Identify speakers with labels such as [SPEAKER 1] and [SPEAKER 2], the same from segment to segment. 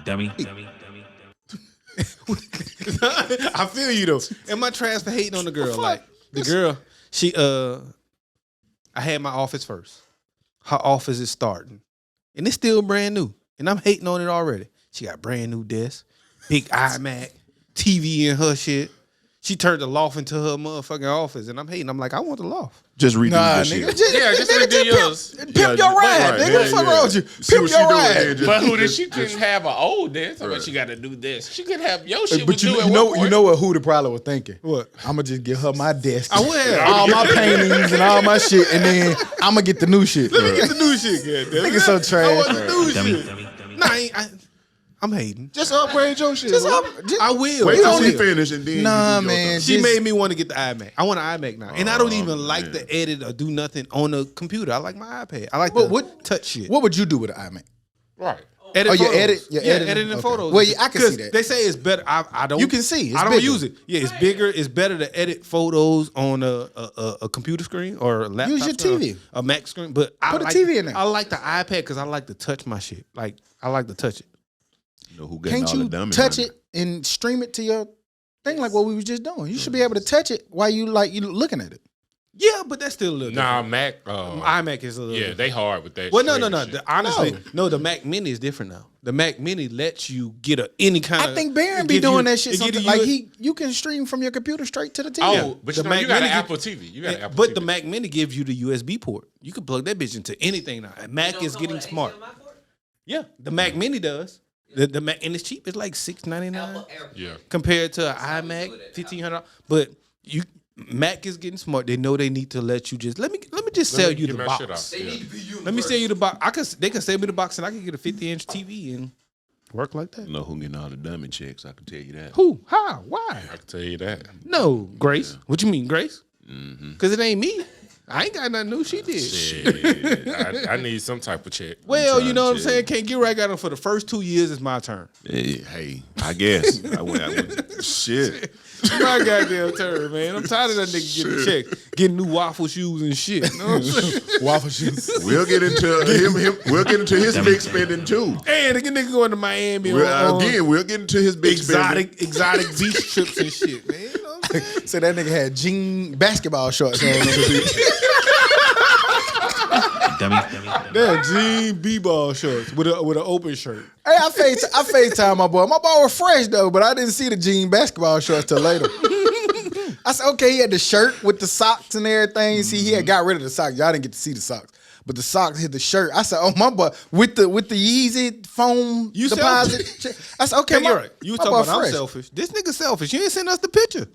[SPEAKER 1] Dummy.
[SPEAKER 2] I feel you though. Am I trash for hating on the girl? Like the girl, she I had my office first. Her office is starting. And it's still brand new. And I'm hating on it already. She got brand new desk, big iMac, TV in her shit. She turned the loft into her motherfucking office. And I'm hating. I'm like, I want the loft.
[SPEAKER 3] Just redo your shit.
[SPEAKER 4] Just redo yours.
[SPEAKER 2] Pimp your ride, nigga. What's wrong with you? Pimp your ride.
[SPEAKER 4] But who did she couldn't have an old desk? But she got to do this. She could have your shit.
[SPEAKER 5] But you know what Huda probably was thinking?
[SPEAKER 2] What?
[SPEAKER 5] I'm going to just give her my desk.
[SPEAKER 2] I will.
[SPEAKER 5] All my paintings and all my shit. And then I'm going to get the new shit.
[SPEAKER 2] Let me get the new shit, goddamn.
[SPEAKER 5] Nigga so trash.
[SPEAKER 2] I want the new
[SPEAKER 1] Dummy.
[SPEAKER 2] shit. Nah, I'm hating.
[SPEAKER 5] Just upgrade your shit.
[SPEAKER 2] I will.
[SPEAKER 3] Wait till she finish and then
[SPEAKER 5] Nah,
[SPEAKER 3] you do your
[SPEAKER 5] man.
[SPEAKER 3] thing.
[SPEAKER 2] She made me want to get the iMac. I want an iMac now. And I don't even like to edit or do nothing on the computer. I like my iPad. I like the touch shit.
[SPEAKER 5] What would you do with an iMac?
[SPEAKER 4] Right.
[SPEAKER 2] Edit
[SPEAKER 5] you
[SPEAKER 2] photos.
[SPEAKER 5] edit? You're editing?
[SPEAKER 2] editing
[SPEAKER 5] Okay.
[SPEAKER 2] photos.
[SPEAKER 5] Well, yeah, I can see that.
[SPEAKER 2] They say it's better. I don't.
[SPEAKER 5] You can see. It's
[SPEAKER 2] I don't
[SPEAKER 5] bigger.
[SPEAKER 2] use it. Yeah, it's bigger. It's better to edit photos on a computer screen or a laptop.
[SPEAKER 5] Use your TV.
[SPEAKER 2] A Mac screen. But
[SPEAKER 5] Put a TV in there.
[SPEAKER 2] I like the iPad because I like to touch my shit. Like, I like to touch it.
[SPEAKER 3] You know who getting
[SPEAKER 5] Can't
[SPEAKER 3] all
[SPEAKER 5] you
[SPEAKER 3] the dummy
[SPEAKER 5] touch
[SPEAKER 3] money?
[SPEAKER 5] it and stream it to your thing like what we was just doing? You should be able to touch it while you looking at it.
[SPEAKER 2] Yeah, but that's still a little
[SPEAKER 4] Nah,
[SPEAKER 2] different.
[SPEAKER 4] Mac.
[SPEAKER 2] iMac is a little
[SPEAKER 4] Yeah,
[SPEAKER 2] different.
[SPEAKER 4] they hard with that.
[SPEAKER 2] Well, no.
[SPEAKER 4] streaming shit.
[SPEAKER 2] Honestly, no. The Mac Mini is different now. The Mac Mini lets you get any kind of.
[SPEAKER 5] I think Barron be doing that shit. Something like you can stream from your computer straight to the TV.
[SPEAKER 4] Oh, but
[SPEAKER 2] The
[SPEAKER 4] you
[SPEAKER 2] Mac
[SPEAKER 4] got an
[SPEAKER 2] Mini
[SPEAKER 4] Apple TV. You got an Apple
[SPEAKER 2] But
[SPEAKER 4] TV.
[SPEAKER 2] the Mac Mini gives you the USB port. You can plug that bitch into anything now. And Mac is getting smart. Yeah, the Mac Mini does. The Mac, and it's cheap. It's like $699
[SPEAKER 4] Yeah.
[SPEAKER 2] compared to an iMac, $1,500. But Mac is getting smart. They know they need to let you just let me just sell you the box. Let me sell you the box. They can sell me the box and I can get a 50-inch TV and work like that.
[SPEAKER 3] You know who getting all the dummy checks? I can tell you that.
[SPEAKER 2] Who? How? Why?
[SPEAKER 4] I can tell you that.
[SPEAKER 2] No, Grace. What you mean, Grace? Because it ain't me. I ain't got nothing new. She did.
[SPEAKER 4] Shit. I need some type of check.
[SPEAKER 2] Well, you know what I'm
[SPEAKER 3] tell
[SPEAKER 2] saying? Can't get right. Got them for the first 2 years. It's my turn.
[SPEAKER 3] Hey, I guess. I went shit.
[SPEAKER 2] My goddamn turn, man. I'm tired of that nigga getting a check, getting new waffle shoes and shit. You know what I'm saying?
[SPEAKER 5] Waffle shoes.
[SPEAKER 3] We'll get into him. We'll get into his big spending too.
[SPEAKER 2] And the nigga going to Miami.
[SPEAKER 3] We'll get into his big spending.
[SPEAKER 2] exotic beach trips and shit, man. You know what I'm saying?
[SPEAKER 5] So that nigga had jean basketball shorts on the beach.
[SPEAKER 1] Dummy.
[SPEAKER 2] That jean b-ball shorts with an open shirt.
[SPEAKER 5] Hey, I FaceTime my boy. My boy was fresh though, but I didn't see the jean basketball shorts till later. I said, okay, he had the shirt with the socks and everything. See, he had got rid of the socks. Y'all didn't get to see the socks. But the socks hit the shirt. I said, oh, my boy, with the Yeezy foam
[SPEAKER 2] You
[SPEAKER 5] deposit. I said, okay,
[SPEAKER 2] You're right. You was
[SPEAKER 5] my
[SPEAKER 2] talking
[SPEAKER 5] boy
[SPEAKER 2] about I'm
[SPEAKER 5] fresh.
[SPEAKER 2] selfish. This nigga selfish. You ain't sent us the picture.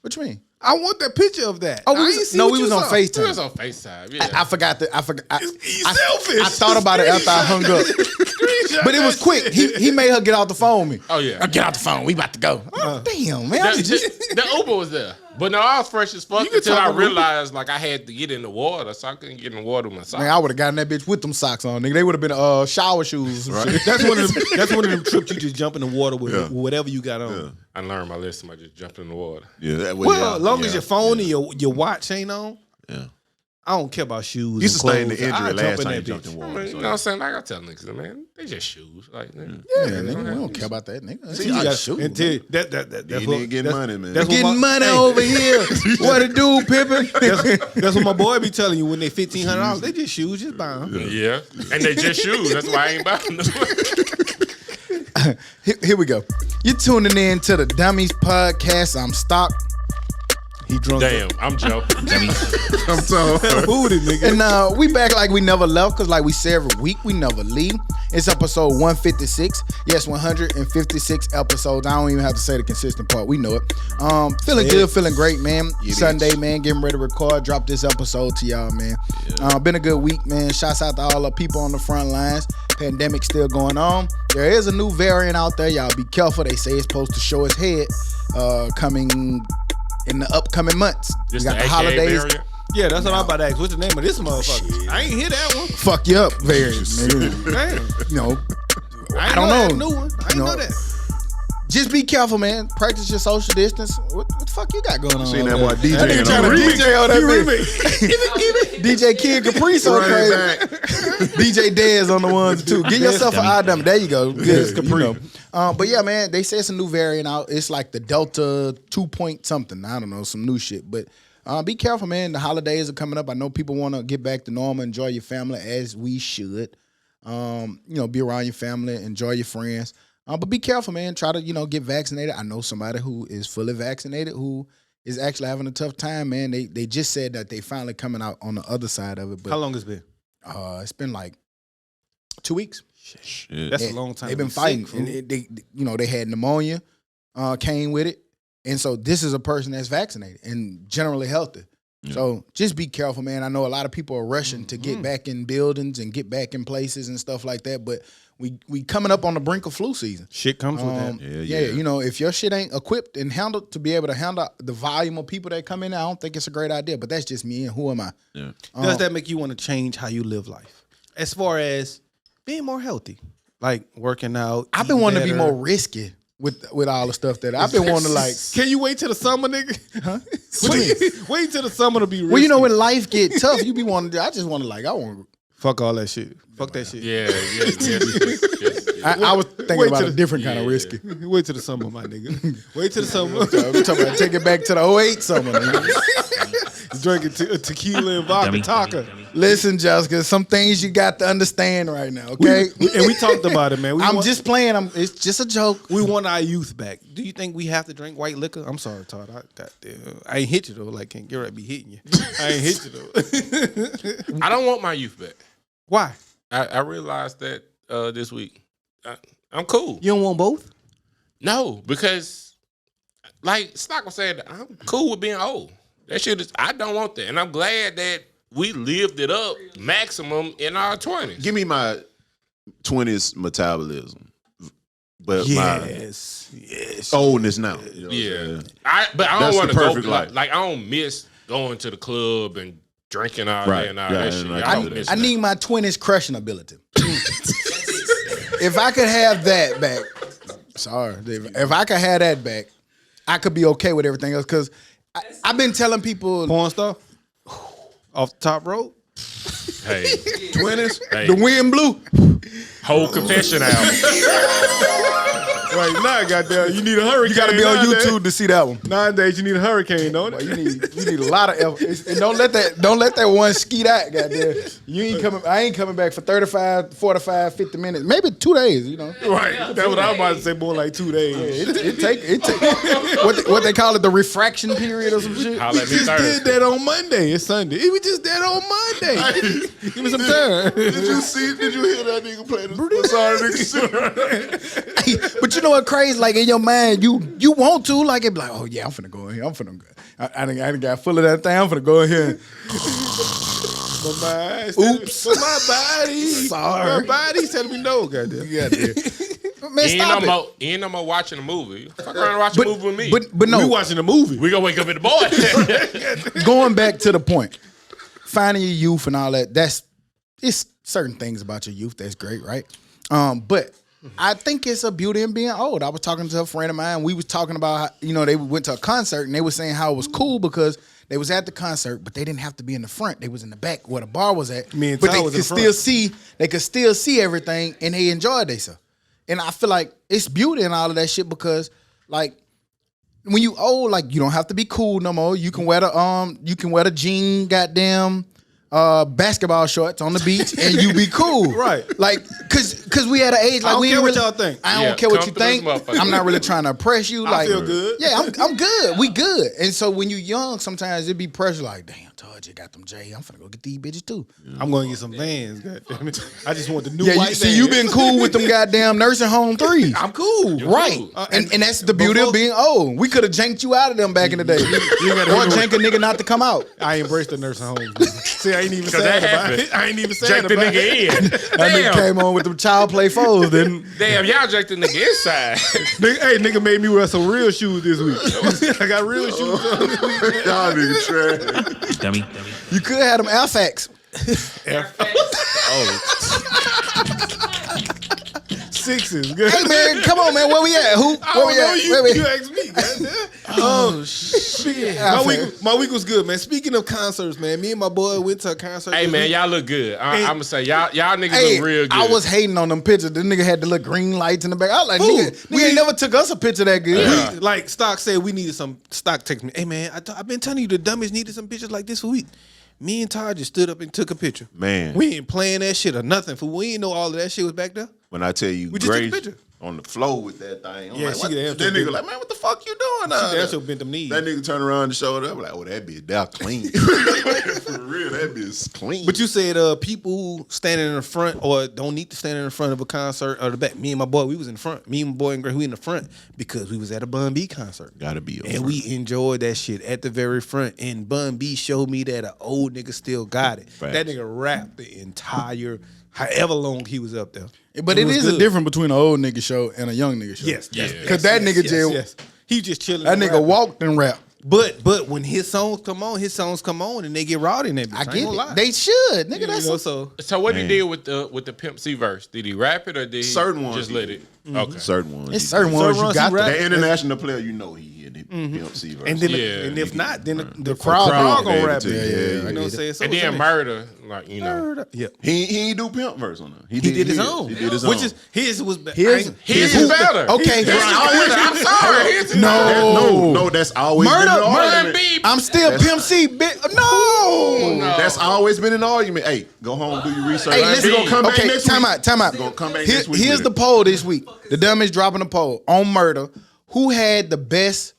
[SPEAKER 5] What you mean?
[SPEAKER 2] I want that picture of that.
[SPEAKER 5] Oh,
[SPEAKER 2] I ain't see
[SPEAKER 5] we
[SPEAKER 2] what you
[SPEAKER 5] was on
[SPEAKER 2] saw.
[SPEAKER 4] We
[SPEAKER 5] FaceTime.
[SPEAKER 4] was on FaceTime. Yeah.
[SPEAKER 5] I forgot that.
[SPEAKER 2] He's selfish.
[SPEAKER 5] I thought about it after I hung up. But it was quick. He made her get out the phone with me.
[SPEAKER 4] Oh, yeah.
[SPEAKER 5] Get out the phone. We about to go. Damn, man.
[SPEAKER 4] The Uber was there. But no, I was fresh as fuck
[SPEAKER 2] You can
[SPEAKER 4] until
[SPEAKER 2] talk
[SPEAKER 4] I
[SPEAKER 2] about
[SPEAKER 4] realized like I had to get in the water, so I couldn't get in the water with my socks.
[SPEAKER 5] Man, I would have gotten that bitch with them socks on, nigga. They would have been shower shoes. Right.
[SPEAKER 2] That's one of them trips you just jump in the water with whatever you got on.
[SPEAKER 4] I learned my lesson by just jumping in the water.
[SPEAKER 3] Yeah, that way.
[SPEAKER 2] Well, as long as your phone and your watch ain't on,
[SPEAKER 3] Yeah.
[SPEAKER 2] I don't care about shoes.
[SPEAKER 3] You sustained
[SPEAKER 2] and
[SPEAKER 3] the
[SPEAKER 2] clothes.
[SPEAKER 3] injury
[SPEAKER 2] I
[SPEAKER 3] last
[SPEAKER 2] jump in
[SPEAKER 3] time you
[SPEAKER 2] that
[SPEAKER 3] jumped
[SPEAKER 2] bitch.
[SPEAKER 3] in
[SPEAKER 4] I
[SPEAKER 3] water.
[SPEAKER 4] mean, you know what I'm saying? Like I tell niggas, man, they just shoes. Like, nigga.
[SPEAKER 5] Yeah, nigga, we don't care about that, nigga.
[SPEAKER 2] See, you gotta-
[SPEAKER 5] shoot.
[SPEAKER 2] and tell you, that's
[SPEAKER 3] You
[SPEAKER 2] what-
[SPEAKER 3] need to get
[SPEAKER 2] that's-
[SPEAKER 3] money, man.
[SPEAKER 2] That's what
[SPEAKER 5] Getting
[SPEAKER 2] my-
[SPEAKER 5] money
[SPEAKER 2] hey,
[SPEAKER 5] over here. What it do, Pippin?
[SPEAKER 2] That's what my boy be telling you when they $1,500. They just shoes, just buy them.
[SPEAKER 4] Yeah, and they just shoes. That's why I ain't buying them.
[SPEAKER 5] Here we go. You're tuning in to the Dummies Podcast. I'm Stock.
[SPEAKER 2] He drunk.
[SPEAKER 4] Damn, I'm Joe.
[SPEAKER 1] Dummy.
[SPEAKER 3] I'm telling
[SPEAKER 2] Booty, nigga.
[SPEAKER 5] And we back like we never left, because like we say every week, we never leave. It's episode 156. Yes, 156 episodes. I don't even have to say the consistent part. We know it. Feeling good, feeling great, man. Sunday, man. Getting ready to record. Drop this episode to y'all, man. Been a good week, man. Shouts out to all the people on the front lines. Pandemic still going on. There is a new variant out there. Y'all be careful. They say it's supposed to show its head coming in the upcoming months.
[SPEAKER 4] This
[SPEAKER 5] We got the
[SPEAKER 4] AKA
[SPEAKER 5] holidays.
[SPEAKER 4] variant?
[SPEAKER 2] Yeah, that's what I'm about to ask. What's the name of this motherfucker? I ain't hear that one.
[SPEAKER 5] Fuck you up variant.
[SPEAKER 2] Damn.
[SPEAKER 5] You know,
[SPEAKER 2] I
[SPEAKER 5] don't
[SPEAKER 2] know.
[SPEAKER 5] know.
[SPEAKER 2] That new one. I didn't
[SPEAKER 5] No.
[SPEAKER 2] know that.
[SPEAKER 5] just be careful, man. Practice your social distance. What the fuck you got going on?
[SPEAKER 3] Seen that
[SPEAKER 5] over
[SPEAKER 3] boy
[SPEAKER 5] there?
[SPEAKER 3] DJing
[SPEAKER 5] Trying to
[SPEAKER 3] on
[SPEAKER 5] DJ on that bitch. DJ Kid Capri so
[SPEAKER 3] Running
[SPEAKER 5] crazy.
[SPEAKER 3] back.
[SPEAKER 5] DJ Dez on the ones too. Get yourself an eye dummy. There you go. Dez Capri.
[SPEAKER 2] You
[SPEAKER 5] But yeah, man, they say it's a new variant out. It's like the Delta 2 point something. I don't know, some new shit. But be careful, man. The holidays are coming up. I know people want to get back to normal, enjoy your family as we should. Be around your family, enjoy your friends. But be careful, man. Try to, get vaccinated. I know somebody who is fully vaccinated who is actually having a tough time, man. They just said that they finally coming out on the other side of it. But
[SPEAKER 2] How long it's been?
[SPEAKER 5] it's been like 2 weeks.
[SPEAKER 3] Shit.
[SPEAKER 2] That's a long time.
[SPEAKER 5] They've been
[SPEAKER 2] to be
[SPEAKER 5] fighting.
[SPEAKER 2] sick, fool.
[SPEAKER 5] And they had pneumonia, came with it. And so this is a person that's vaccinated and generally healthy.
[SPEAKER 3] Yeah.
[SPEAKER 5] So just be careful, man. I know a lot of people are rushing to get back in buildings and get back in places and stuff like that. But we coming up on the brink of flu season.
[SPEAKER 2] Shit comes with that.
[SPEAKER 3] Yeah.
[SPEAKER 5] If your shit ain't equipped and handled to be able to handle the volume of people that come in, I don't think it's a great idea. But that's just me, and who am I?
[SPEAKER 3] Yeah.
[SPEAKER 2] Does that make you want to change how you live life? As far as being more healthy, like working out.
[SPEAKER 5] I've been
[SPEAKER 2] eating
[SPEAKER 5] wanting to be
[SPEAKER 2] better.
[SPEAKER 5] more risky with all the stuff that I've been wanting to like.
[SPEAKER 2] Can you wait till the summer, nigga?
[SPEAKER 5] Huh? What do you mean?
[SPEAKER 2] Wait till the summer to be risky.
[SPEAKER 5] Well, when life get tough, you be wanting to. I just want to I want.
[SPEAKER 2] Fuck all that shit. Fuck that shit.
[SPEAKER 4] Yeah.
[SPEAKER 5] I was thinking
[SPEAKER 2] wait
[SPEAKER 5] about
[SPEAKER 2] till
[SPEAKER 5] a
[SPEAKER 2] the-
[SPEAKER 5] different kind of risky.
[SPEAKER 2] Wait till the summer, my nigga. Wait till the summer.
[SPEAKER 5] I'm talking about take it back to the 08 summer. Nigga.
[SPEAKER 2] Drinking tequila and vodka taka.
[SPEAKER 5] Listen, Jessica, some things you got to understand right now, okay?
[SPEAKER 2] And we talked about it, man.
[SPEAKER 5] I'm just playing. It's just a joke.
[SPEAKER 2] We want our youth back. Do you think we have to drink white liquor? I'm sorry, Todd. I ain't hit you though. Like, can't get right be hitting you. I ain't hit you though.
[SPEAKER 4] I don't want my youth back.
[SPEAKER 2] Why?
[SPEAKER 4] I realized that this week. I'm cool.
[SPEAKER 2] You don't want both?
[SPEAKER 4] No, because like Stock was saying, I'm cool with being old. That shit is. I don't want that, and I'm glad that we lived it up maximum in our 20s.
[SPEAKER 3] Give me my 20s metabolism, but
[SPEAKER 2] Yes.
[SPEAKER 3] my oldness now. You know what I'm
[SPEAKER 4] Yeah,
[SPEAKER 3] saying?
[SPEAKER 4] but I don't
[SPEAKER 3] That's
[SPEAKER 4] want
[SPEAKER 3] the
[SPEAKER 4] to go
[SPEAKER 3] perfect life.
[SPEAKER 4] like I don't miss going to the club and drinking all
[SPEAKER 3] Right.
[SPEAKER 4] day and all
[SPEAKER 3] Yeah,
[SPEAKER 4] that
[SPEAKER 3] and
[SPEAKER 4] shit.
[SPEAKER 3] like
[SPEAKER 4] I
[SPEAKER 3] all
[SPEAKER 4] don't
[SPEAKER 3] that.
[SPEAKER 4] miss
[SPEAKER 5] I
[SPEAKER 4] that.
[SPEAKER 5] need my 20s crushing ability. If I could have that back, sorry, if I could have that back, I could be okay with everything else. Because I've been telling people,
[SPEAKER 2] Porn stuff? Off the top rope?
[SPEAKER 4] Hey,
[SPEAKER 2] 20s?
[SPEAKER 4] hey,
[SPEAKER 5] the wind blew.
[SPEAKER 4] whole confession album.
[SPEAKER 2] Right now, goddamn, you need a hurricane.
[SPEAKER 5] You got to be on
[SPEAKER 2] nowadays.
[SPEAKER 5] YouTube to see that one.
[SPEAKER 2] Nowadays, you need a hurricane, don't
[SPEAKER 5] Boy,
[SPEAKER 2] it?
[SPEAKER 5] you need a lot of effort. And don't let that one skeet out, goddamn. You ain't coming. I ain't coming back for 35, 45, 50 minutes, maybe 2 days.
[SPEAKER 2] Right. That's what I was about to say, more like 2 days.
[SPEAKER 5] It take what they call it, the refraction period or some shit.
[SPEAKER 4] Holla at me
[SPEAKER 2] Just
[SPEAKER 4] Thursday.
[SPEAKER 2] did that on Monday. It's Sunday. We just did on Monday. Give me some time.
[SPEAKER 3] Did you hear that nigga play the sorry nigga?
[SPEAKER 5] But you know what crazy? Like in your mind, you want to like it. Be like, oh yeah, I'm finna go in here. I'm finna go. I done got full of that thing. I'm finna go in here.
[SPEAKER 2] But my eyes,
[SPEAKER 5] Oops.
[SPEAKER 2] But my body.
[SPEAKER 5] Sorry.
[SPEAKER 2] My body's telling me no, goddamn.
[SPEAKER 5] Yeah, man, stop it.
[SPEAKER 4] Ain't no more watching a movie. Fuck around and watch a movie with me.
[SPEAKER 5] But no,
[SPEAKER 2] We watching a movie.
[SPEAKER 4] we gonna wake up in the morning.
[SPEAKER 5] going back to the point, finding your youth and all that. It's certain things about your youth that's great, right? But I think it's a beauty in being old. I was talking to a friend of mine. We was talking about how, they went to a concert and they were saying how it was cool because they was at the concert, but they didn't have to be in the front. They was in the back where the bar was at.
[SPEAKER 2] Me and
[SPEAKER 5] but
[SPEAKER 2] Ty
[SPEAKER 5] they
[SPEAKER 2] was in
[SPEAKER 5] could
[SPEAKER 2] front.
[SPEAKER 5] still see. They could still see everything, and they enjoyed themselves. And I feel like it's beauty in all of that shit because, like, when you old, like you don't have to be cool no more. You can wear the jean goddamn basketball shorts on the beach and you be cool.
[SPEAKER 2] Right.
[SPEAKER 5] Like cause we at an age like
[SPEAKER 2] I don't
[SPEAKER 5] we
[SPEAKER 2] care
[SPEAKER 5] ain't
[SPEAKER 2] what
[SPEAKER 5] really,
[SPEAKER 2] y'all think.
[SPEAKER 5] I
[SPEAKER 4] Yeah,
[SPEAKER 5] don't care what you
[SPEAKER 4] comfortable as
[SPEAKER 5] think.
[SPEAKER 4] motherfucker.
[SPEAKER 5] I'm not really trying to oppress you. Like
[SPEAKER 2] feel good.
[SPEAKER 5] Yeah, I'm good. We good. And so when you young, sometimes it be pressure like, damn, Todd, you got them J. I'm finna go get these bitches too.
[SPEAKER 2] I'm going to get some Vans, goddamn it. I just want the new
[SPEAKER 5] Yeah,
[SPEAKER 2] white
[SPEAKER 5] you been cool with them goddamn nursing home threes.
[SPEAKER 2] I'm cool.
[SPEAKER 5] Right.
[SPEAKER 4] cool.
[SPEAKER 5] And that's the beauty of being old. We could have janked you out of them back in the day. Or jank a nigga not to come out.
[SPEAKER 2] I embraced the nursing home. See, I ain't even
[SPEAKER 4] that
[SPEAKER 2] sad about
[SPEAKER 4] happened.
[SPEAKER 2] it. I ain't even sad
[SPEAKER 4] Jack the
[SPEAKER 2] about
[SPEAKER 4] nigga
[SPEAKER 2] it.
[SPEAKER 4] in.
[SPEAKER 5] That nigga
[SPEAKER 4] Damn.
[SPEAKER 5] came on with them child play foes, then
[SPEAKER 4] Damn, y'all jacked the nigga inside.
[SPEAKER 2] Nigga made me wear some real shoes this week. I got real shoes on this week.
[SPEAKER 3] Y'all nigga trash.
[SPEAKER 1] Dummy.
[SPEAKER 5] you could have them Alfax.
[SPEAKER 2] sixes.
[SPEAKER 5] Hey man, come on man, where we at? Where we at?
[SPEAKER 2] You asked me. Shit. My week was good, man. Speaking of concerts, man, me and my boy went to a concert.
[SPEAKER 4] Hey man, y'all look good. I'm gonna say y'all niggas look real good.
[SPEAKER 5] I was hating on them pictures. The nigga had the little green lights in the back. I was like, nigga, we ain't never took us a picture that good.
[SPEAKER 2] Yeah. Like Stock said, we needed some. Stock text me, hey man, I've been telling you the Dummies needed some pictures like this for a week. Me and Todd just stood up and took a picture.
[SPEAKER 3] Man,
[SPEAKER 2] we ain't playing that shit or nothing. For we ain't know all of that shit was back there.
[SPEAKER 3] When I tell you,
[SPEAKER 2] we just took a picture
[SPEAKER 3] on the floor with that thing. I'm
[SPEAKER 2] yeah,
[SPEAKER 3] like,
[SPEAKER 2] she
[SPEAKER 3] that nigga like, man, what the fuck you doing?
[SPEAKER 2] That shit bent them knees.
[SPEAKER 3] That nigga turned around and showed up like, oh, that bitch, that clean. For real, that bitch clean.
[SPEAKER 2] But you said people standing in the front or don't need to stand in the front of a concert or the back. Me and my boy, we was in the front. Me and my boy and Gray, we in the front because we was at a Bun B concert.
[SPEAKER 3] Gotta be.
[SPEAKER 2] And we enjoyed that shit at the very front. And Bun B showed me that an old nigga still got it.
[SPEAKER 3] Facts.
[SPEAKER 2] That nigga rapped the entire, however long he was up there.
[SPEAKER 5] But it is a difference between an old nigga show and a young nigga show.
[SPEAKER 2] Yes.
[SPEAKER 5] Because that nigga just
[SPEAKER 2] he just chilling.
[SPEAKER 5] That nigga walked and rapped.
[SPEAKER 2] But when his songs come on and they get rowdy in that bitch.
[SPEAKER 5] I get it. They should, nigga. That's
[SPEAKER 2] so
[SPEAKER 4] what he did with the Pimp C verse? Did he rap it or did he
[SPEAKER 3] certain ones
[SPEAKER 4] just let it?
[SPEAKER 3] Mm-hmm.
[SPEAKER 4] Okay,
[SPEAKER 3] certain ones.
[SPEAKER 5] It's certain ones you got.
[SPEAKER 3] That international player, you know, he hit the Pimp C verse.
[SPEAKER 2] And then and if not, then the
[SPEAKER 5] crowd
[SPEAKER 2] gonna rap it.
[SPEAKER 3] Yeah.
[SPEAKER 2] You know what I'm saying? So
[SPEAKER 4] and then Murder, like you know,
[SPEAKER 2] yeah.
[SPEAKER 3] He ain't do Pimp verse on that.
[SPEAKER 2] He did his own.
[SPEAKER 3] He did his own.
[SPEAKER 2] Which is his was
[SPEAKER 5] his
[SPEAKER 4] is better.
[SPEAKER 5] Okay,
[SPEAKER 4] I'm sorry.
[SPEAKER 3] No, that's always been an argument.
[SPEAKER 5] I'm still Pimp C. No,
[SPEAKER 3] that's always been an argument. Hey, go home, do your research.
[SPEAKER 5] Hey, listen,
[SPEAKER 3] gonna come back next
[SPEAKER 5] time
[SPEAKER 3] week.
[SPEAKER 5] out.
[SPEAKER 3] Gonna come back next week.
[SPEAKER 5] Here's the poll this week. The Dummies dropping a poll on Murder. Who had the best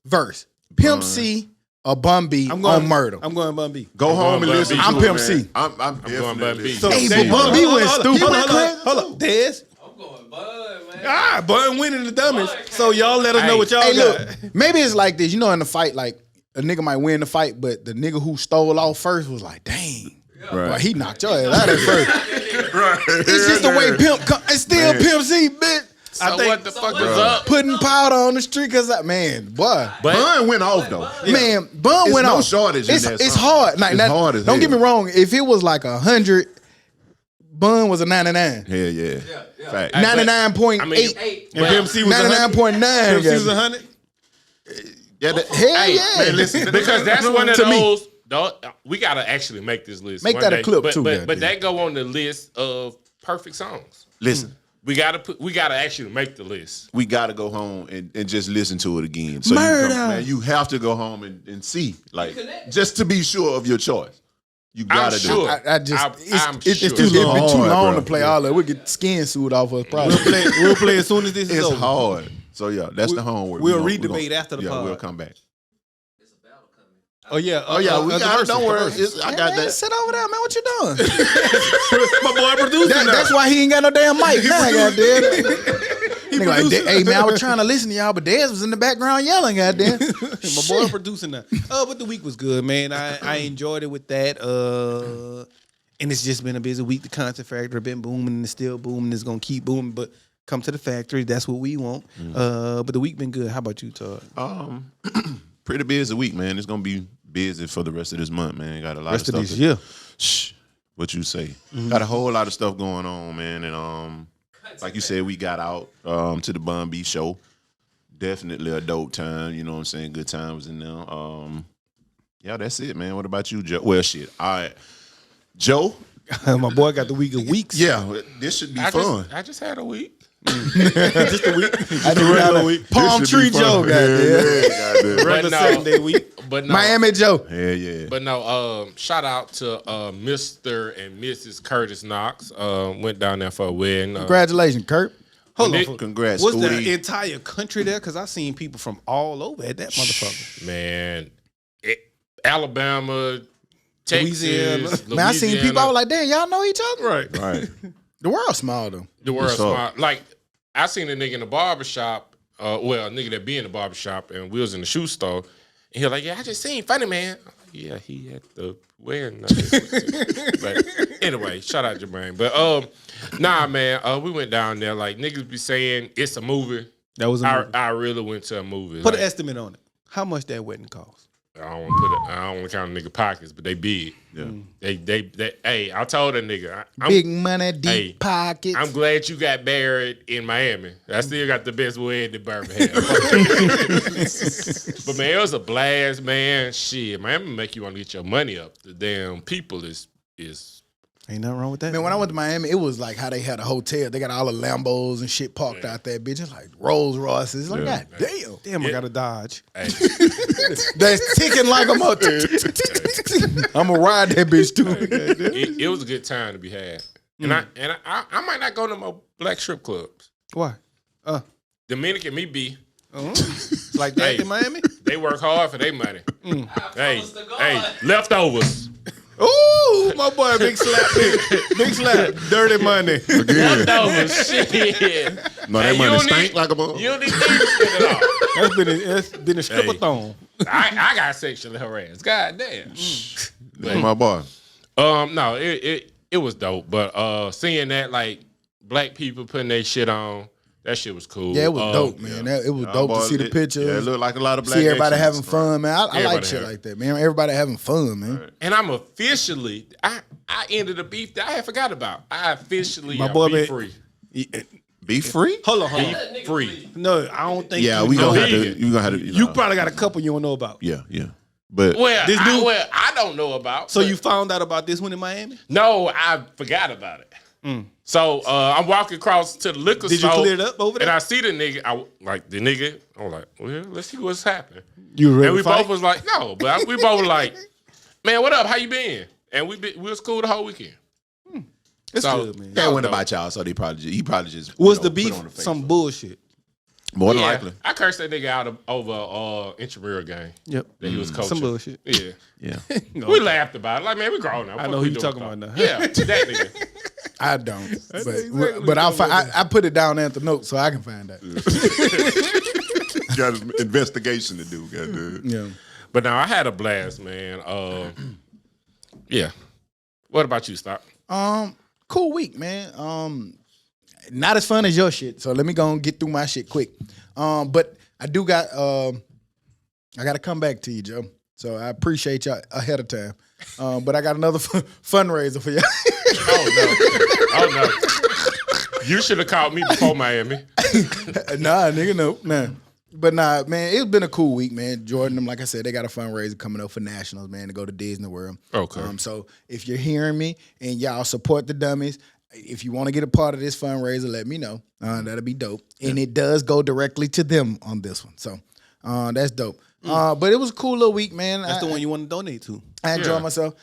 [SPEAKER 5] verse? Pimp C or Bun B on Murder?
[SPEAKER 2] I'm going Bun B.
[SPEAKER 3] Go home and listen.
[SPEAKER 5] I'm
[SPEAKER 3] to
[SPEAKER 5] Pimp
[SPEAKER 3] it,
[SPEAKER 5] C.
[SPEAKER 3] I'm
[SPEAKER 4] going Bun B.
[SPEAKER 2] So,
[SPEAKER 5] hey, but Bun B went stupid.
[SPEAKER 2] Hold up. Dez.
[SPEAKER 1] I'm going Bud, man.
[SPEAKER 2] Bun winning the Dummies. So y'all let us know what y'all
[SPEAKER 5] Hey,
[SPEAKER 2] got.
[SPEAKER 5] look, maybe it's like this. You know, in the fight, like a nigga might win the fight, but the nigga who stole off first was like, dang.
[SPEAKER 3] Right.
[SPEAKER 5] Boy, he knocked your ass out at first.
[SPEAKER 3] Right.
[SPEAKER 5] It's just the way Pimp it's still Pimp C, bitch.
[SPEAKER 4] So what the fuck is up?
[SPEAKER 5] Putting powder on the street because boy.
[SPEAKER 3] Bun went off though.
[SPEAKER 5] Man, Bun went
[SPEAKER 3] no
[SPEAKER 5] off.
[SPEAKER 3] shortage in that
[SPEAKER 5] It's
[SPEAKER 3] song.
[SPEAKER 5] hard.
[SPEAKER 3] It's hard as
[SPEAKER 5] don't get
[SPEAKER 3] hell.
[SPEAKER 5] me wrong. If it was like 100, Bun was a 99.
[SPEAKER 3] Hell yeah. Fact.
[SPEAKER 5] 99.8.
[SPEAKER 4] I mean,
[SPEAKER 2] And Pimp C was
[SPEAKER 5] 99.9.
[SPEAKER 2] Pimp C was 100.
[SPEAKER 3] Yeah,
[SPEAKER 5] Hell yeah.
[SPEAKER 3] man, listen.
[SPEAKER 4] because that's one of
[SPEAKER 5] To me.
[SPEAKER 4] those. We gotta actually make this list.
[SPEAKER 5] Make
[SPEAKER 4] one
[SPEAKER 5] that a
[SPEAKER 4] day.
[SPEAKER 5] clip,
[SPEAKER 4] but,
[SPEAKER 5] too,
[SPEAKER 4] But,
[SPEAKER 5] goddamn.
[SPEAKER 4] but that go on the list of perfect songs.
[SPEAKER 3] Listen.
[SPEAKER 4] We gotta actually make the list.
[SPEAKER 3] We gotta go home and just listen to it again. So
[SPEAKER 5] Murder.
[SPEAKER 3] you have to go home and see, like, just to be sure of your choice. You gotta do
[SPEAKER 4] sure.
[SPEAKER 3] it.
[SPEAKER 5] I just
[SPEAKER 4] I'm
[SPEAKER 5] it's
[SPEAKER 4] sure.
[SPEAKER 5] too
[SPEAKER 3] It's
[SPEAKER 5] long. It's too
[SPEAKER 3] hard,
[SPEAKER 5] long
[SPEAKER 3] bro.
[SPEAKER 5] to play all that. We get skin suit off us probably.
[SPEAKER 2] We'll play as soon as this is
[SPEAKER 3] It's
[SPEAKER 2] over.
[SPEAKER 3] hard. So yeah, that's the homework.
[SPEAKER 2] we'll
[SPEAKER 3] We
[SPEAKER 2] re-debate after the pod.
[SPEAKER 3] we'll come back.
[SPEAKER 2] Oh yeah.
[SPEAKER 3] Oh yeah, we
[SPEAKER 2] the
[SPEAKER 3] got it.
[SPEAKER 2] verses,
[SPEAKER 3] Don't
[SPEAKER 2] the
[SPEAKER 3] worry.
[SPEAKER 2] verses.
[SPEAKER 3] I got
[SPEAKER 5] Man,
[SPEAKER 3] that.
[SPEAKER 5] sit over there, man. What you doing?
[SPEAKER 2] My boy producing now.
[SPEAKER 5] That's why he ain't got no damn mic. Now, goddamn. Nigga like,
[SPEAKER 2] producing.
[SPEAKER 5] hey man, I was trying to listen to y'all, but Dez was in the background yelling, goddamn.
[SPEAKER 2] My boy producing that. But the week was good, man. I enjoyed it with that. And it's just been a busy week. The concert factory been booming and it's still booming. It's gonna keep booming. But come to the factory, that's what we want. But the week been good. How about you, Todd?
[SPEAKER 3] Pretty busy week, man. It's gonna be busy for the rest of this month, man. Got a lot
[SPEAKER 2] Rest
[SPEAKER 3] of
[SPEAKER 2] of
[SPEAKER 3] stuff.
[SPEAKER 2] this year.
[SPEAKER 3] Shh. What you say? Got a whole lot of stuff going on, man. And like you said, we got out to the Bun B show. Definitely a dope time. You know what I'm saying? Good times in there. Yeah, that's it, man. What about you, Joe? Well, shit. All right, Joe.
[SPEAKER 2] My boy got the week of weeks.
[SPEAKER 3] Yeah, this should be fun.
[SPEAKER 4] I just had a week.
[SPEAKER 2] Just a week.
[SPEAKER 5] I did regular week. Palm
[SPEAKER 3] This should
[SPEAKER 5] Tree
[SPEAKER 3] be fun.
[SPEAKER 5] Joe, goddamn.
[SPEAKER 3] goddamn.
[SPEAKER 2] Regular
[SPEAKER 4] But no.
[SPEAKER 2] second day week.
[SPEAKER 4] But no,
[SPEAKER 5] Miami Joe.
[SPEAKER 3] Hell yeah.
[SPEAKER 4] But no, shout out to Mr. and Mrs. Curtis Knox. Went down there for a wedding.
[SPEAKER 5] Congratulations, Kurt.
[SPEAKER 2] Hold
[SPEAKER 4] Nick,
[SPEAKER 2] on.
[SPEAKER 3] Congrats,
[SPEAKER 2] Was the
[SPEAKER 3] Udi.
[SPEAKER 2] entire country there? Because I seen people from all over at that motherfucker.
[SPEAKER 4] Man, Alabama, Texas,
[SPEAKER 2] Louisiana.
[SPEAKER 5] Man, I seen people, I was like, damn, y'all know each other?
[SPEAKER 2] Right.
[SPEAKER 3] Right.
[SPEAKER 5] The world's small, though.
[SPEAKER 4] the world
[SPEAKER 3] What's up?
[SPEAKER 4] smart. Like, I seen a nigga in the barbershop, a nigga that be in the barbershop, and we was in the shoe store, and he was like, yeah, I just seen Funny Man. I'm like, yeah, he at the wedding. But anyway, shout out Jermaine. But nah, man, we went down there. Like, niggas be saying it's a movie.
[SPEAKER 2] That was a movie.
[SPEAKER 4] I really went to a movie.
[SPEAKER 2] Put
[SPEAKER 4] like,
[SPEAKER 2] an estimate on it. How much that wedding cost?
[SPEAKER 4] I don't want to count nigga pockets, but they big.
[SPEAKER 3] Yeah.
[SPEAKER 4] They hey, I told a nigga,
[SPEAKER 5] Big money, deep pockets.
[SPEAKER 4] I'm glad you got married in Miami. I still got the best wedding in Birmingham. But man, it was a blast, man. Shit, Miami make you want to get your money up. The damn people is
[SPEAKER 2] Ain't nothing wrong with that.
[SPEAKER 5] Man, when I went to Miami, it was like how they had a hotel. They got all the Lambos and shit parked out there, bitch. It's like Rolls Royces. Like, God damn.
[SPEAKER 2] I got a Dodge.
[SPEAKER 4] hey,
[SPEAKER 5] That's ticking like a motor. I'm going to ride that bitch too.
[SPEAKER 4] it was a good time to be had. And I might not go to more black strip clubs.
[SPEAKER 2] Why?
[SPEAKER 4] Dominican me be.
[SPEAKER 2] It's like that
[SPEAKER 4] Hey.
[SPEAKER 2] in Miami?
[SPEAKER 4] They work hard for their money. Hey, leftovers.
[SPEAKER 2] Ooh, my boy, big slap, big slap, dirty money.
[SPEAKER 4] Leftovers, shit.
[SPEAKER 3] No,
[SPEAKER 4] Hey,
[SPEAKER 3] that
[SPEAKER 4] you
[SPEAKER 3] money
[SPEAKER 4] don't
[SPEAKER 3] stank
[SPEAKER 4] need-
[SPEAKER 3] like a bug.
[SPEAKER 4] You don't need to spend it all.
[SPEAKER 2] That's been a strip-a-thon.
[SPEAKER 4] I got sexually harassed. God damn.
[SPEAKER 3] My boy.
[SPEAKER 4] No, it was dope. But seeing that like black people putting their shit on, that shit was cool.
[SPEAKER 5] Yeah, it was dope, man. It was dope to see the pictures.
[SPEAKER 3] Yeah, it looked like a lot of black
[SPEAKER 5] See everybody
[SPEAKER 3] action.
[SPEAKER 5] having fun, man. I like
[SPEAKER 4] Everybody
[SPEAKER 5] shit
[SPEAKER 4] having-
[SPEAKER 5] like that, man. Everybody having fun, man.
[SPEAKER 4] And I'm officially, I ended a beef that I had forgot about. I officially
[SPEAKER 2] My
[SPEAKER 4] am
[SPEAKER 2] boy,
[SPEAKER 4] beef
[SPEAKER 2] man.
[SPEAKER 4] free.
[SPEAKER 3] Be free?
[SPEAKER 2] Hold on.
[SPEAKER 4] Beef free.
[SPEAKER 2] No, I don't think.
[SPEAKER 3] Yeah,
[SPEAKER 2] you
[SPEAKER 3] we
[SPEAKER 2] know.
[SPEAKER 3] gonna have to.
[SPEAKER 4] vegan.
[SPEAKER 3] You gonna have to.
[SPEAKER 2] You probably got a couple you don't know about.
[SPEAKER 3] Yeah. But
[SPEAKER 4] Well,
[SPEAKER 2] This dude-
[SPEAKER 4] I don't know about.
[SPEAKER 2] So
[SPEAKER 4] but-
[SPEAKER 2] you found out about this one in Miami?
[SPEAKER 4] No, I forgot about it. So I'm walking across to the liquor
[SPEAKER 2] Did you
[SPEAKER 4] store.
[SPEAKER 2] clear it up over there?
[SPEAKER 4] And I see the nigga. I'm like, well, let's see what's happening.
[SPEAKER 2] You ready
[SPEAKER 4] And we
[SPEAKER 2] to fight?
[SPEAKER 4] both was like, no, but we both were like, man, what up? How you been? And we was cool the whole weekend.
[SPEAKER 2] It's
[SPEAKER 4] So-
[SPEAKER 2] good, man.
[SPEAKER 3] that went about y'all, so he probably just
[SPEAKER 2] Was
[SPEAKER 3] you
[SPEAKER 2] the
[SPEAKER 3] know,
[SPEAKER 2] beef
[SPEAKER 3] put on the face.
[SPEAKER 2] some bullshit?
[SPEAKER 3] More than
[SPEAKER 4] Yeah,
[SPEAKER 3] likely.
[SPEAKER 4] I cursed that nigga out over intramural game
[SPEAKER 2] Yep.
[SPEAKER 4] that he was coaching.
[SPEAKER 2] Some bullshit.
[SPEAKER 4] Yeah.
[SPEAKER 3] Yeah.
[SPEAKER 4] We laughed about it. Like, man, we grown now.
[SPEAKER 2] I know who you talking about now.
[SPEAKER 4] Yeah, that nigga.
[SPEAKER 5] I don't.
[SPEAKER 2] exactly
[SPEAKER 5] But I put it down there at the note so I can find that.
[SPEAKER 3] Got an investigation to do. Goddamn.
[SPEAKER 5] Yeah.
[SPEAKER 4] But now I had a blast, man. Yeah. What about you, Stock?
[SPEAKER 5] Cool week, man. Not as fun as your shit. So let me go and get through my shit quick. But I do got I got to come back to you, Joe. So I appreciate y'all ahead of time. But I got another fundraiser for y'all.
[SPEAKER 4] Oh no. You should have called me before Miami.
[SPEAKER 5] Nah, nigga, no. Nah. But nah, man, it's been a cool week, man. Jordan, them, like I said, they got a fundraiser coming up for Nationals, man, to go to Disney World.
[SPEAKER 4] Okay.
[SPEAKER 5] So if you're hearing me and y'all support the Dummies, if you want to get a part of this fundraiser, let me know. That'll be dope. And it does go directly to them on this one. So that's dope. But it was a cool little week, man.
[SPEAKER 2] That's the one you want to donate to.
[SPEAKER 5] I enjoy myself.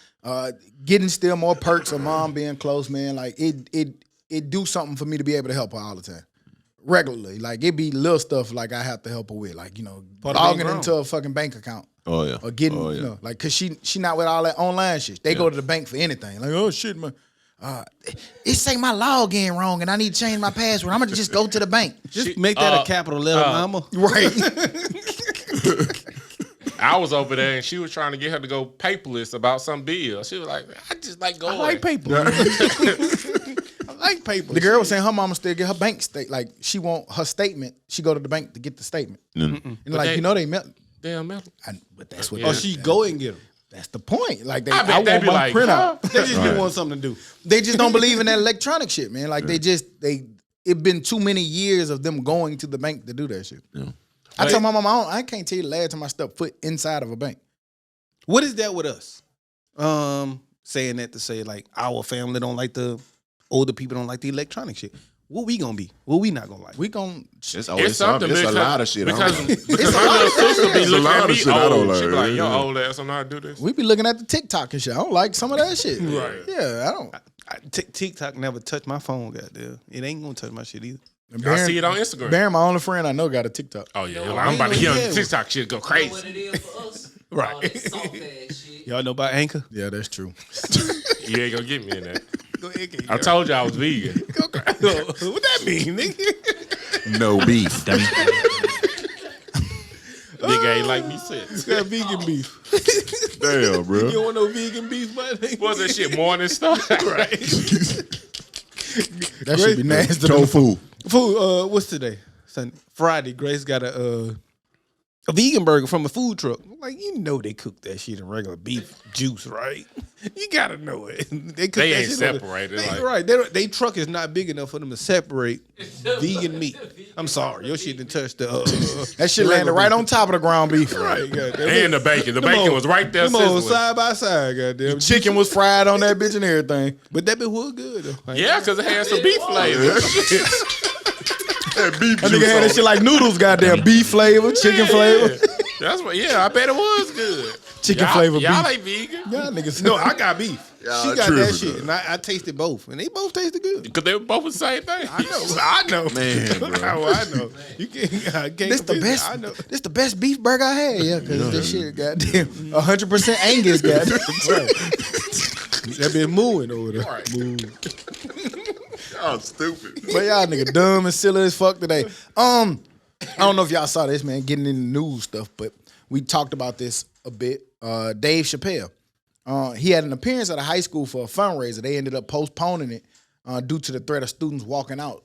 [SPEAKER 5] Getting still more perks of mom being close, man. Like it do something for me to be able to help her all the time. Regularly. Like it be little stuff like I have to help her with. Like,
[SPEAKER 2] Part of
[SPEAKER 5] logging
[SPEAKER 2] being grown.
[SPEAKER 5] into a fucking bank account.
[SPEAKER 3] Oh yeah.
[SPEAKER 5] Or getting, like, cause she not with all that online shit. They go to the bank for anything. Like, oh shit, man. It say my login wrong and I need to change my password. I'm gonna just go to the bank.
[SPEAKER 2] Just make that a capital letter, mama.
[SPEAKER 5] Right.
[SPEAKER 4] I was over there and she was trying to get her to go paperless about some bill. She was like, I just like going.
[SPEAKER 2] I like paper. I like paper.
[SPEAKER 5] The girl was saying her mama still get her bank state. Like she want her statement. She go to the bank to get the statement. And like, they met.
[SPEAKER 4] Damn metal.
[SPEAKER 5] But that's what.
[SPEAKER 2] Or she go and get them.
[SPEAKER 5] That's the point. Like
[SPEAKER 4] I bet they
[SPEAKER 5] want
[SPEAKER 4] be
[SPEAKER 5] my
[SPEAKER 4] like,
[SPEAKER 5] printout.
[SPEAKER 2] They just be want something to do.
[SPEAKER 5] They just don't believe in that electronic shit, man. Like it been too many years of them going to the bank to do that shit.
[SPEAKER 3] Yeah.
[SPEAKER 5] I told my mama, I can't tell you the last time I stepped foot inside of a bank.
[SPEAKER 2] What is that with us? Saying that to say like our family don't like the older people don't like the electronic shit. What we gonna be? What we not gonna like?
[SPEAKER 5] We gon'
[SPEAKER 3] It's always something. It's a lot of shit.
[SPEAKER 4] Because
[SPEAKER 3] I don't-
[SPEAKER 4] my little sister be
[SPEAKER 3] It's a
[SPEAKER 4] looking
[SPEAKER 3] lot
[SPEAKER 4] at
[SPEAKER 3] of
[SPEAKER 4] me
[SPEAKER 3] shit I don't
[SPEAKER 4] old.
[SPEAKER 3] like.
[SPEAKER 4] She be like, yo,
[SPEAKER 3] Yeah.
[SPEAKER 4] old ass, I'm not how to do this.
[SPEAKER 5] we be looking at the TikTok and shit. I don't like some of that shit.
[SPEAKER 4] Right.
[SPEAKER 5] Yeah, I don't.
[SPEAKER 2] TikTok never touched my phone, goddamn. It ain't gonna touch my shit either.
[SPEAKER 4] I see it on Instagram.
[SPEAKER 5] Baron, my only friend I know, got a TikTok.
[SPEAKER 4] Oh yeah, I'm about to hear
[SPEAKER 2] yeah.
[SPEAKER 4] TikTok shit go
[SPEAKER 1] What
[SPEAKER 4] crazy.
[SPEAKER 1] it is for us.
[SPEAKER 2] Right.
[SPEAKER 1] All that soft ass shit.
[SPEAKER 2] Y'all know about Anchor?
[SPEAKER 5] Yeah, that's true.
[SPEAKER 4] You ain't gonna get me in that.
[SPEAKER 2] Go ahead, get
[SPEAKER 4] I told you I was vegan.
[SPEAKER 2] what that mean, nigga?
[SPEAKER 3] No beef.
[SPEAKER 4] Nigga ain't like me since.
[SPEAKER 2] Got vegan beef.
[SPEAKER 3] Damn, bro.
[SPEAKER 2] You don't want no vegan beef, man?
[SPEAKER 4] What's that shit? Morning stuff? Right.
[SPEAKER 5] That should be nasty.
[SPEAKER 3] Tofu.
[SPEAKER 2] Food, what's today? Sunday. Friday. Grace got a a vegan burger from a food truck. I'm like, you know they cook that shit in regular beef juice, right? You gotta know it. They cook
[SPEAKER 4] They
[SPEAKER 2] that
[SPEAKER 4] ain't
[SPEAKER 2] shit
[SPEAKER 4] separated,
[SPEAKER 2] They,
[SPEAKER 4] like-
[SPEAKER 2] right. They truck is not big enough for them to separate vegan meat. I'm sorry. Your shit didn't touch the
[SPEAKER 5] That shit landed right on top of the ground beef.
[SPEAKER 2] right, goddamn.
[SPEAKER 4] And the bacon. The bacon was right there
[SPEAKER 2] Them all
[SPEAKER 4] sizzling.
[SPEAKER 2] side by side, goddamn.
[SPEAKER 5] Chicken was fried on that bitch and everything.
[SPEAKER 2] But that bitch was good though. Like,
[SPEAKER 4] Yeah, because it had some beef flavor.
[SPEAKER 3] That beef
[SPEAKER 5] That
[SPEAKER 3] juice
[SPEAKER 5] nigga had
[SPEAKER 3] on
[SPEAKER 5] that shit like noodles, goddamn beef flavor, chicken flavor.
[SPEAKER 4] That's what. Yeah, I bet it was good.
[SPEAKER 5] Chicken flavor
[SPEAKER 4] Y'all
[SPEAKER 5] beef.
[SPEAKER 4] ain't vegan
[SPEAKER 5] Y'all niggas.
[SPEAKER 2] No, I got beef.
[SPEAKER 3] Y'all
[SPEAKER 2] She got
[SPEAKER 3] tripping,
[SPEAKER 2] that shit,
[SPEAKER 3] though.
[SPEAKER 2] and I tasted both, and they both tasted good.
[SPEAKER 4] because they were both the same thing.
[SPEAKER 2] I know,
[SPEAKER 3] Man, bro.
[SPEAKER 2] I know. You can't. I can't
[SPEAKER 5] This the
[SPEAKER 2] convince
[SPEAKER 5] best.
[SPEAKER 2] me. I know.
[SPEAKER 5] This the best beef burger I had. Yeah, because this shit, goddamn, 100% Angus, goddamn.
[SPEAKER 2] That been mooing over there.
[SPEAKER 4] Right.
[SPEAKER 2] Moo.
[SPEAKER 3] Y'all stupid.
[SPEAKER 5] But y'all nigga dumb and silly as fuck today. I don't know if y'all saw this, man, getting into news stuff, but we talked about this a bit. Dave Chappelle. He had an appearance at a high school for a fundraiser. They ended up postponing it due to the threat of students walking out,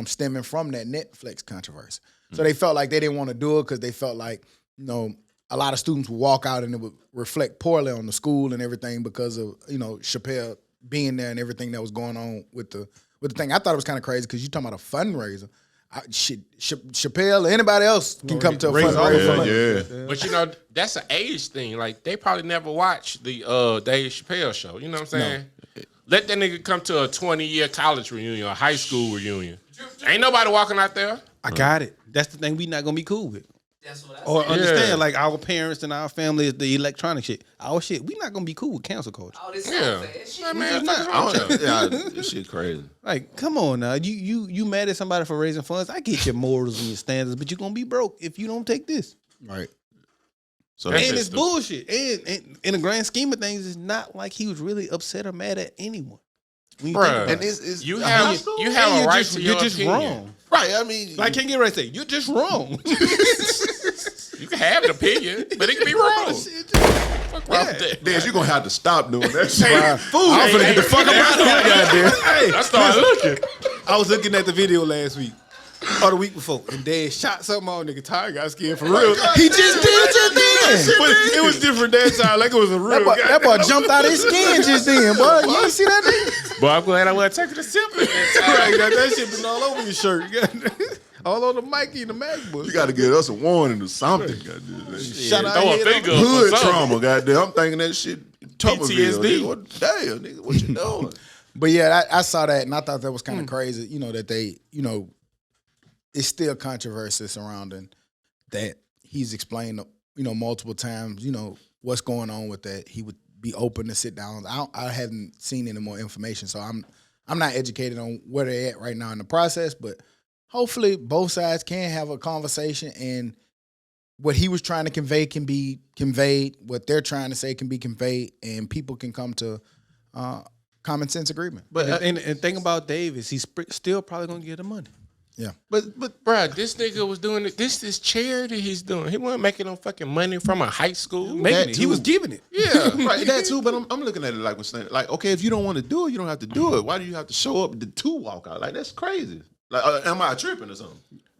[SPEAKER 5] stemming from that Netflix controversy. So they felt like they didn't want to do it because they felt like, you know, a lot of students would walk out and it would reflect poorly on the school and everything because of, you know, Chappelle being there and everything that was going on with the thing. I thought it was kind of crazy because you talking about a fundraiser. Chappelle or anybody else can come to a
[SPEAKER 2] raise all
[SPEAKER 5] fundraiser.
[SPEAKER 3] Yeah.
[SPEAKER 4] But you know, that's an age thing. Like they probably never watched the Dave Chappelle show. You know what I'm saying? Let that nigga come to a 20-year college reunion or high school reunion. Ain't nobody walking out there.
[SPEAKER 2] I got it. That's the thing we not gonna be cool with.
[SPEAKER 1] That's what I
[SPEAKER 2] Or
[SPEAKER 1] said.
[SPEAKER 2] understand,
[SPEAKER 4] Yeah.
[SPEAKER 2] like our parents and our family is the electronic shit. Our shit, we not gonna be cool with cancel culture.
[SPEAKER 1] All this
[SPEAKER 4] Yeah.
[SPEAKER 1] fast shit.
[SPEAKER 4] Like, man,
[SPEAKER 2] not.
[SPEAKER 4] fuck wrong with you?
[SPEAKER 3] Yeah, this shit crazy.
[SPEAKER 2] Like, come on now. You mad at somebody for raising funds? I get your morals and your standards, but you're gonna be broke if you don't take this.
[SPEAKER 5] Right.
[SPEAKER 3] So
[SPEAKER 4] That's
[SPEAKER 2] And
[SPEAKER 4] just
[SPEAKER 2] it's bullshit. And in the grand scheme of things, it's not like he was really upset or mad at anyone. When you think
[SPEAKER 4] Bruh.
[SPEAKER 2] about
[SPEAKER 3] and
[SPEAKER 2] it.
[SPEAKER 3] it's
[SPEAKER 4] You
[SPEAKER 3] high
[SPEAKER 4] have
[SPEAKER 3] school?
[SPEAKER 4] you have
[SPEAKER 2] And
[SPEAKER 4] a right
[SPEAKER 2] just,
[SPEAKER 4] to
[SPEAKER 2] you're
[SPEAKER 4] your
[SPEAKER 2] just
[SPEAKER 4] opinion.
[SPEAKER 2] wrong.
[SPEAKER 3] Right, I mean,
[SPEAKER 2] Like, I can't get right to say, you're just wrong.
[SPEAKER 4] You can have an opinion, but it can be wrong. Fuck wrong with that?
[SPEAKER 3] Dez, you're gonna have to stop doing that shit.
[SPEAKER 2] I'm finna get the fuck up out of here, goddamn. Hey,
[SPEAKER 4] I started looking.
[SPEAKER 2] I was looking at the video last week. Or the week before. And Dad shot something on nigga. Tiger got scared for real.
[SPEAKER 5] He just did just then.
[SPEAKER 2] But it was different that time. Like it was a real
[SPEAKER 5] That boy jumped out his skin just then, boy. You ain't see that nigga?
[SPEAKER 4] But I'm glad I wasn't taking a sip at that
[SPEAKER 2] Right,
[SPEAKER 4] time.
[SPEAKER 2] got that shit been all over your shirt. All on the Mikey and the MacBook.
[SPEAKER 3] You gotta give us a warning or something. Goddamn.
[SPEAKER 2] Shut
[SPEAKER 4] Yeah,
[SPEAKER 2] our
[SPEAKER 4] throw a
[SPEAKER 2] head
[SPEAKER 4] finger
[SPEAKER 2] up.
[SPEAKER 4] up or
[SPEAKER 3] Hood
[SPEAKER 4] something.
[SPEAKER 3] trauma, goddamn. I'm thinking that shit Tuberville.
[SPEAKER 4] PTSD.
[SPEAKER 3] Nigga. What, damn, nigga, what you doing?
[SPEAKER 5] But yeah, I saw that and I thought that was kind of crazy, you know, that they, you know, it's still controversy surrounding that. He's explained, you know, multiple times, you know, what's going on with that. He would be open to sit down. I haven't seen any more information, so I'm not educated on where they're at right now in the process, but hopefully both sides can have a conversation and what he was trying to convey can be conveyed, what they're trying to say can be conveyed, and people can come to common sense agreement.
[SPEAKER 2] But and thing about Dave is he's still probably gonna get the money.
[SPEAKER 5] Yeah.
[SPEAKER 4] But bruh, this nigga was doing it. This is charity he's doing. He wasn't making no fucking money from a high school.
[SPEAKER 2] Making it. He
[SPEAKER 3] too.
[SPEAKER 2] was giving it.
[SPEAKER 3] Yeah, right. That too. But I'm looking at it like we're saying, like, okay, if you don't want to do it, you don't have to do it. Why do you have to show up to walk out? Like that's crazy. Like, am I tripping or something?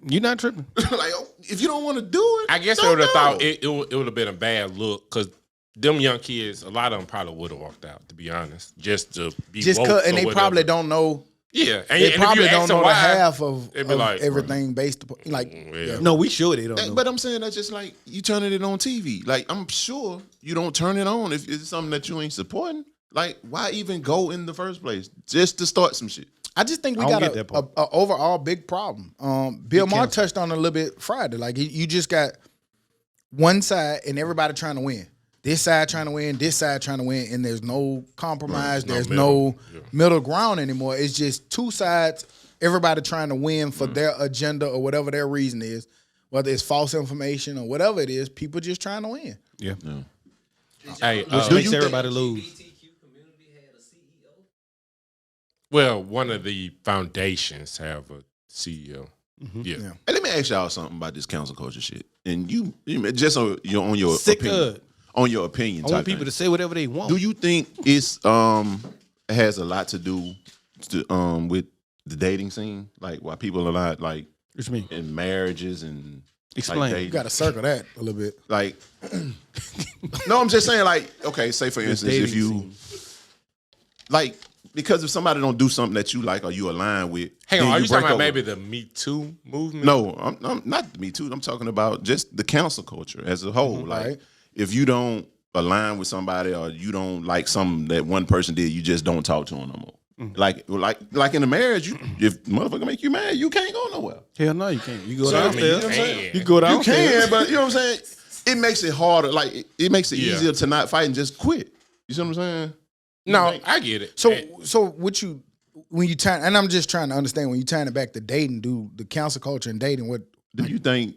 [SPEAKER 2] You're not tripping.
[SPEAKER 3] Like, if you don't want to do it,
[SPEAKER 4] I guess I
[SPEAKER 3] don't
[SPEAKER 4] would have
[SPEAKER 3] go.
[SPEAKER 4] thought it would have been a bad look because them young kids, a lot of them probably would have walked out, to be honest, just to be
[SPEAKER 5] Just
[SPEAKER 4] woke
[SPEAKER 5] cause, and
[SPEAKER 4] or
[SPEAKER 5] they
[SPEAKER 4] whatever.
[SPEAKER 5] probably don't know.
[SPEAKER 4] Yeah, and,
[SPEAKER 5] They
[SPEAKER 4] and
[SPEAKER 5] probably
[SPEAKER 4] if you
[SPEAKER 5] don't
[SPEAKER 4] ask them
[SPEAKER 5] know
[SPEAKER 4] why,
[SPEAKER 5] the half of,
[SPEAKER 4] they'd be like,
[SPEAKER 5] everything based upon like.
[SPEAKER 4] Yeah.
[SPEAKER 2] No, we sure they don't know.
[SPEAKER 3] But I'm saying that's just like you turning it on TV. Like I'm sure you don't turn it on if it's something that you ain't supporting. Like why even go in the first place just to start some shit?
[SPEAKER 5] I just think we
[SPEAKER 2] I don't
[SPEAKER 5] got
[SPEAKER 2] get that
[SPEAKER 5] a
[SPEAKER 2] part.
[SPEAKER 5] overall big problem. Bill Maher
[SPEAKER 2] canceled.
[SPEAKER 5] touched on it a little bit Friday. Like you just got one side and everybody trying to win. This side trying to win, this side trying to win, and there's no compromise.
[SPEAKER 4] Right, no
[SPEAKER 5] There's
[SPEAKER 4] middle.
[SPEAKER 5] no
[SPEAKER 4] Yeah.
[SPEAKER 5] middle ground anymore. It's just two sides, everybody trying to win for their agenda or whatever their reason is, whether it's false information or whatever it is, people just trying to win.
[SPEAKER 2] Yeah.
[SPEAKER 4] Hey,
[SPEAKER 2] Which
[SPEAKER 3] do
[SPEAKER 2] makes
[SPEAKER 3] you think-
[SPEAKER 2] everybody lose.
[SPEAKER 1] LGBTQ community had a CEO.
[SPEAKER 4] well, one of the foundations have a CEO. Yeah.
[SPEAKER 5] Yeah.
[SPEAKER 3] Hey, let me ask y'all something about this council culture shit. And you just on your
[SPEAKER 2] Sick
[SPEAKER 3] opinion,
[SPEAKER 2] of it.
[SPEAKER 3] on your opinion.
[SPEAKER 2] I want people to say whatever they want.
[SPEAKER 3] Do you think it's has a lot to do with the dating scene? Like why people are not like
[SPEAKER 2] What you mean?
[SPEAKER 3] in marriages and
[SPEAKER 2] Explain.
[SPEAKER 3] Like
[SPEAKER 5] You got to circle that a little bit.
[SPEAKER 3] like, no, I'm just saying, like, okay, say for instance, if
[SPEAKER 2] dating
[SPEAKER 3] you,
[SPEAKER 2] scene.
[SPEAKER 3] like, because if somebody don't do something that you like or you align with,
[SPEAKER 4] Hang
[SPEAKER 3] then
[SPEAKER 4] on, are you
[SPEAKER 3] break
[SPEAKER 4] talking about
[SPEAKER 3] over.
[SPEAKER 4] maybe the Me Too movement?
[SPEAKER 3] No, I'm not Me Too. I'm talking about just the cancel culture as a whole. Like,
[SPEAKER 5] Right.
[SPEAKER 3] if you don't align with somebody or you don't like something that one person did, you just don't talk to them no more. Like in a marriage, if motherfucker make you mad, you can't go nowhere.
[SPEAKER 2] Hell no, you can't. You go
[SPEAKER 3] So, I mean, you
[SPEAKER 2] downstairs.
[SPEAKER 3] know what I'm saying?
[SPEAKER 2] You go
[SPEAKER 3] You
[SPEAKER 2] downstairs.
[SPEAKER 3] can, but you know what I'm saying? It makes it harder. Like, it makes it
[SPEAKER 4] Yeah.
[SPEAKER 3] easier to not fight and just quit. You see what I'm saying?
[SPEAKER 4] No, I get it.
[SPEAKER 5] So what you when you turn, and I'm just trying to understand when you turn it back to dating, do the cancel culture and dating what?
[SPEAKER 3] Do you think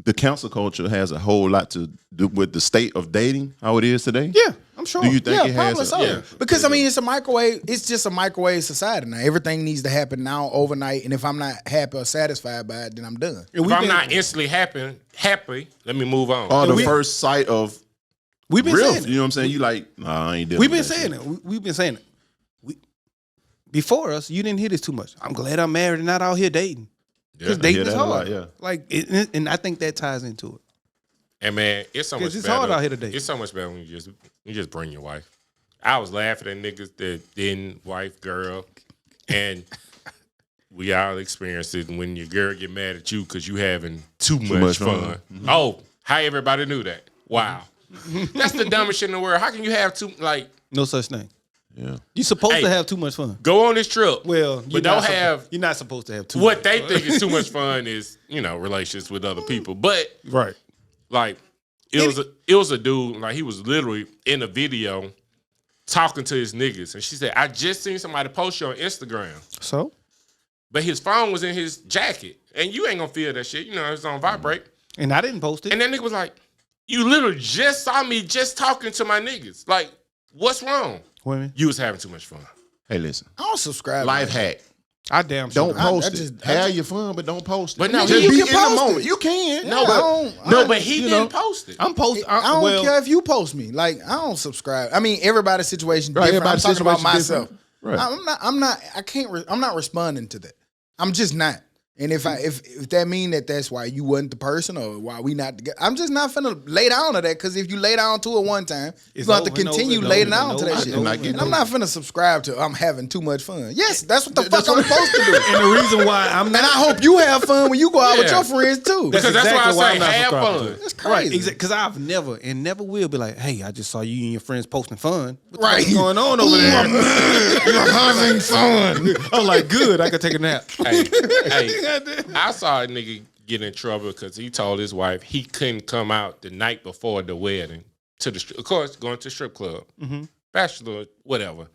[SPEAKER 3] the cancel culture has a whole lot to do with the state of dating, how it is today?
[SPEAKER 2] Yeah, I'm sure.
[SPEAKER 3] Do you think it
[SPEAKER 5] probably
[SPEAKER 3] has?
[SPEAKER 5] so.
[SPEAKER 4] yeah.
[SPEAKER 5] Because I mean, it's a microwave. It's just a microwave society now. Everything needs to happen now, overnight. And if I'm not happy or satisfied by it, then I'm done.
[SPEAKER 4] If I'm not instantly happy, let me move on.
[SPEAKER 3] Or the first sight of
[SPEAKER 2] we've been
[SPEAKER 3] real,
[SPEAKER 2] saying it.
[SPEAKER 3] you know what I'm saying? You like, nah, I ain't dealing
[SPEAKER 2] We've
[SPEAKER 3] with
[SPEAKER 2] been
[SPEAKER 3] that
[SPEAKER 2] saying
[SPEAKER 3] shit.
[SPEAKER 2] it. We've been saying it. Before us, you didn't hear this too much. I'm glad I'm married and not out here dating. Because
[SPEAKER 3] I
[SPEAKER 2] dating
[SPEAKER 3] hear
[SPEAKER 2] is
[SPEAKER 3] that a lot,
[SPEAKER 2] hard.
[SPEAKER 3] yeah.
[SPEAKER 2] Like, and I think that ties into it.
[SPEAKER 4] And man, it's so much
[SPEAKER 2] 'Cause it's
[SPEAKER 4] better.
[SPEAKER 2] hard out here today.
[SPEAKER 4] It's so much better when you just bring your wife. I was laughing at niggas that didn't wife girl, and we all experienced it when your girl get mad at you because you having too much
[SPEAKER 3] much
[SPEAKER 4] fun.
[SPEAKER 3] fun.
[SPEAKER 4] Oh, how everybody knew that? Wow, that's the dumbest shit in the world. How can you have
[SPEAKER 2] No such thing.
[SPEAKER 3] Yeah.
[SPEAKER 2] You're supposed
[SPEAKER 4] Hey.
[SPEAKER 2] to have too much fun.
[SPEAKER 4] go on this trip?
[SPEAKER 2] Well,
[SPEAKER 4] but don't have
[SPEAKER 2] You're not supposed to have too
[SPEAKER 4] what
[SPEAKER 2] much
[SPEAKER 4] they
[SPEAKER 2] fun.
[SPEAKER 4] think is too much fun is relations with other people, but.
[SPEAKER 2] Right.
[SPEAKER 4] Like it was a dude, like he was literally in a video talking to his niggas. And she said, I just seen somebody post you on Instagram.
[SPEAKER 2] So?
[SPEAKER 4] But his phone was in his jacket. And you ain't gonna feel that shit. It's on vibrate.
[SPEAKER 2] And I didn't post it.
[SPEAKER 4] And that nigga was like, you literally just saw me just talking to my niggas. Like, what's wrong?
[SPEAKER 2] Women.
[SPEAKER 4] You was having too much fun.
[SPEAKER 3] Hey, listen.
[SPEAKER 5] I don't subscribe.
[SPEAKER 3] Life
[SPEAKER 5] to that.
[SPEAKER 3] hack.
[SPEAKER 2] I damn sure.
[SPEAKER 3] Don't post
[SPEAKER 5] I
[SPEAKER 3] it.
[SPEAKER 5] just-
[SPEAKER 3] Have your fun, but don't post it.
[SPEAKER 4] But no,
[SPEAKER 3] just
[SPEAKER 4] you
[SPEAKER 3] be
[SPEAKER 5] can
[SPEAKER 3] in the
[SPEAKER 5] post
[SPEAKER 3] moment.
[SPEAKER 5] it.
[SPEAKER 3] You can.
[SPEAKER 4] But he didn't post it.
[SPEAKER 2] I'm posting.
[SPEAKER 5] I don't care if you post me. Like, I don't subscribe. I mean, everybody's situation different.
[SPEAKER 3] everybody's
[SPEAKER 5] I'm talking about
[SPEAKER 3] situation
[SPEAKER 5] myself.
[SPEAKER 3] different. Right.
[SPEAKER 5] I'm not responding to that. I'm just not. And if that mean that's why you wasn't the person or why we not together, I'm just not finna lay down to that. Because if you lay down to it one time, you're gonna have to
[SPEAKER 2] over and
[SPEAKER 5] continue
[SPEAKER 2] over and
[SPEAKER 5] laying
[SPEAKER 2] over
[SPEAKER 5] down
[SPEAKER 2] and
[SPEAKER 5] to
[SPEAKER 2] over
[SPEAKER 5] that
[SPEAKER 2] and
[SPEAKER 5] shit.
[SPEAKER 2] over
[SPEAKER 5] And
[SPEAKER 2] and
[SPEAKER 5] I'm
[SPEAKER 2] over.
[SPEAKER 5] not finna subscribe to I'm having too much fun. Yes, that's what the fuck I'm supposed to do.
[SPEAKER 2] And the reason why I'm not.
[SPEAKER 5] And I hope you have fun when you go out with
[SPEAKER 4] Yeah.
[SPEAKER 5] your friends too.
[SPEAKER 4] Because that's why I say
[SPEAKER 2] I'm not
[SPEAKER 4] have
[SPEAKER 2] subscribing
[SPEAKER 4] fun.
[SPEAKER 2] to it.
[SPEAKER 5] That's
[SPEAKER 2] Right,
[SPEAKER 5] crazy.
[SPEAKER 2] exactly. Because I've never and never will be like, hey, I just saw you and your friends posting fun. What the
[SPEAKER 5] Right.
[SPEAKER 2] fuck is going on over there?
[SPEAKER 5] You're having fun.
[SPEAKER 2] I'm like, good. I could take a nap.
[SPEAKER 4] Hey, I saw a nigga get in trouble because he told his wife he couldn't come out the night before the wedding to the of course going to the strip club, bachelor, whatever.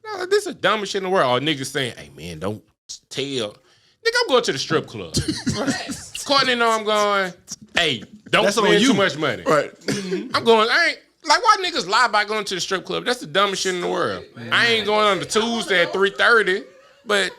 [SPEAKER 4] No, this is the dumbest shit in the world. Or niggas saying, "Hey man, don't tell." Nigga, I'm going to the strip club. Courtney know I'm going. Hey, don't
[SPEAKER 2] That's on
[SPEAKER 4] spend
[SPEAKER 2] you.
[SPEAKER 4] too much money.
[SPEAKER 3] Right.
[SPEAKER 4] I'm going. I ain't like why niggas lie about going to the strip club. That's the dumbest shit in the world. I ain't going on the Tuesday at 3:30, but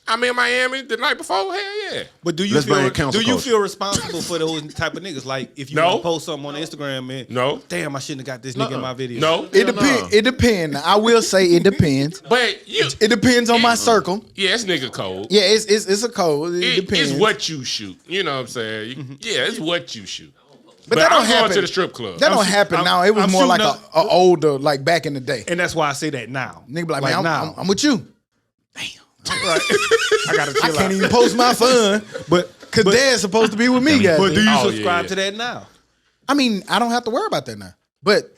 [SPEAKER 4] I'm in Miami the night before. Hell yeah.
[SPEAKER 2] But do you
[SPEAKER 3] Let's bring
[SPEAKER 2] feel
[SPEAKER 3] cancel culture.
[SPEAKER 2] feel responsible for those type of niggas? Like if you
[SPEAKER 4] No.
[SPEAKER 2] wanna post something on Instagram and
[SPEAKER 4] No.
[SPEAKER 2] damn, I shouldn't have got this nigga in my video.
[SPEAKER 4] No.
[SPEAKER 5] It depends. It depends. I will say it depends.
[SPEAKER 4] But you,
[SPEAKER 5] It depends on my circle.
[SPEAKER 4] yeah, it's nigga code.
[SPEAKER 5] Yeah, it's a code. It depends.
[SPEAKER 4] It's what you shoot. You know what I'm saying? Yeah, it's what you shoot.
[SPEAKER 5] But that don't
[SPEAKER 4] I'm going
[SPEAKER 5] happen.
[SPEAKER 4] to the strip club.
[SPEAKER 5] That don't happen now. It was
[SPEAKER 2] I'm
[SPEAKER 5] more like
[SPEAKER 2] shooting
[SPEAKER 5] a older, like back in the day.
[SPEAKER 2] And that's why I say that now.
[SPEAKER 5] Nigga be like, man,
[SPEAKER 2] now.
[SPEAKER 5] I'm with you.
[SPEAKER 2] I gotta
[SPEAKER 5] I
[SPEAKER 2] chill
[SPEAKER 5] can't
[SPEAKER 2] out.
[SPEAKER 5] even post my fun,
[SPEAKER 2] But
[SPEAKER 5] cause Dad's supposed to be with me, guys.
[SPEAKER 2] But do you
[SPEAKER 4] Oh, yeah,
[SPEAKER 2] subscribe
[SPEAKER 4] yeah.
[SPEAKER 2] to that now?
[SPEAKER 5] I mean, I don't have to worry about that now. But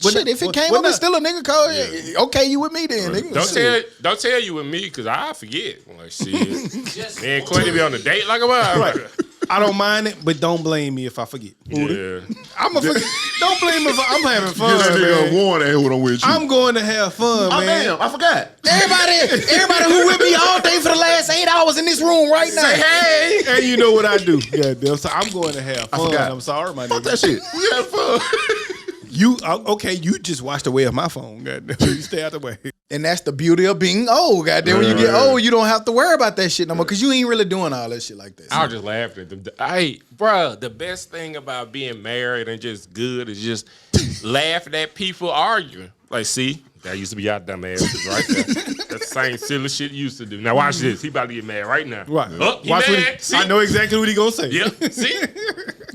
[SPEAKER 5] shit, if it came
[SPEAKER 2] what
[SPEAKER 5] up, it's still a nigga code. Okay, you with me then, nigga.
[SPEAKER 4] Don't tell you with me because I forget. Like shit, man, Courtney be on a date like a motherfucker.
[SPEAKER 2] I don't mind it, but don't blame me if I forget.
[SPEAKER 4] Yeah.
[SPEAKER 2] I'm a forget. Don't blame me if I'm having fun.
[SPEAKER 3] Give that nigga
[SPEAKER 2] Man.
[SPEAKER 3] a warning. Hey, what I'm with you.
[SPEAKER 2] I'm going to have fun,
[SPEAKER 3] Oh,
[SPEAKER 2] man.
[SPEAKER 3] damn. I forgot.
[SPEAKER 5] Everybody who with me all day for the last 8 hours in this room right now.
[SPEAKER 2] Hey, and you know what I do? Goddamn. So I'm going to have fun.
[SPEAKER 3] forgot.
[SPEAKER 2] I'm sorry, my
[SPEAKER 3] Fuck
[SPEAKER 2] nigga.
[SPEAKER 3] that shit. We had fun.
[SPEAKER 2] You okay? You just washed away of my phone. Goddamn. You stay out the way.
[SPEAKER 5] And that's the beauty of being old, goddamn. When you get old, you don't have to worry about that shit no more because you ain't really doing all that shit like that.
[SPEAKER 4] I was just laughing at them. Hey, bro, the best thing about being married and just good is just laughing at people arguing. Like, see, that used to be y'all dumb asses right there. That's the same silly shit you used to do. Now watch this. He about to get mad right now.
[SPEAKER 2] Right.
[SPEAKER 4] Oh, he
[SPEAKER 2] Watch what
[SPEAKER 4] mad. See?
[SPEAKER 2] I know exactly what he gonna say.
[SPEAKER 4] Yeah. See?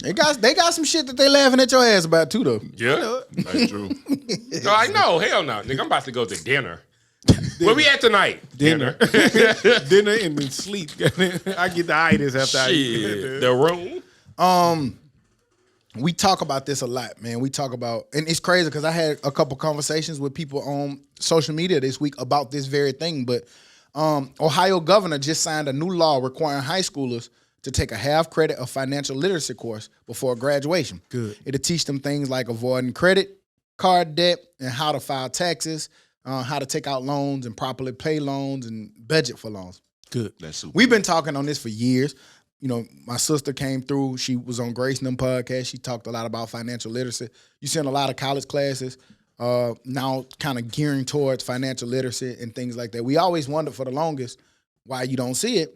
[SPEAKER 5] They got some shit that they laughing at your ass about too, though.
[SPEAKER 4] Yeah.
[SPEAKER 3] That's true.
[SPEAKER 4] No, I know. Hell no. Nigga, I'm about to go to dinner. Where we at tonight?
[SPEAKER 2] Dinner. Dinner and then sleep. I get the itis after I eat.
[SPEAKER 4] Shit. The room.
[SPEAKER 5] We talk about this a lot, man. We talk about, and it's crazy because I had a couple conversations with people on social media this week about this very thing. But Ohio governor just signed a new law requiring high schoolers to take a half credit of financial literacy course before graduation.
[SPEAKER 2] Good.
[SPEAKER 5] It'll teach them things like avoiding credit card debt and how to file taxes, how to take out loans and properly pay loans and budget for loans.
[SPEAKER 2] Good.
[SPEAKER 3] That's super.
[SPEAKER 5] We've been talking on this for years. You know, my sister came through. She was on Grace and them podcast. She talked a lot about financial literacy. You see in a lot of college classes now kind of gearing towards financial literacy and things like that. We always wondered for the longest why you don't see it.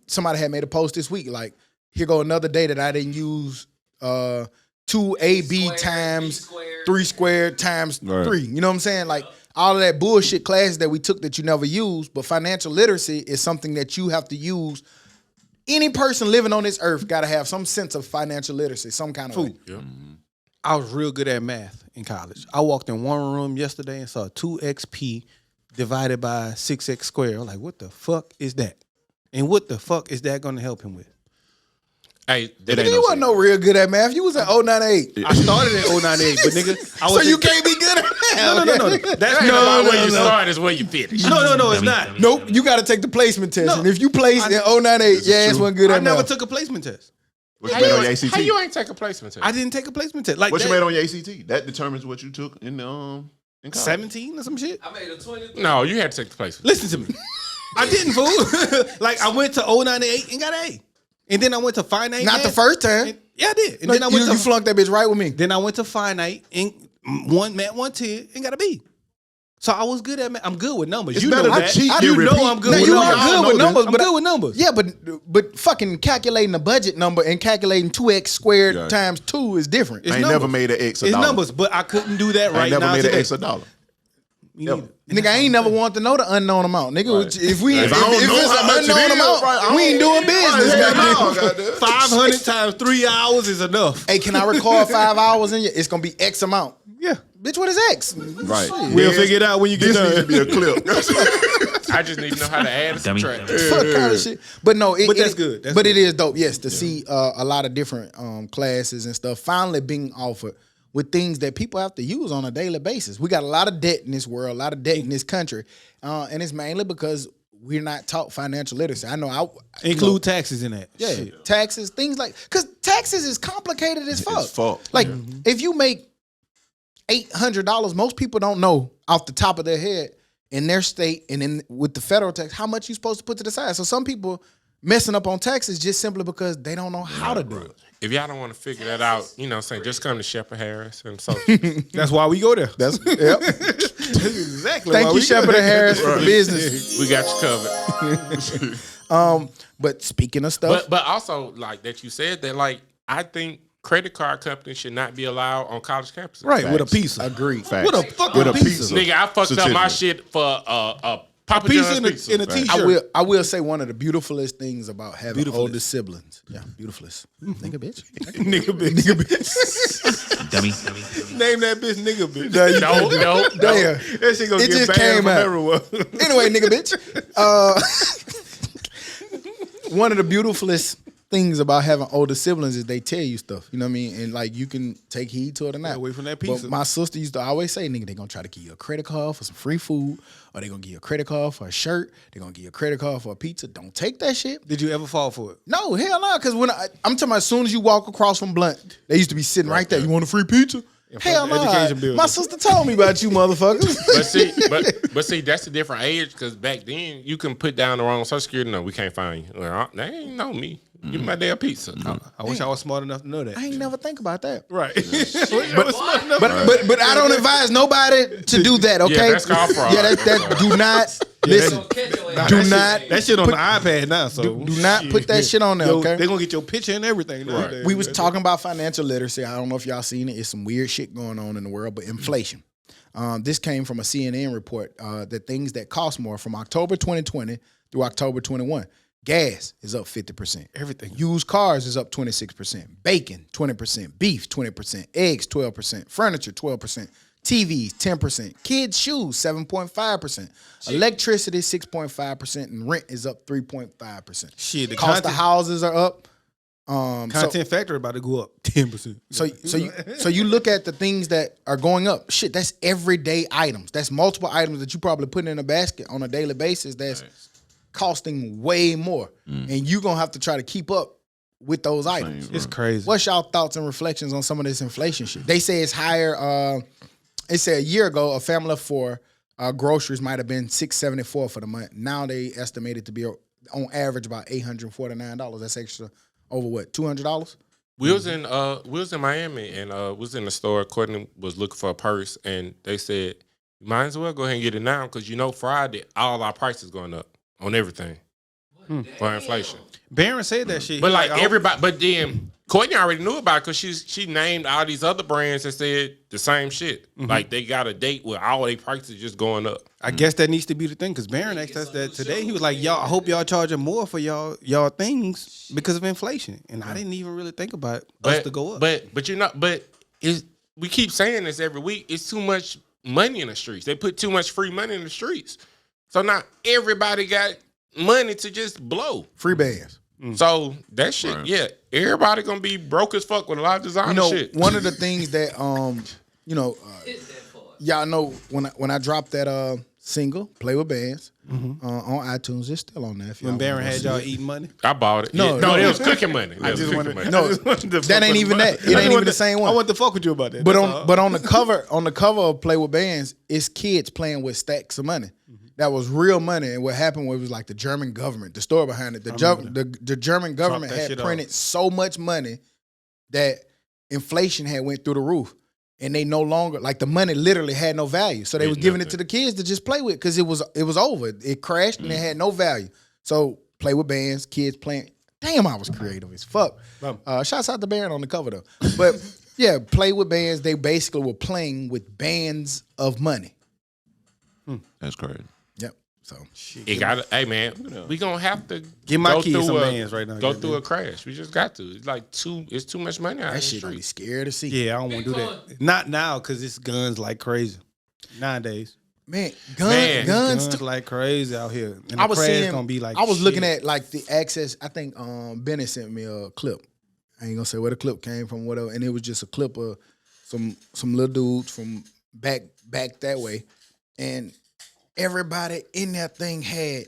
[SPEAKER 5] Somebody had made a post this week like, here go another day that I didn't use 2AB times 3 squared times 3. You know what I'm saying? Like all of that bullshit classes that we took that you never used, but financial literacy is something that you have to use. Any person living on this earth got to have some sense of financial literacy, some kind of way.
[SPEAKER 4] Yeah.
[SPEAKER 2] I was real good at math in college. I walked in one room yesterday and saw 2xp divided by 6x squared. I'm like, what the fuck is that? And what the fuck is that going to help him with?
[SPEAKER 4] Hey,
[SPEAKER 5] Nigga, you wasn't no real good at math. You was at 098.
[SPEAKER 2] I started at 098, but nigga, I was
[SPEAKER 5] So you can't be good at math.
[SPEAKER 2] No. That's
[SPEAKER 4] ain't about where you
[SPEAKER 2] no.
[SPEAKER 4] start, is where you finish.
[SPEAKER 2] No, it's not.
[SPEAKER 5] Nope, you got to take the placement test.
[SPEAKER 2] No.
[SPEAKER 5] And if you placed in 098, your ass wasn't good
[SPEAKER 2] I
[SPEAKER 5] at
[SPEAKER 2] never
[SPEAKER 5] math.
[SPEAKER 2] took a placement test.
[SPEAKER 3] What you made on your ACT?
[SPEAKER 4] How you ain't take a placement test?
[SPEAKER 2] I didn't take a placement test. Like
[SPEAKER 3] What you
[SPEAKER 2] that,
[SPEAKER 3] made on your ACT? That determines what you took in college.
[SPEAKER 2] 17 or some shit.
[SPEAKER 1] I made a 20.
[SPEAKER 4] No, you had to take the placement.
[SPEAKER 2] Listen to me. I didn't, fool. Like I went to 098 and got A. And then I went to finite.
[SPEAKER 5] Not the first time.
[SPEAKER 2] Yeah, I did. And
[SPEAKER 5] No,
[SPEAKER 2] then I went
[SPEAKER 5] you
[SPEAKER 2] to
[SPEAKER 5] flunked that bitch right with me.
[SPEAKER 2] Then I went to finite and Matt 110 and got a B. So I was good at math. I'm good with numbers.
[SPEAKER 3] It's
[SPEAKER 2] You
[SPEAKER 3] better
[SPEAKER 2] know
[SPEAKER 3] to
[SPEAKER 2] that.
[SPEAKER 3] cheat
[SPEAKER 2] You
[SPEAKER 3] than
[SPEAKER 2] know
[SPEAKER 3] repeat.
[SPEAKER 2] I'm good
[SPEAKER 5] Now,
[SPEAKER 2] with
[SPEAKER 5] you
[SPEAKER 2] numbers.
[SPEAKER 5] are good with numbers,
[SPEAKER 2] I'm
[SPEAKER 5] but
[SPEAKER 2] good with numbers.
[SPEAKER 5] Yeah, but fucking calculating the budget number and calculating 2x squared
[SPEAKER 3] Yeah.
[SPEAKER 5] times 2 is different.
[SPEAKER 3] I ain't
[SPEAKER 2] numbers.
[SPEAKER 3] never made an X a
[SPEAKER 2] It's
[SPEAKER 3] dollar.
[SPEAKER 2] numbers, but I couldn't do that
[SPEAKER 3] I
[SPEAKER 2] right
[SPEAKER 3] ain't never
[SPEAKER 2] now
[SPEAKER 3] made an
[SPEAKER 2] today.
[SPEAKER 3] X a dollar.
[SPEAKER 2] Me
[SPEAKER 3] Never.
[SPEAKER 2] neither.
[SPEAKER 5] Nigga, I ain't never want to know the unknown amount. Nigga,
[SPEAKER 3] Right.
[SPEAKER 5] if we
[SPEAKER 3] If
[SPEAKER 5] if
[SPEAKER 3] I don't know
[SPEAKER 5] it's
[SPEAKER 3] how
[SPEAKER 5] an
[SPEAKER 3] much it
[SPEAKER 5] unknown
[SPEAKER 3] is,
[SPEAKER 5] amount,
[SPEAKER 3] right, I
[SPEAKER 5] we ain't
[SPEAKER 3] don't-
[SPEAKER 5] doing business.
[SPEAKER 3] Right, hell
[SPEAKER 5] goddamn.
[SPEAKER 3] no, goddamn.
[SPEAKER 2] 500 times 3 hours is enough.
[SPEAKER 5] Hey, can I record 5 hours in you? It's gonna be X amount.
[SPEAKER 2] Yeah.
[SPEAKER 5] Bitch, what is X?
[SPEAKER 3] Right.
[SPEAKER 2] We'll figure it out when you get
[SPEAKER 3] This
[SPEAKER 2] done.
[SPEAKER 3] needs to be a clip.
[SPEAKER 4] I just need to know how to add and
[SPEAKER 6] Dummy.
[SPEAKER 4] subtract.
[SPEAKER 5] Fuck kind of shit. But no,
[SPEAKER 2] But that's good. That's
[SPEAKER 5] but
[SPEAKER 2] good.
[SPEAKER 5] it is dope. Yes, to see a lot of different classes and stuff finally being offered with things that people have to use on a daily basis. We got a lot of debt in this world, a lot of debt in this country, and it's mainly because we're not taught financial literacy. I know
[SPEAKER 2] Include taxes in that.
[SPEAKER 5] yeah,
[SPEAKER 2] Shit.
[SPEAKER 5] taxes, things like, because taxes is complicated as fuck.
[SPEAKER 3] It's fuck.
[SPEAKER 5] Like if you make $800, most people don't know off the top of their head in their state and in with the federal tax how much you're supposed to put to the side. So some people messing up on taxes just simply because they don't know how to do it.
[SPEAKER 4] If y'all don't want to figure that out, you know what I'm saying, just come to Shepherd Harris and so
[SPEAKER 2] That's why we go there.
[SPEAKER 5] That's yep.
[SPEAKER 2] That's exactly
[SPEAKER 5] Thank
[SPEAKER 2] why
[SPEAKER 5] you,
[SPEAKER 2] we go
[SPEAKER 5] Shepherd
[SPEAKER 2] there.
[SPEAKER 5] and Harris, for the business.
[SPEAKER 4] we got you covered.
[SPEAKER 5] But speaking of stuff,
[SPEAKER 4] But also, like that you said that, like, I think credit card companies should not be allowed on college campuses.
[SPEAKER 2] Right, with a
[SPEAKER 3] Facts.
[SPEAKER 2] pizza.
[SPEAKER 5] agreed.
[SPEAKER 3] Facts.
[SPEAKER 2] What a fucking
[SPEAKER 3] With a
[SPEAKER 2] pizza.
[SPEAKER 3] pizza.
[SPEAKER 4] Nigga, I fucked up my
[SPEAKER 3] Certificate.
[SPEAKER 4] shit for a Papa
[SPEAKER 2] Pizza
[SPEAKER 4] John's
[SPEAKER 2] in a,
[SPEAKER 4] pizza.
[SPEAKER 2] in a
[SPEAKER 3] Right.
[SPEAKER 2] t-shirt.
[SPEAKER 5] I will say one of the beautifulest things about having
[SPEAKER 2] Beautifulest.
[SPEAKER 5] older siblings. Yeah, beautifulest. Nigga bitch.
[SPEAKER 2] Nigga bitch.
[SPEAKER 5] Nigga bitch.
[SPEAKER 6] Dummy.
[SPEAKER 2] Name that bitch nigga bitch.
[SPEAKER 4] No.
[SPEAKER 5] Damn.
[SPEAKER 2] That shit gonna
[SPEAKER 5] It
[SPEAKER 2] get
[SPEAKER 5] just
[SPEAKER 2] banned
[SPEAKER 5] came
[SPEAKER 2] from
[SPEAKER 5] out.
[SPEAKER 2] everyone.
[SPEAKER 5] Anyway, nigga bitch. One of the beautifulest things about having older siblings is they tell you stuff. You know what I mean? And like you can take heed to it or not.
[SPEAKER 2] away from that
[SPEAKER 5] But
[SPEAKER 2] pizza.
[SPEAKER 5] my sister used to always say, nigga, they gonna try to give you a credit card for some free food, or they gonna give you a credit card for a shirt, they gonna give you a credit card for a pizza. Don't take that shit.
[SPEAKER 2] Did you ever fall for it?
[SPEAKER 5] No, hell no. Because when I'm talking about, as soon as you walk across from Blunt, they used to be sitting right there. You want a free pizza? Hell
[SPEAKER 2] the
[SPEAKER 5] no.
[SPEAKER 2] education building.
[SPEAKER 5] My sister told me about you, motherfuckers.
[SPEAKER 4] But see, that's a different age because back then you can put down the wrong social security. No, we can't find you. Well, they ain't know me. Give me my damn pizza.
[SPEAKER 2] I wish I was smart enough to know that.
[SPEAKER 5] I ain't never think about that.
[SPEAKER 2] Right.
[SPEAKER 5] But I don't advise nobody to do that. Okay.
[SPEAKER 4] Yeah, that's called fraud.
[SPEAKER 5] Yeah, that do not listen. Do not
[SPEAKER 2] That shit on the iPad now, so
[SPEAKER 5] do not put that shit on there. Okay.
[SPEAKER 2] They're gonna get your picture and everything. Right.
[SPEAKER 5] We was talking about financial literacy. I don't know if y'all seen it. It's some weird shit going on in the world, but inflation. This came from a CNN report that things that cost more from October 2020 through October 21. Gas is up 50%.
[SPEAKER 2] Everything.
[SPEAKER 5] Used cars is up 26%. Bacon, 20%. Beef, 20%. Eggs, 12%. Furniture, 12%. TVs, 10%. Kids' shoes, 7.5%. Electricity, 6.5%. And rent is up 3.5%.
[SPEAKER 2] Shit, the
[SPEAKER 5] Cost of houses are up.
[SPEAKER 2] content factor about to go up 10%.
[SPEAKER 5] So you look at the things that are going up. Shit, that's everyday items. That's multiple items that you probably put in a basket on a daily basis that's costing way more. And you're going to have to try to keep up with those items.
[SPEAKER 2] It's crazy.
[SPEAKER 5] What's y'all thoughts and reflections on some of this inflation shit? They say it's higher. They say a year ago, a family of four groceries might have been $674 for the month. Now they estimate it to be on average about $849. That's extra over what, $200?
[SPEAKER 4] We was in Miami and was in the store. Courtney was looking for a purse and they said, you might as well go ahead and get it now because Friday all our prices going up on everything for inflation.
[SPEAKER 2] Barron said that shit.
[SPEAKER 4] But like everybody, but then Courtney already knew about it because she named all these other brands and said the same shit. Like they got a date with all their prices just going up.
[SPEAKER 2] I guess that needs to be the thing because Barron asked us that today. He was like, "Y'all, I hope y'all charging more for y'all things because of inflation." And I didn't even really think about us to go up.
[SPEAKER 4] But we keep saying this every week. It's too much money in the streets. They put too much free money in the streets. So now everybody got money to just blow.
[SPEAKER 5] Free bands.
[SPEAKER 4] So that shit, everybody gonna be broke as fuck with a lot of designer shit.
[SPEAKER 5] One of the things that y'all know when I dropped that single, Play with Bands, on iTunes, it's still on there. If
[SPEAKER 2] when Barron had y'all eating money,
[SPEAKER 4] I bought it.
[SPEAKER 5] No,
[SPEAKER 4] it was cooking money.
[SPEAKER 5] that ain't even that. It ain't even the same one.
[SPEAKER 2] I want to fuck with you about that.
[SPEAKER 5] But on the cover of Play with Bands, it's kids playing with stacks of money. That was real money, and what happened was like the German government, the story behind it. The German government had printed so much money that inflation had went through the roof, and they no longer like the money literally had no value. So they was giving it to the kids to just play with because it was over. It crashed and it had no value. So Play with Bands, kids playing. Damn, I was creative as fuck. Shouts out to Barron on the cover though. But yeah, Play with Bands. They basically were playing with bands of money.
[SPEAKER 3] That's crazy.
[SPEAKER 5] Yep. So
[SPEAKER 4] it got. Hey man, we gonna have to
[SPEAKER 2] give my kids some bands right now.
[SPEAKER 4] Go through a crash. We just got to. It's like it's too much money out in the
[SPEAKER 5] shit.
[SPEAKER 4] street.
[SPEAKER 5] Scared to see.
[SPEAKER 2] Yeah, I don't want to do that. Not now because it's guns like crazy nowadays.
[SPEAKER 5] Man, guns
[SPEAKER 2] like crazy out here. And
[SPEAKER 5] I was seeing.
[SPEAKER 2] Gonna be like
[SPEAKER 5] I was
[SPEAKER 2] shit.
[SPEAKER 5] looking at like the access. I think Bennett sent me a clip. I ain't gonna say where the clip came from, whatever. And it was just a clip of some little dudes from back that way, and everybody in that thing had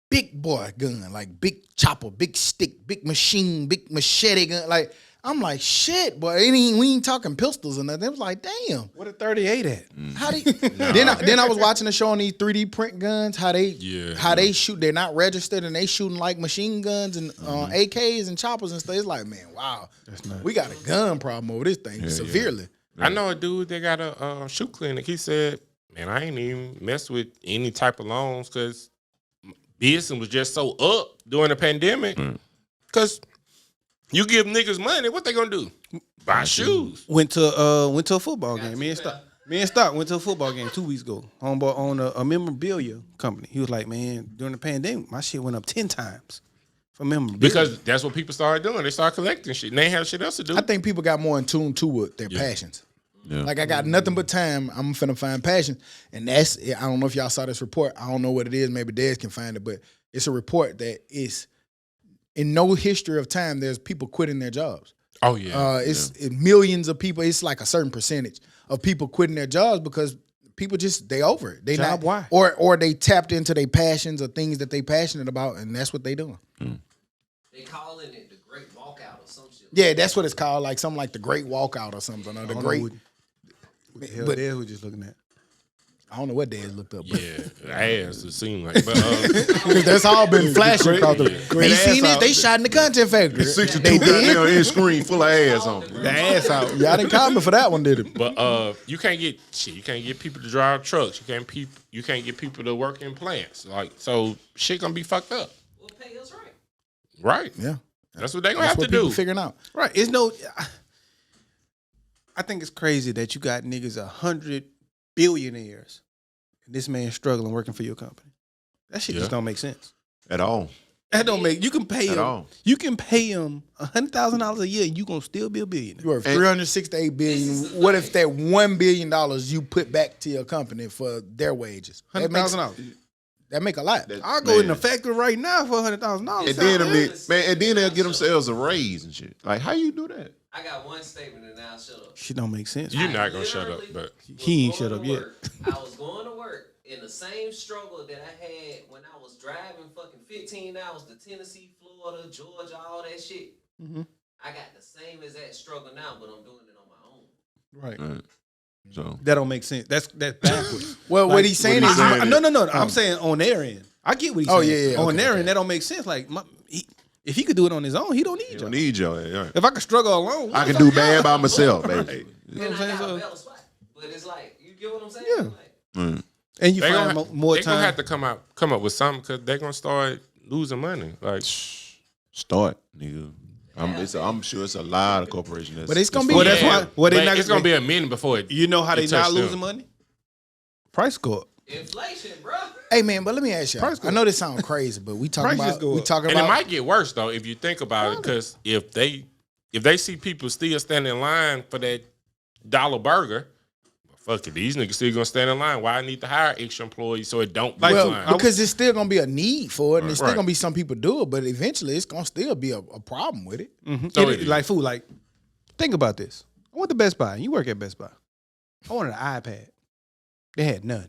[SPEAKER 5] big boy gun, like big chopper, big stick, big machine, big machete gun. Like I'm like, shit, boy. We ain't talking pistols or nothing. It was like, damn.
[SPEAKER 2] What a 38 at?
[SPEAKER 5] How they? Then I was watching the show on these 3D print guns. How they shoot? They're not registered and they shooting like machine guns and AKs and choppers and stuff. It's like, man, wow, we got a gun problem over this thing severely.
[SPEAKER 4] Yeah. I know a dude that got a shoe clinic. He said, man, I ain't even mess with any type of loans because business was just so up during the pandemic. Because you give niggas money, what they gonna do? Buy shoes.
[SPEAKER 2] Went to a football game. Me and Stock went to a football game 2 weeks ago. Homeboy owned a memorabilia company. He was like, man, during the pandemic, my shit went up 10 times for memorabilia.
[SPEAKER 4] Because that's what people started doing. They started collecting shit. And they ain't have shit else to do.
[SPEAKER 5] I think people got more in tune to their passions. Yeah. Like I got nothing but time. I'm finna find passion, and I don't know if y'all saw this report. I don't know what it is. Maybe Dez can find it, but it's a report that is in no history of time. There's people quitting their jobs.
[SPEAKER 4] Oh yeah,
[SPEAKER 5] it's millions of people. It's like a certain percentage of people quitting their jobs because people just they over it. They not
[SPEAKER 2] why
[SPEAKER 5] or they tapped into their passions or things that they passionate about, and that's what they doing.
[SPEAKER 1] They calling it the Great Walkout or some shit.
[SPEAKER 5] Yeah, that's what it's called. Like something like the Great Walkout or something. Or the Great.
[SPEAKER 2] But Dad was just looking at.
[SPEAKER 5] I don't know what Dad looked up.
[SPEAKER 4] Yeah, ass it seemed like. But
[SPEAKER 5] that's all been flashing. Ain't seen it? They shot in the content factory.
[SPEAKER 3] 62 goddamn in screen full of ass on it.
[SPEAKER 2] The ass out.
[SPEAKER 5] Y'all didn't comment for that one, did it?
[SPEAKER 4] But you can't get shit. You can't get people to drive trucks. You can't get people to work in plants. Like so, shit gonna be fucked up.
[SPEAKER 1] Well, pay us right.
[SPEAKER 4] Right.
[SPEAKER 5] Yeah.
[SPEAKER 4] That's what they gonna have to
[SPEAKER 5] do.
[SPEAKER 4] Figuring
[SPEAKER 5] out.
[SPEAKER 2] Right. I think it's crazy that you got niggas 100 billionaires, and this man struggling working for your company. That shit just don't make sense
[SPEAKER 3] at all.
[SPEAKER 2] That don't make you can pay
[SPEAKER 3] At
[SPEAKER 2] him.
[SPEAKER 3] all.
[SPEAKER 2] You can pay him $100,000 a year, and you gonna still be a billionaire.
[SPEAKER 5] You worth $368 billion. What if that $1 billion you put back to your company for their wages?
[SPEAKER 2] $100,000.
[SPEAKER 5] That make a lot.
[SPEAKER 2] I'll go in the factory right now for $100,000.
[SPEAKER 3] And then they'll get themselves a raise and shit. Like, how you do that?
[SPEAKER 1] I got one statement and now shut up.
[SPEAKER 2] Shit don't make sense.
[SPEAKER 4] You're not gonna shut up, but
[SPEAKER 2] He ain't shut up yet.
[SPEAKER 1] I was going to work in the same struggle that I had when I was driving fucking 15 hours to Tennessee, Florida, Georgia, all that shit.
[SPEAKER 2] Mm-hmm.
[SPEAKER 1] I got the same exact struggle now, but I'm doing it on my own.
[SPEAKER 2] Right.
[SPEAKER 3] So
[SPEAKER 2] That don't make sense. That's backwards.
[SPEAKER 5] Well, what he's saying is,
[SPEAKER 2] No. I'm saying on their end. I get what he's saying.
[SPEAKER 5] yeah,
[SPEAKER 2] On
[SPEAKER 5] okay,
[SPEAKER 2] their
[SPEAKER 5] okay.
[SPEAKER 2] end, that don't make sense. Like, if he could do it on his own, he don't need
[SPEAKER 3] you
[SPEAKER 2] you.
[SPEAKER 3] don't need your right.
[SPEAKER 2] If I could struggle alone,
[SPEAKER 3] I can do bad by myself, baby.
[SPEAKER 2] You know
[SPEAKER 1] And
[SPEAKER 2] what I'm
[SPEAKER 1] I got a
[SPEAKER 2] saying?
[SPEAKER 1] better spot. But it's like, you get what I'm saying?
[SPEAKER 2] Yeah.
[SPEAKER 1] Like,
[SPEAKER 2] And you
[SPEAKER 4] they
[SPEAKER 2] find
[SPEAKER 4] gonna,
[SPEAKER 2] more
[SPEAKER 4] they gonna
[SPEAKER 2] time.
[SPEAKER 4] have to come up with something because they're gonna start losing money. Like,
[SPEAKER 3] Start, nigga. I'm sure it's a lot of corporations.
[SPEAKER 5] But it's gonna be-
[SPEAKER 2] Well, that's why. Well, they
[SPEAKER 4] but
[SPEAKER 2] not
[SPEAKER 4] it's gonna be a minute before it.
[SPEAKER 2] You know how they
[SPEAKER 4] it
[SPEAKER 2] not
[SPEAKER 4] touch
[SPEAKER 2] losing
[SPEAKER 4] them.
[SPEAKER 2] money? Price go up.
[SPEAKER 1] inflation, bro.
[SPEAKER 5] hey man, but let me ask you.
[SPEAKER 2] Price go
[SPEAKER 5] I know this sounds crazy, but we talking
[SPEAKER 2] Prices
[SPEAKER 5] about
[SPEAKER 2] go
[SPEAKER 5] we
[SPEAKER 2] up.
[SPEAKER 5] talking
[SPEAKER 4] And it
[SPEAKER 5] about
[SPEAKER 4] might get worse though if you think about it, because if they see people still standing in line for that dollar burger, fuck it, these niggas still gonna stand in line. Why I need to hire extra employees so it don't be
[SPEAKER 5] well,
[SPEAKER 4] line?
[SPEAKER 5] because there's still gonna be a need for it, and there's still
[SPEAKER 4] Right.
[SPEAKER 5] gonna be some people do it, but eventually it's gonna still be a problem with it.
[SPEAKER 4] So
[SPEAKER 2] It- like food. Like, think about this. I went to Best Buy. You work at Best Buy. I wanted an iPad. They had none.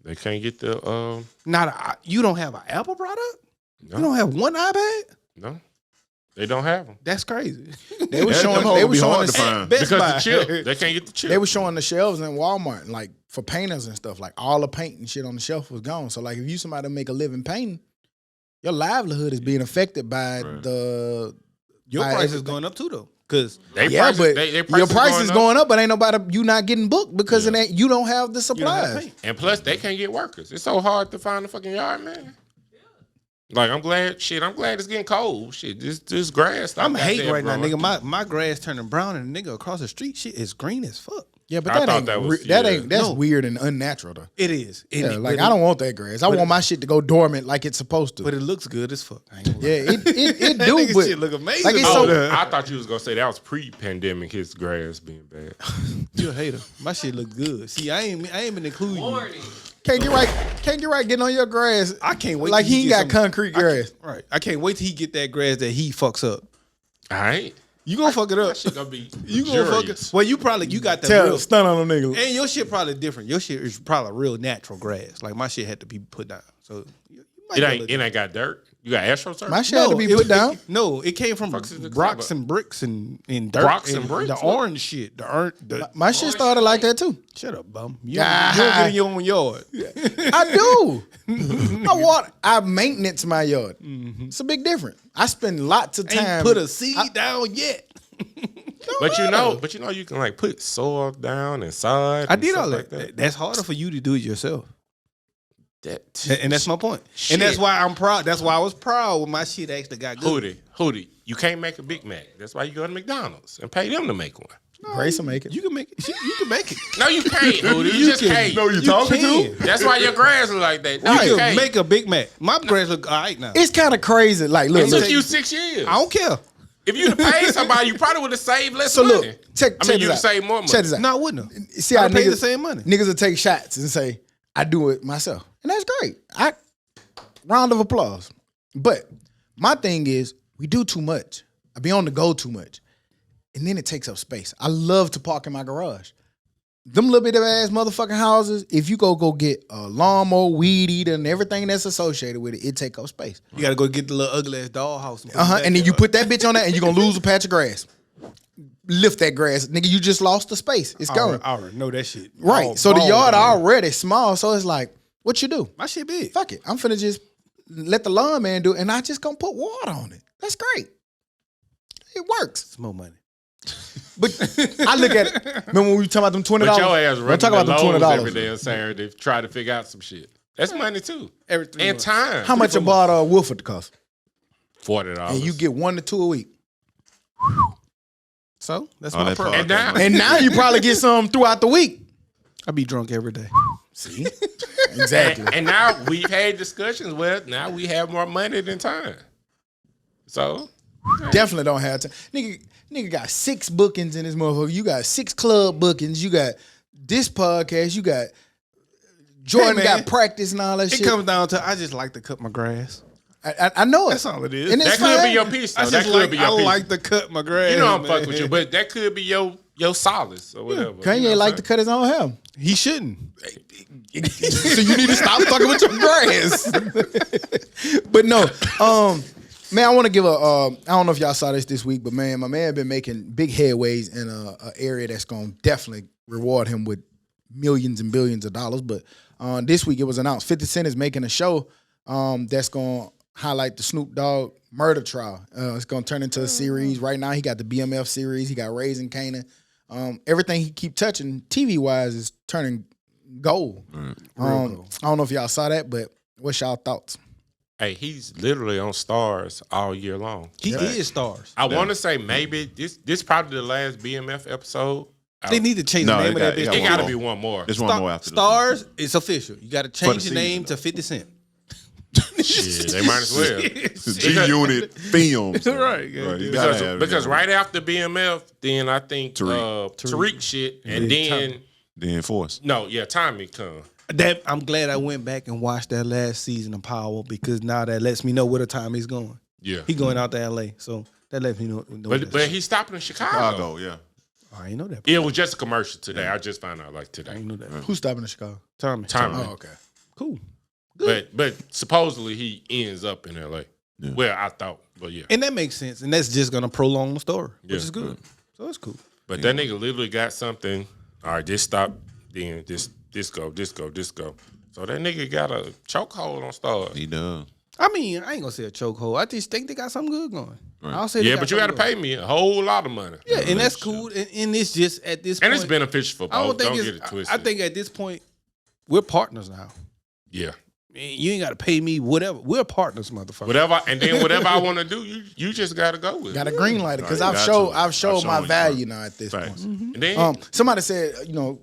[SPEAKER 4] They can't get the
[SPEAKER 2] You don't have an Apple product?
[SPEAKER 4] no,
[SPEAKER 2] You don't have one iPad?
[SPEAKER 4] no, they don't have them
[SPEAKER 2] That's crazy.
[SPEAKER 5] They were
[SPEAKER 3] That-
[SPEAKER 5] showing.
[SPEAKER 3] them
[SPEAKER 5] They
[SPEAKER 3] hoes
[SPEAKER 5] were
[SPEAKER 3] be
[SPEAKER 5] showing.
[SPEAKER 3] hard to
[SPEAKER 5] The,
[SPEAKER 3] find.
[SPEAKER 2] Best
[SPEAKER 4] because
[SPEAKER 2] Buy.
[SPEAKER 4] the chip they can't get the chip.
[SPEAKER 5] they were showing the shelves in Walmart, like for painters and stuff. Like all the paint and shit on the shelf was gone. So like, if you somebody make a living painting, your livelihood is being affected by the.
[SPEAKER 2] Your
[SPEAKER 5] by
[SPEAKER 2] price is
[SPEAKER 5] everything.
[SPEAKER 2] going up too, though. Because
[SPEAKER 4] They
[SPEAKER 5] Yeah,
[SPEAKER 4] prices-
[SPEAKER 5] but
[SPEAKER 4] they
[SPEAKER 5] your price is
[SPEAKER 4] up.
[SPEAKER 5] going up, but ain't nobody you not getting booked because of
[SPEAKER 4] Yeah.
[SPEAKER 5] that. You don't have the
[SPEAKER 2] you don't have
[SPEAKER 5] supplies.
[SPEAKER 2] paint.
[SPEAKER 4] And plus, they can't get workers. It's so hard to find a fucking yard, man. Like, I'm glad it's getting cold. Shit, this grass.
[SPEAKER 2] I'm hating right now,
[SPEAKER 4] growing.
[SPEAKER 2] nigga. My grass turning brown, and the nigga across the street shit is green as fuck.
[SPEAKER 5] Yeah, but
[SPEAKER 4] I
[SPEAKER 5] that
[SPEAKER 4] thought
[SPEAKER 5] ain't
[SPEAKER 4] that
[SPEAKER 5] that,
[SPEAKER 4] was-
[SPEAKER 5] that
[SPEAKER 4] yeah.
[SPEAKER 5] ain't that's
[SPEAKER 2] No.
[SPEAKER 5] weird and unnatural though.
[SPEAKER 2] It is.
[SPEAKER 5] Yeah, like I don't want that grass. I want my shit to go dormant like it's supposed to.
[SPEAKER 2] But it looks good as fuck. I ain't gonna lie.
[SPEAKER 5] Yeah, it
[SPEAKER 2] That
[SPEAKER 5] do,
[SPEAKER 2] nigga
[SPEAKER 5] but
[SPEAKER 2] shit look amazing.
[SPEAKER 5] like it's
[SPEAKER 2] over
[SPEAKER 5] so-
[SPEAKER 2] there.
[SPEAKER 4] I thought you was gonna say that was pre-pandemic. His grass being bad.
[SPEAKER 2] You a hater. My shit look good. See, I ain't been including you.
[SPEAKER 1] Warning.
[SPEAKER 5] can't get right getting on your grass.
[SPEAKER 2] I can't wait.
[SPEAKER 5] Like
[SPEAKER 2] till
[SPEAKER 5] he ain't
[SPEAKER 2] get
[SPEAKER 5] got
[SPEAKER 2] some-
[SPEAKER 5] concrete grass.
[SPEAKER 2] Right. I can't wait till he get that grass that he fucks up.
[SPEAKER 4] All right,
[SPEAKER 2] You gonna fuck it up.
[SPEAKER 4] that shit gonna be.
[SPEAKER 2] You gonna fuck it.
[SPEAKER 4] luxurious.
[SPEAKER 2] Well, you got the
[SPEAKER 5] Tell
[SPEAKER 2] real.
[SPEAKER 5] stun on them niggas.
[SPEAKER 2] And your shit probably different. Your shit is probably real natural grass. Like my shit had to be put down. So you might
[SPEAKER 4] It
[SPEAKER 2] go
[SPEAKER 4] ain't.
[SPEAKER 2] look-
[SPEAKER 4] It ain't got dirt. You got astroturf.
[SPEAKER 5] My shit had to be put down.
[SPEAKER 2] No, it came from
[SPEAKER 4] Fucks is the
[SPEAKER 2] rocks
[SPEAKER 4] club.
[SPEAKER 2] and bricks and dirt.
[SPEAKER 4] Rocks and bricks?
[SPEAKER 2] The
[SPEAKER 4] What?
[SPEAKER 2] orange shit.
[SPEAKER 5] My shit started like that too.
[SPEAKER 2] Shut up, bum. You don't get in your own yard.
[SPEAKER 5] I do. I maintenance my yard. It's a big difference. I spend lots of time.
[SPEAKER 2] Ain't put a seed down yet.
[SPEAKER 4] But you know, you can like put soil down and sod.
[SPEAKER 2] I
[SPEAKER 4] and
[SPEAKER 2] did
[SPEAKER 4] stuff
[SPEAKER 2] all
[SPEAKER 4] like
[SPEAKER 2] that. That's harder for you to do it yourself.
[SPEAKER 4] That
[SPEAKER 2] And that's my point.
[SPEAKER 4] Shit.
[SPEAKER 2] And that's why I'm proud. That's why I was proud when my shit actually got good.
[SPEAKER 4] Hootie. You can't make a Big Mac. That's why you go to McDonald's and pay them to make one.
[SPEAKER 5] Grace will make it.
[SPEAKER 2] You can make it. You can make it.
[SPEAKER 4] No, you can't, Hootie. You just can't.
[SPEAKER 3] No, you talking to?
[SPEAKER 4] That's why your grass look like that. No,
[SPEAKER 2] You
[SPEAKER 4] you
[SPEAKER 2] can
[SPEAKER 4] can't.
[SPEAKER 2] make a Big Mac. My grass look all right now.
[SPEAKER 5] It's kind of crazy. Like look,
[SPEAKER 4] It
[SPEAKER 5] look.
[SPEAKER 4] took you 6 years.
[SPEAKER 2] I don't care.
[SPEAKER 4] If you'd have paid somebody, you probably would have saved less
[SPEAKER 5] So
[SPEAKER 4] money.
[SPEAKER 5] look, check
[SPEAKER 4] I mean,
[SPEAKER 5] this
[SPEAKER 4] you'd
[SPEAKER 5] out.
[SPEAKER 4] have saved more money.
[SPEAKER 5] Check this out.
[SPEAKER 2] No, I wouldn't have.
[SPEAKER 5] See how
[SPEAKER 2] I'd pay
[SPEAKER 5] niggas
[SPEAKER 2] the same money.
[SPEAKER 5] Niggas will take shots and say, I do it myself. And that's great. Round of applause. But my thing is, we do too much. I be on the go too much. And then it takes up space. I love to park in my garage. Them little bit of ass motherfucking houses, if you go get a lawnmower, weed eater, and everything that's associated with it, it take up space.
[SPEAKER 2] You gotta go get the little ugly ass dollhouse.
[SPEAKER 5] And then you put that bitch on that and you're gonna lose a patch of grass. Lift that grass. Nigga, you just lost the space. It's gone.
[SPEAKER 2] I already know that shit.
[SPEAKER 5] Right.
[SPEAKER 2] All
[SPEAKER 5] So the
[SPEAKER 2] bald,
[SPEAKER 5] yard
[SPEAKER 2] man.
[SPEAKER 5] already small. So it's like, what you do?
[SPEAKER 2] My shit big.
[SPEAKER 5] Fuck it. I'm finna just let the lawn man do it, and I just gonna put water on it. That's great. It works.
[SPEAKER 2] It's more money.
[SPEAKER 5] But I look at it. Remember when we talking about them $20?
[SPEAKER 4] But your ass
[SPEAKER 5] I'm
[SPEAKER 4] running
[SPEAKER 5] talking about them
[SPEAKER 4] Lowe's
[SPEAKER 5] $20.
[SPEAKER 4] every day on Saturday to try to figure out some shit. That's money too.
[SPEAKER 2] Every 3
[SPEAKER 4] And
[SPEAKER 2] months.
[SPEAKER 4] time.
[SPEAKER 5] How much a bottle of Wolford cost?
[SPEAKER 4] $40.
[SPEAKER 5] And you get 1 to 2 a week.
[SPEAKER 2] So that's
[SPEAKER 3] Oh,
[SPEAKER 2] my
[SPEAKER 3] that
[SPEAKER 2] problem.
[SPEAKER 3] part.
[SPEAKER 4] And now
[SPEAKER 5] And now you probably get some throughout the week.
[SPEAKER 2] I be drunk every day.
[SPEAKER 5] See? Exactly.
[SPEAKER 4] And now we've had discussions where now we have more money than time. So
[SPEAKER 5] Definitely don't have time. Nigga got 6 bookings in this motherfucker. You got 6 club bookings. You got this podcast. You got Jordan
[SPEAKER 2] Hey, man.
[SPEAKER 5] got practice and all that
[SPEAKER 2] It
[SPEAKER 5] shit.
[SPEAKER 2] comes down to I just like to cut my grass.
[SPEAKER 5] I know it.
[SPEAKER 2] That's all it is.
[SPEAKER 5] And it's
[SPEAKER 4] that could
[SPEAKER 5] fine.
[SPEAKER 4] be your piece.
[SPEAKER 2] I
[SPEAKER 4] Though. That
[SPEAKER 2] just
[SPEAKER 4] could
[SPEAKER 2] like
[SPEAKER 4] be your piece.
[SPEAKER 2] like to cut my grass.
[SPEAKER 4] You know I'm
[SPEAKER 2] man.
[SPEAKER 4] fucking with you, but that could be your solace or whatever.
[SPEAKER 5] Kanye
[SPEAKER 4] you know
[SPEAKER 5] like
[SPEAKER 4] what
[SPEAKER 5] to cut his own hair.
[SPEAKER 2] He shouldn't.
[SPEAKER 5] So you need to stop fucking with your grass. But no, man, I want to give I don't know if y'all saw this week, but man, my man been making big headways in a area that's gonna definitely reward him with millions and billions of dollars. But this week it was announced 50 Cent is making a show that's gonna highlight the Snoop Dogg murder trial. It's gonna turn into a series. Right now he got the BMF series. He got Raising Canaan. Everything he keep touching TV wise is turning gold. I don't know if y'all saw that, but what's y'all thoughts?
[SPEAKER 4] Hey, he's literally on Stars all year long.
[SPEAKER 2] He is Stars.
[SPEAKER 4] I want to say maybe this probably the last BMF episode.
[SPEAKER 2] They need to change
[SPEAKER 3] No,
[SPEAKER 2] the name
[SPEAKER 3] it
[SPEAKER 2] of that
[SPEAKER 3] got- it
[SPEAKER 2] bitch.
[SPEAKER 3] got
[SPEAKER 4] It
[SPEAKER 3] one
[SPEAKER 4] got to
[SPEAKER 3] more.
[SPEAKER 4] be one more.
[SPEAKER 3] There's one more after this.
[SPEAKER 2] Stars, it's official. You got to change
[SPEAKER 3] the
[SPEAKER 2] the name
[SPEAKER 3] season,
[SPEAKER 2] to 50 Cent.
[SPEAKER 4] Shit, they might as well.
[SPEAKER 3] G-Unit Films.
[SPEAKER 2] Right, yeah,
[SPEAKER 3] You gotta have it.
[SPEAKER 4] Because right after BMF, then I think Tariq shit, and then
[SPEAKER 3] Then Force.
[SPEAKER 4] Tommy come.
[SPEAKER 2] I'm glad I went back and watched that last season of Power because now that lets me know where the time he's going.
[SPEAKER 4] Yeah,
[SPEAKER 2] He going out to L.A., so that lets me know.
[SPEAKER 4] but he's stopping in Chicago.
[SPEAKER 3] Chicago, yeah.
[SPEAKER 2] I ain't know that.
[SPEAKER 4] It was just a commercial today. I just found out like
[SPEAKER 2] I
[SPEAKER 4] today.
[SPEAKER 2] ain't know that.
[SPEAKER 5] Who's stopping in Chicago?
[SPEAKER 2] Tommy.
[SPEAKER 4] Tommy.
[SPEAKER 5] Oh, okay.
[SPEAKER 2] Cool.
[SPEAKER 4] But supposedly he ends up in LA.
[SPEAKER 3] Yeah.
[SPEAKER 4] Well, I thought, but yeah.
[SPEAKER 2] And that makes sense. And that's just going to prolong the story,
[SPEAKER 4] Yeah.
[SPEAKER 2] which is good. So it's cool.
[SPEAKER 4] But that nigga literally got something. All right, this stop. Then this go. So that nigga got a chokehold on Stars.
[SPEAKER 3] He does.
[SPEAKER 2] I mean, I ain't going to say a chokehold. I just think they got something good going.
[SPEAKER 3] Right.
[SPEAKER 2] I'll say they
[SPEAKER 4] Yeah,
[SPEAKER 2] got
[SPEAKER 4] but you got to
[SPEAKER 2] something
[SPEAKER 4] pay me a whole lot of money.
[SPEAKER 2] good. Yeah, and that's cool. And it's just at this
[SPEAKER 4] And
[SPEAKER 2] point.
[SPEAKER 4] it's beneficial for
[SPEAKER 2] I
[SPEAKER 4] both.
[SPEAKER 2] don't think
[SPEAKER 4] Don't get
[SPEAKER 2] it's.
[SPEAKER 4] it twisted.
[SPEAKER 2] I think at this point, we're partners now.
[SPEAKER 4] Yeah.
[SPEAKER 2] Man, you ain't got to pay me whatever. We're partners, motherfucker.
[SPEAKER 4] Whatever I want to do, you just got to go with
[SPEAKER 5] Got
[SPEAKER 4] it.
[SPEAKER 5] a green light because
[SPEAKER 3] Right,
[SPEAKER 5] I've
[SPEAKER 3] got to.
[SPEAKER 5] I've showed
[SPEAKER 3] I've
[SPEAKER 5] my
[SPEAKER 3] shown you,
[SPEAKER 5] value
[SPEAKER 3] bro.
[SPEAKER 5] now at this
[SPEAKER 3] Facts.
[SPEAKER 5] point.
[SPEAKER 4] And then
[SPEAKER 5] Somebody said,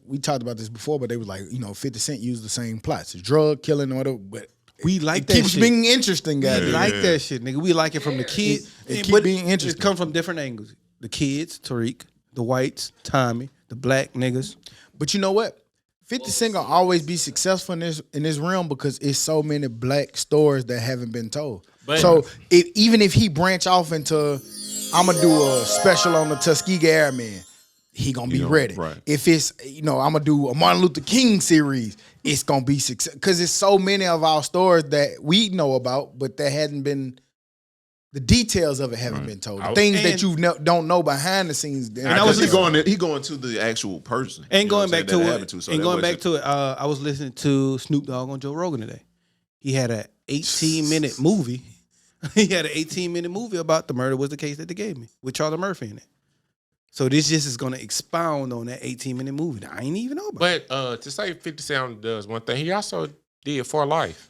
[SPEAKER 5] we talked about this before, but they was like, 50 Cent used the same plots, drug killing or whatever, but
[SPEAKER 2] We like
[SPEAKER 5] it
[SPEAKER 2] that
[SPEAKER 5] keeps
[SPEAKER 2] shit.
[SPEAKER 5] being interesting, guys.
[SPEAKER 2] We like that shit, nigga. We like it from the kids.
[SPEAKER 5] It keep
[SPEAKER 2] but
[SPEAKER 5] being interesting.
[SPEAKER 2] It comes from different angles. The kids, Tariq, the whites, Tommy, the black niggas.
[SPEAKER 5] But you know what? 50 Cent gonna always be successful in this realm because it's so many black stories that haven't been told.
[SPEAKER 4] But-
[SPEAKER 5] So even if he branch off into, I'm gonna do a special on the Tuskegee Airmen, he gonna be ready.
[SPEAKER 3] right.
[SPEAKER 5] If it's I'm gonna do a Martin Luther King series, it's gonna be success because it's so many of our stories that we know about, but that hadn't been. The details of it haven't been told. The things that you don't know behind the scenes. And
[SPEAKER 2] I was
[SPEAKER 3] He
[SPEAKER 2] listening-
[SPEAKER 3] going to the actual person.
[SPEAKER 2] And
[SPEAKER 3] You know
[SPEAKER 2] going
[SPEAKER 3] what I'm
[SPEAKER 2] back
[SPEAKER 3] saying,
[SPEAKER 2] to
[SPEAKER 3] that
[SPEAKER 2] it,
[SPEAKER 3] happened to, so
[SPEAKER 2] and
[SPEAKER 3] that
[SPEAKER 2] going back
[SPEAKER 3] wasn't-
[SPEAKER 2] to it, I was listening to Snoop Dogg on Joe Rogan today. He had an 18-minute movie. He had an 18-minute movie about the murder was the case that they gave me with Charlie Murphy in it. So this just is going to expound on that 18-minute movie that I ain't even know about.
[SPEAKER 4] But to say 50 Cent does one thing, he also did For Life.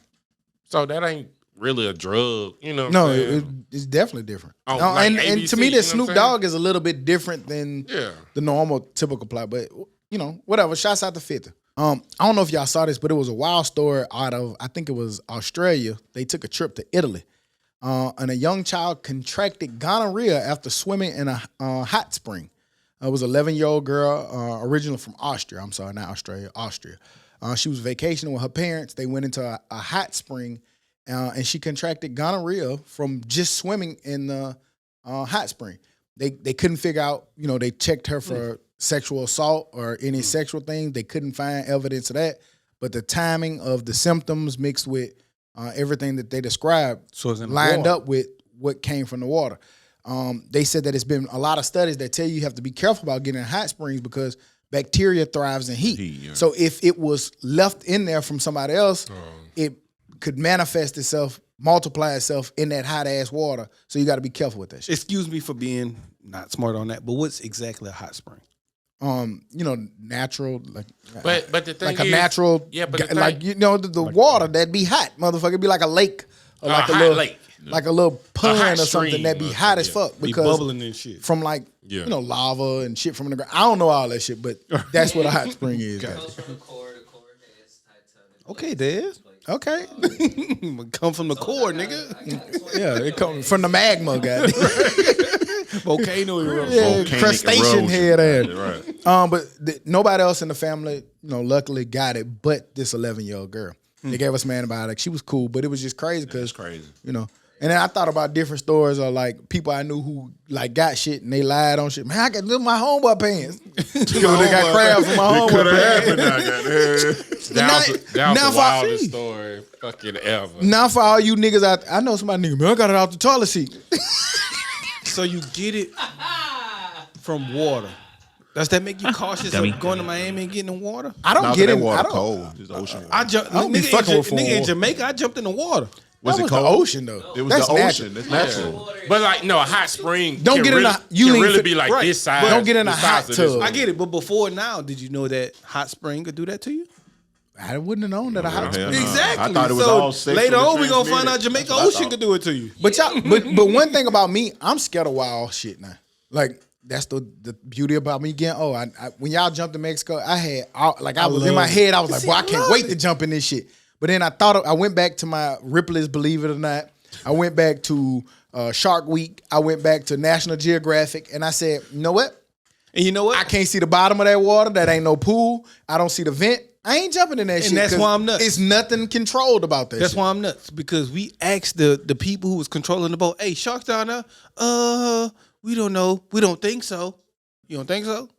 [SPEAKER 4] So that ain't really a drug, you know what
[SPEAKER 5] No,
[SPEAKER 4] I'm saying?
[SPEAKER 5] it's definitely different.
[SPEAKER 4] Oh,
[SPEAKER 5] No,
[SPEAKER 4] like
[SPEAKER 5] and
[SPEAKER 4] ABC,
[SPEAKER 5] to me,
[SPEAKER 4] you
[SPEAKER 5] that
[SPEAKER 4] know what I'm
[SPEAKER 5] Snoop
[SPEAKER 4] saying?
[SPEAKER 5] Dogg is a little bit different than
[SPEAKER 4] Yeah.
[SPEAKER 5] the normal typical plot. But whatever. Shouts out to 50. I don't know if y'all saw this, but it was a wild story out of I think it was Australia. They took a trip to Italy, and a young child contracted gonorrhea after swimming in a hot spring. It was an 11-year-old girl, originally from Austria. I'm sorry, not Australia, Austria. She was vacationing with her parents. They went into a hot spring, and she contracted gonorrhea from just swimming in the hot spring. They couldn't figure out, they checked her for sexual assault or any sexual things. They couldn't find evidence of that. But the timing of the symptoms mixed with everything that they described
[SPEAKER 2] So it's in the
[SPEAKER 5] lined
[SPEAKER 2] water.
[SPEAKER 5] up with what came from the water. They said that it's been a lot of studies that tell you have to be careful about getting in hot springs because bacteria thrives in heat.
[SPEAKER 3] Yeah.
[SPEAKER 5] So if it was left in there from somebody else, it could manifest itself, multiply itself in that hot ass water. So you got to be careful with that shit.
[SPEAKER 2] Excuse me for being not smart on that, but what's exactly a hot spring?
[SPEAKER 5] Natural,
[SPEAKER 4] But the thing
[SPEAKER 5] like a
[SPEAKER 4] is,
[SPEAKER 5] natural,
[SPEAKER 4] yeah, but the
[SPEAKER 5] like
[SPEAKER 4] thing-
[SPEAKER 5] the water that'd be hot, motherfucker. It'd be like a lake or like a
[SPEAKER 4] hot
[SPEAKER 5] little
[SPEAKER 4] lake.
[SPEAKER 5] like a little pond
[SPEAKER 4] hot
[SPEAKER 5] or something
[SPEAKER 4] stream
[SPEAKER 5] that be
[SPEAKER 4] or
[SPEAKER 5] hot as
[SPEAKER 4] something,
[SPEAKER 5] fuck
[SPEAKER 2] Be
[SPEAKER 5] because
[SPEAKER 2] bubbling and shit.
[SPEAKER 5] from like
[SPEAKER 4] Yeah.
[SPEAKER 5] lava and shit from the ground. I don't know all that shit, but that's what a hot spring is.
[SPEAKER 1] It comes from the core has titanium.
[SPEAKER 2] Okay, Dez.
[SPEAKER 5] Okay,
[SPEAKER 2] Come from the core, nigga.
[SPEAKER 5] yeah, it comes from the magma, goddamn.
[SPEAKER 2] Volcano eruption.
[SPEAKER 5] Yeah,
[SPEAKER 3] Volcanic
[SPEAKER 5] crustacean
[SPEAKER 3] erosion.
[SPEAKER 5] head ass.
[SPEAKER 3] Right.
[SPEAKER 5] But nobody else in the family, luckily got it, but this 11-year-old girl. They gave us some antibiotics. She was cool, but it was just crazy because,
[SPEAKER 3] That's crazy.
[SPEAKER 5] And then I thought about different stories of like people I knew who like got shit and they lied on shit. Man, I got my homeboy pants. They got crabs from my homeboy pants.
[SPEAKER 4] That
[SPEAKER 5] Now
[SPEAKER 4] was the
[SPEAKER 5] for-
[SPEAKER 4] wildest story fucking ever.
[SPEAKER 5] Now for all you niggas out, I know somebody nigga, man, I got it out the toilet seat.
[SPEAKER 2] So you get it from water. Does that make you cautious of going to Miami and getting in water?
[SPEAKER 5] I don't
[SPEAKER 3] Not
[SPEAKER 5] get
[SPEAKER 3] that
[SPEAKER 5] it.
[SPEAKER 3] water
[SPEAKER 5] I don't.
[SPEAKER 3] cold. It's ocean water.
[SPEAKER 2] I jumped.
[SPEAKER 5] I don't be
[SPEAKER 2] Nigga,
[SPEAKER 5] fucking with
[SPEAKER 2] nigga in
[SPEAKER 5] water.
[SPEAKER 2] Jamaica, I jumped in the water.
[SPEAKER 3] Was
[SPEAKER 5] That
[SPEAKER 3] it
[SPEAKER 5] was
[SPEAKER 3] cold?
[SPEAKER 5] the ocean though.
[SPEAKER 3] It was
[SPEAKER 5] That's
[SPEAKER 3] the ocean.
[SPEAKER 5] natural.
[SPEAKER 3] That's natural.
[SPEAKER 4] But like, no, a hot spring
[SPEAKER 5] Don't
[SPEAKER 4] can
[SPEAKER 5] get in
[SPEAKER 4] really,
[SPEAKER 5] a- you
[SPEAKER 4] can
[SPEAKER 5] ain't
[SPEAKER 4] really
[SPEAKER 5] fit-
[SPEAKER 4] be like
[SPEAKER 2] right.
[SPEAKER 4] this size.
[SPEAKER 5] But don't get in
[SPEAKER 4] the
[SPEAKER 5] a
[SPEAKER 4] size
[SPEAKER 5] hot
[SPEAKER 4] of this
[SPEAKER 5] tub.
[SPEAKER 4] one.
[SPEAKER 2] I get it, but before now, did you know that hot spring could do that to you?
[SPEAKER 5] I wouldn't have known that a hot
[SPEAKER 3] Hell
[SPEAKER 5] spring.
[SPEAKER 3] no.
[SPEAKER 2] Exactly.
[SPEAKER 3] I thought it was
[SPEAKER 2] so
[SPEAKER 3] all sexually
[SPEAKER 2] later on, we gonna find out
[SPEAKER 3] transmitted.
[SPEAKER 2] Jamaica
[SPEAKER 3] That's what I
[SPEAKER 2] Ocean
[SPEAKER 3] thought.
[SPEAKER 2] could do it to you.
[SPEAKER 5] But y'all, but one thing about me, I'm scared of wild shit now. Like that's the beauty about me getting old. I when y'all jumped to Mexico, I was in my head. I was like, boy, I can't wait to jump in this shit. But then I went back to my Ripley's, believe it or not. I went back to Shark Week. I went back to National Geographic, and I said, you know what?
[SPEAKER 2] And you know what?
[SPEAKER 5] I can't see the bottom of that water. That ain't no pool. I don't see the vent. I ain't jumping in that shit.
[SPEAKER 2] And that's
[SPEAKER 5] 'cause
[SPEAKER 2] why I'm nuts.
[SPEAKER 5] It's nothing controlled about that
[SPEAKER 2] That's
[SPEAKER 5] shit.
[SPEAKER 2] why I'm nuts, because we asked the people who was controlling the boat, hey, sharks down there? We don't know. We don't think so. You don't think so?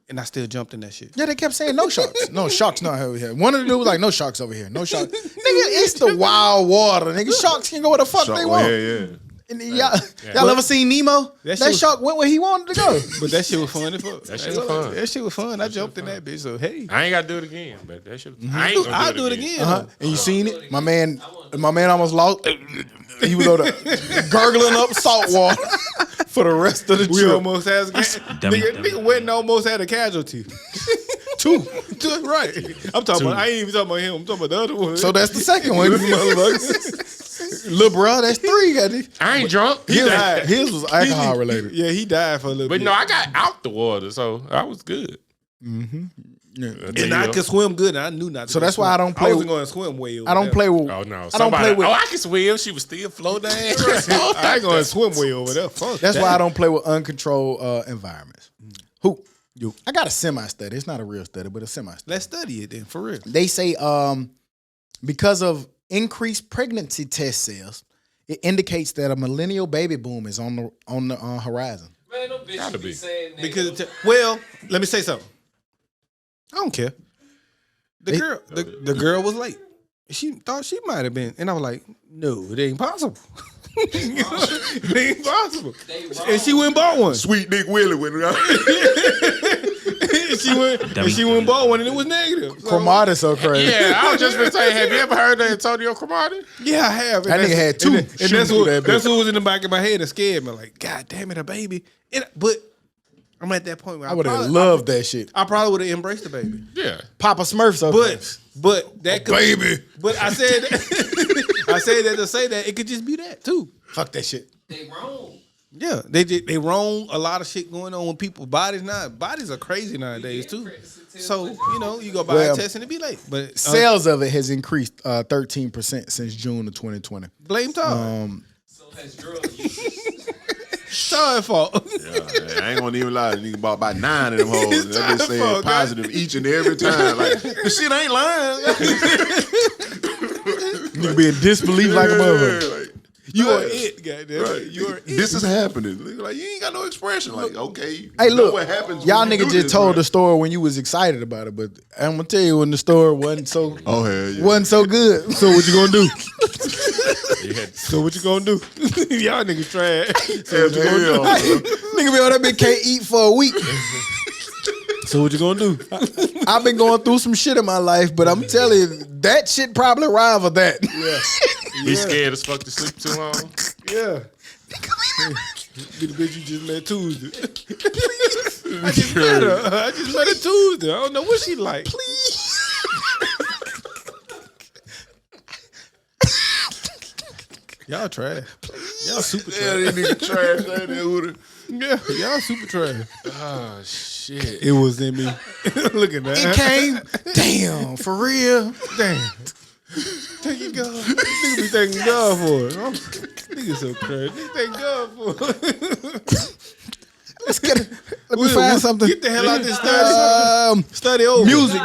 [SPEAKER 2] And I still jumped in that shit.
[SPEAKER 5] Yeah, they kept saying no sharks. No sharks not over here. One of the dudes was like, no sharks over here. No sharks. Nigga, it's the wild water. Nigga, sharks can go where the fuck they want.
[SPEAKER 3] Yeah.
[SPEAKER 5] And y'all ever seen Nemo?
[SPEAKER 2] That
[SPEAKER 5] That
[SPEAKER 2] shit was-
[SPEAKER 5] shark went where he wanted to go.
[SPEAKER 2] But that shit was fun as fuck.
[SPEAKER 4] That shit was fun.
[SPEAKER 2] That shit was fun. I jumped in that bitch, so hey.
[SPEAKER 4] I ain't got to do it again, but that shit. I ain't gonna
[SPEAKER 2] I'll do it again.
[SPEAKER 5] Uh-huh. And you seen it? My man almost lost. He was over there gurgling up salt water for the rest of the
[SPEAKER 2] We
[SPEAKER 5] trip.
[SPEAKER 2] almost had a nigga went and almost had a casualty. Two, right. I'm talking about. I ain't even talking about him. I'm talking about the other one.
[SPEAKER 5] So that's the second one. Little bro, that's 3. Got it.
[SPEAKER 4] I ain't drunk.
[SPEAKER 5] His was alcohol related.
[SPEAKER 2] Yeah, he died for a little
[SPEAKER 4] But
[SPEAKER 2] bit.
[SPEAKER 4] no, I got out the water, so I was good.
[SPEAKER 2] And I could swim good. And I knew not to.
[SPEAKER 5] So
[SPEAKER 2] go
[SPEAKER 5] that's why
[SPEAKER 2] swim.
[SPEAKER 5] I don't play
[SPEAKER 2] I wasn't
[SPEAKER 5] with-
[SPEAKER 2] going to swim way over
[SPEAKER 5] I don't
[SPEAKER 2] there.
[SPEAKER 5] play with.
[SPEAKER 4] Oh no!
[SPEAKER 5] I don't play with.
[SPEAKER 4] I can swim. She was still floating.
[SPEAKER 2] I ain't going to swim way over there. Fuck
[SPEAKER 5] That's
[SPEAKER 2] that.
[SPEAKER 5] why I don't play with uncontrolled environments. Who? You. I got a semi-study. It's not a real study, but a semi-study.
[SPEAKER 2] Let's study it then, for real.
[SPEAKER 5] They say because of increased pregnancy test cells, it indicates that a millennial baby boom is on the horizon.
[SPEAKER 1] Man, no bitch
[SPEAKER 4] Gotta
[SPEAKER 1] should be
[SPEAKER 4] be.
[SPEAKER 1] saying that.
[SPEAKER 2] Because well, let me say something. I don't care. The girl was late. She thought she might have been, and I was like, "No, it ain't possible. It ain't possible." And she went and bought one.
[SPEAKER 3] Sweet Dick Willie went around.
[SPEAKER 2] And she went and bought one, and it was negative. So,
[SPEAKER 5] Cromartie so crazy.
[SPEAKER 4] Yeah, I was just gonna say, have you ever heard of Antonio Cromartie?
[SPEAKER 2] yeah, I have.
[SPEAKER 5] That nigga had 2
[SPEAKER 2] And
[SPEAKER 5] shooting
[SPEAKER 2] that's
[SPEAKER 5] through
[SPEAKER 2] what
[SPEAKER 5] that bitch.
[SPEAKER 2] that's what was in the back of my head and scared me. Like, God damn it, a baby. But I'm at that point where
[SPEAKER 5] I would have loved that shit.
[SPEAKER 2] I probably would have embraced the baby.
[SPEAKER 4] Yeah.
[SPEAKER 5] Papa Smurf so
[SPEAKER 2] But that could,
[SPEAKER 5] baby.
[SPEAKER 2] But I said I said that to say that it could just be that too.
[SPEAKER 5] Fuck that shit.
[SPEAKER 1] They wrong.
[SPEAKER 2] Yeah, they wrong a lot of shit going on with people's bodies now. Bodies are crazy nowadays too. So you go buy
[SPEAKER 5] Well,
[SPEAKER 2] a test and it be late. But
[SPEAKER 5] Sales of it has increased 13% since June of 2020.
[SPEAKER 2] blame Todd.
[SPEAKER 1] So has drug use.
[SPEAKER 2] Todd's fault.
[SPEAKER 3] Yeah, I ain't gonna even lie. The nigga bought about 9 of them hoes. And that bitch
[SPEAKER 2] Fault,
[SPEAKER 3] said positive each and every time. Like, the shit ain't lying.
[SPEAKER 5] Nigga be in disbelief like a motherfucker.
[SPEAKER 3] Yeah, like,
[SPEAKER 2] You are
[SPEAKER 3] right.
[SPEAKER 2] it, goddamn.
[SPEAKER 3] Right.
[SPEAKER 2] You are it.
[SPEAKER 3] This is happening. Like, you ain't got no expression. Like, okay.
[SPEAKER 5] Hey,
[SPEAKER 3] you know
[SPEAKER 5] look,
[SPEAKER 3] what happens
[SPEAKER 5] y'all
[SPEAKER 3] when you
[SPEAKER 5] niggas
[SPEAKER 3] do
[SPEAKER 5] just
[SPEAKER 3] this,
[SPEAKER 5] told
[SPEAKER 3] right?
[SPEAKER 5] the story when you was excited about it, but I'm gonna tell you when the story wasn't so
[SPEAKER 3] Oh, hell yeah.
[SPEAKER 5] wasn't so good. So what you gonna do?
[SPEAKER 2] So what you gonna do? Y'all niggas trash. So
[SPEAKER 3] Hell
[SPEAKER 2] what you gonna do?
[SPEAKER 3] yeah.
[SPEAKER 5] Nigga be on that bitch can't eat for a week.
[SPEAKER 2] So what you gonna do?
[SPEAKER 5] I've been going through some shit in my life, but I'm telling you, that shit probably rival that. Yeah.
[SPEAKER 4] Be scared as fuck to sleep too long.
[SPEAKER 2] Yeah. Be the bitch you just met Tuesday. I just met her. I just met her Tuesday. I don't know what she like. Y'all trash. Y'all super
[SPEAKER 3] Yeah,
[SPEAKER 2] trash.
[SPEAKER 3] they nigga trash that nigga.
[SPEAKER 2] Yeah, y'all super trash.
[SPEAKER 4] Oh shit.
[SPEAKER 2] It was in me. Look at that.
[SPEAKER 5] It came. Damn, for real.
[SPEAKER 2] Damn. Thanking God. Nigga be thanking God for it. Nigga so crazy. Nigga thank God for it.
[SPEAKER 5] Let's get it. Let me find something.
[SPEAKER 2] Get the hell out this study. Study over.
[SPEAKER 5] Music.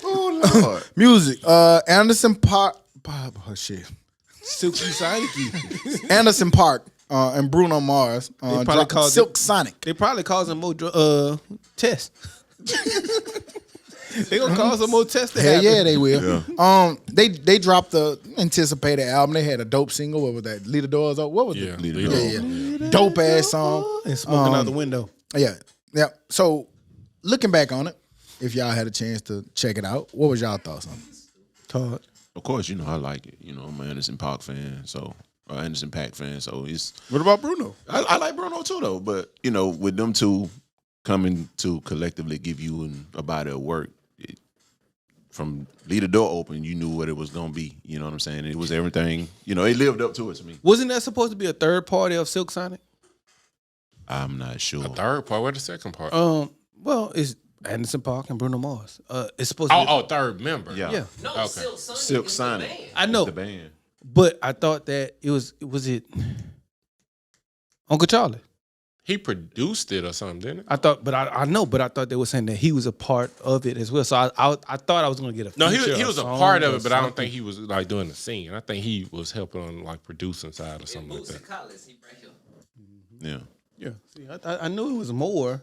[SPEAKER 3] Oh Lord.
[SPEAKER 5] Music. Anderson Park. Oh shit.
[SPEAKER 2] Silky Sonic.
[SPEAKER 5] Anderson Park and Bruno Mars.
[SPEAKER 2] probably
[SPEAKER 5] dropped
[SPEAKER 2] called
[SPEAKER 5] Silk Sonic.
[SPEAKER 2] They probably causing more tests. They gonna cause some more tests to
[SPEAKER 5] Hell
[SPEAKER 2] happen.
[SPEAKER 5] yeah, they will.
[SPEAKER 3] Yeah.
[SPEAKER 5] They dropped the anticipated album. They had a dope single. What was that? Lead the Doors Open. What was
[SPEAKER 4] Yeah.
[SPEAKER 5] it?
[SPEAKER 3] Lead
[SPEAKER 4] leave
[SPEAKER 3] it
[SPEAKER 4] it
[SPEAKER 3] alone.
[SPEAKER 4] alone.
[SPEAKER 5] Yeah. Dope ass song.
[SPEAKER 2] And smoking out the window.
[SPEAKER 5] Yeah. So looking back on it, if y'all had a chance to check it out, what was y'all thoughts on it?
[SPEAKER 2] Todd.
[SPEAKER 3] Of course, you know I like it. You know, I'm an Anderson Paak fan, so Anderson Paak fan. So it's
[SPEAKER 2] What about Bruno?
[SPEAKER 3] I like Bruno too though. But you know, with them two coming to collectively give you a body of work, from Leave the Door Open, you knew what it was gonna be. You know what I'm saying? It was everything. You know, it lived up to it to me.
[SPEAKER 2] Wasn't that supposed to be a third party of Silk Sonic?
[SPEAKER 3] I'm not sure.
[SPEAKER 4] The third part. Where's the second part?
[SPEAKER 2] Well, it's Anderson Park and Bruno Mars. It's supposed to be
[SPEAKER 4] Third member.
[SPEAKER 3] Yeah.
[SPEAKER 2] yeah.
[SPEAKER 1] No,
[SPEAKER 4] Okay.
[SPEAKER 1] Silk Sonic.
[SPEAKER 3] Silk
[SPEAKER 1] is
[SPEAKER 3] Sonic.
[SPEAKER 1] The band.
[SPEAKER 2] I know.
[SPEAKER 3] The band.
[SPEAKER 2] But I thought that it was it Uncle Charlie.
[SPEAKER 4] He produced it or something, didn't it?
[SPEAKER 2] I thought, but I know, but I thought they were saying that he was a part of it as well. So I thought I was gonna get a
[SPEAKER 4] No,
[SPEAKER 2] feature,
[SPEAKER 4] he was a
[SPEAKER 2] song
[SPEAKER 4] part of
[SPEAKER 2] or
[SPEAKER 4] it, but I don't
[SPEAKER 2] something.
[SPEAKER 4] think he was like doing the singing. I think he was helping on like producing side or
[SPEAKER 1] In
[SPEAKER 4] something like
[SPEAKER 1] Boots and
[SPEAKER 4] that.
[SPEAKER 1] Collins, he right here.
[SPEAKER 3] Yeah.
[SPEAKER 2] Yeah, see, I knew it was more.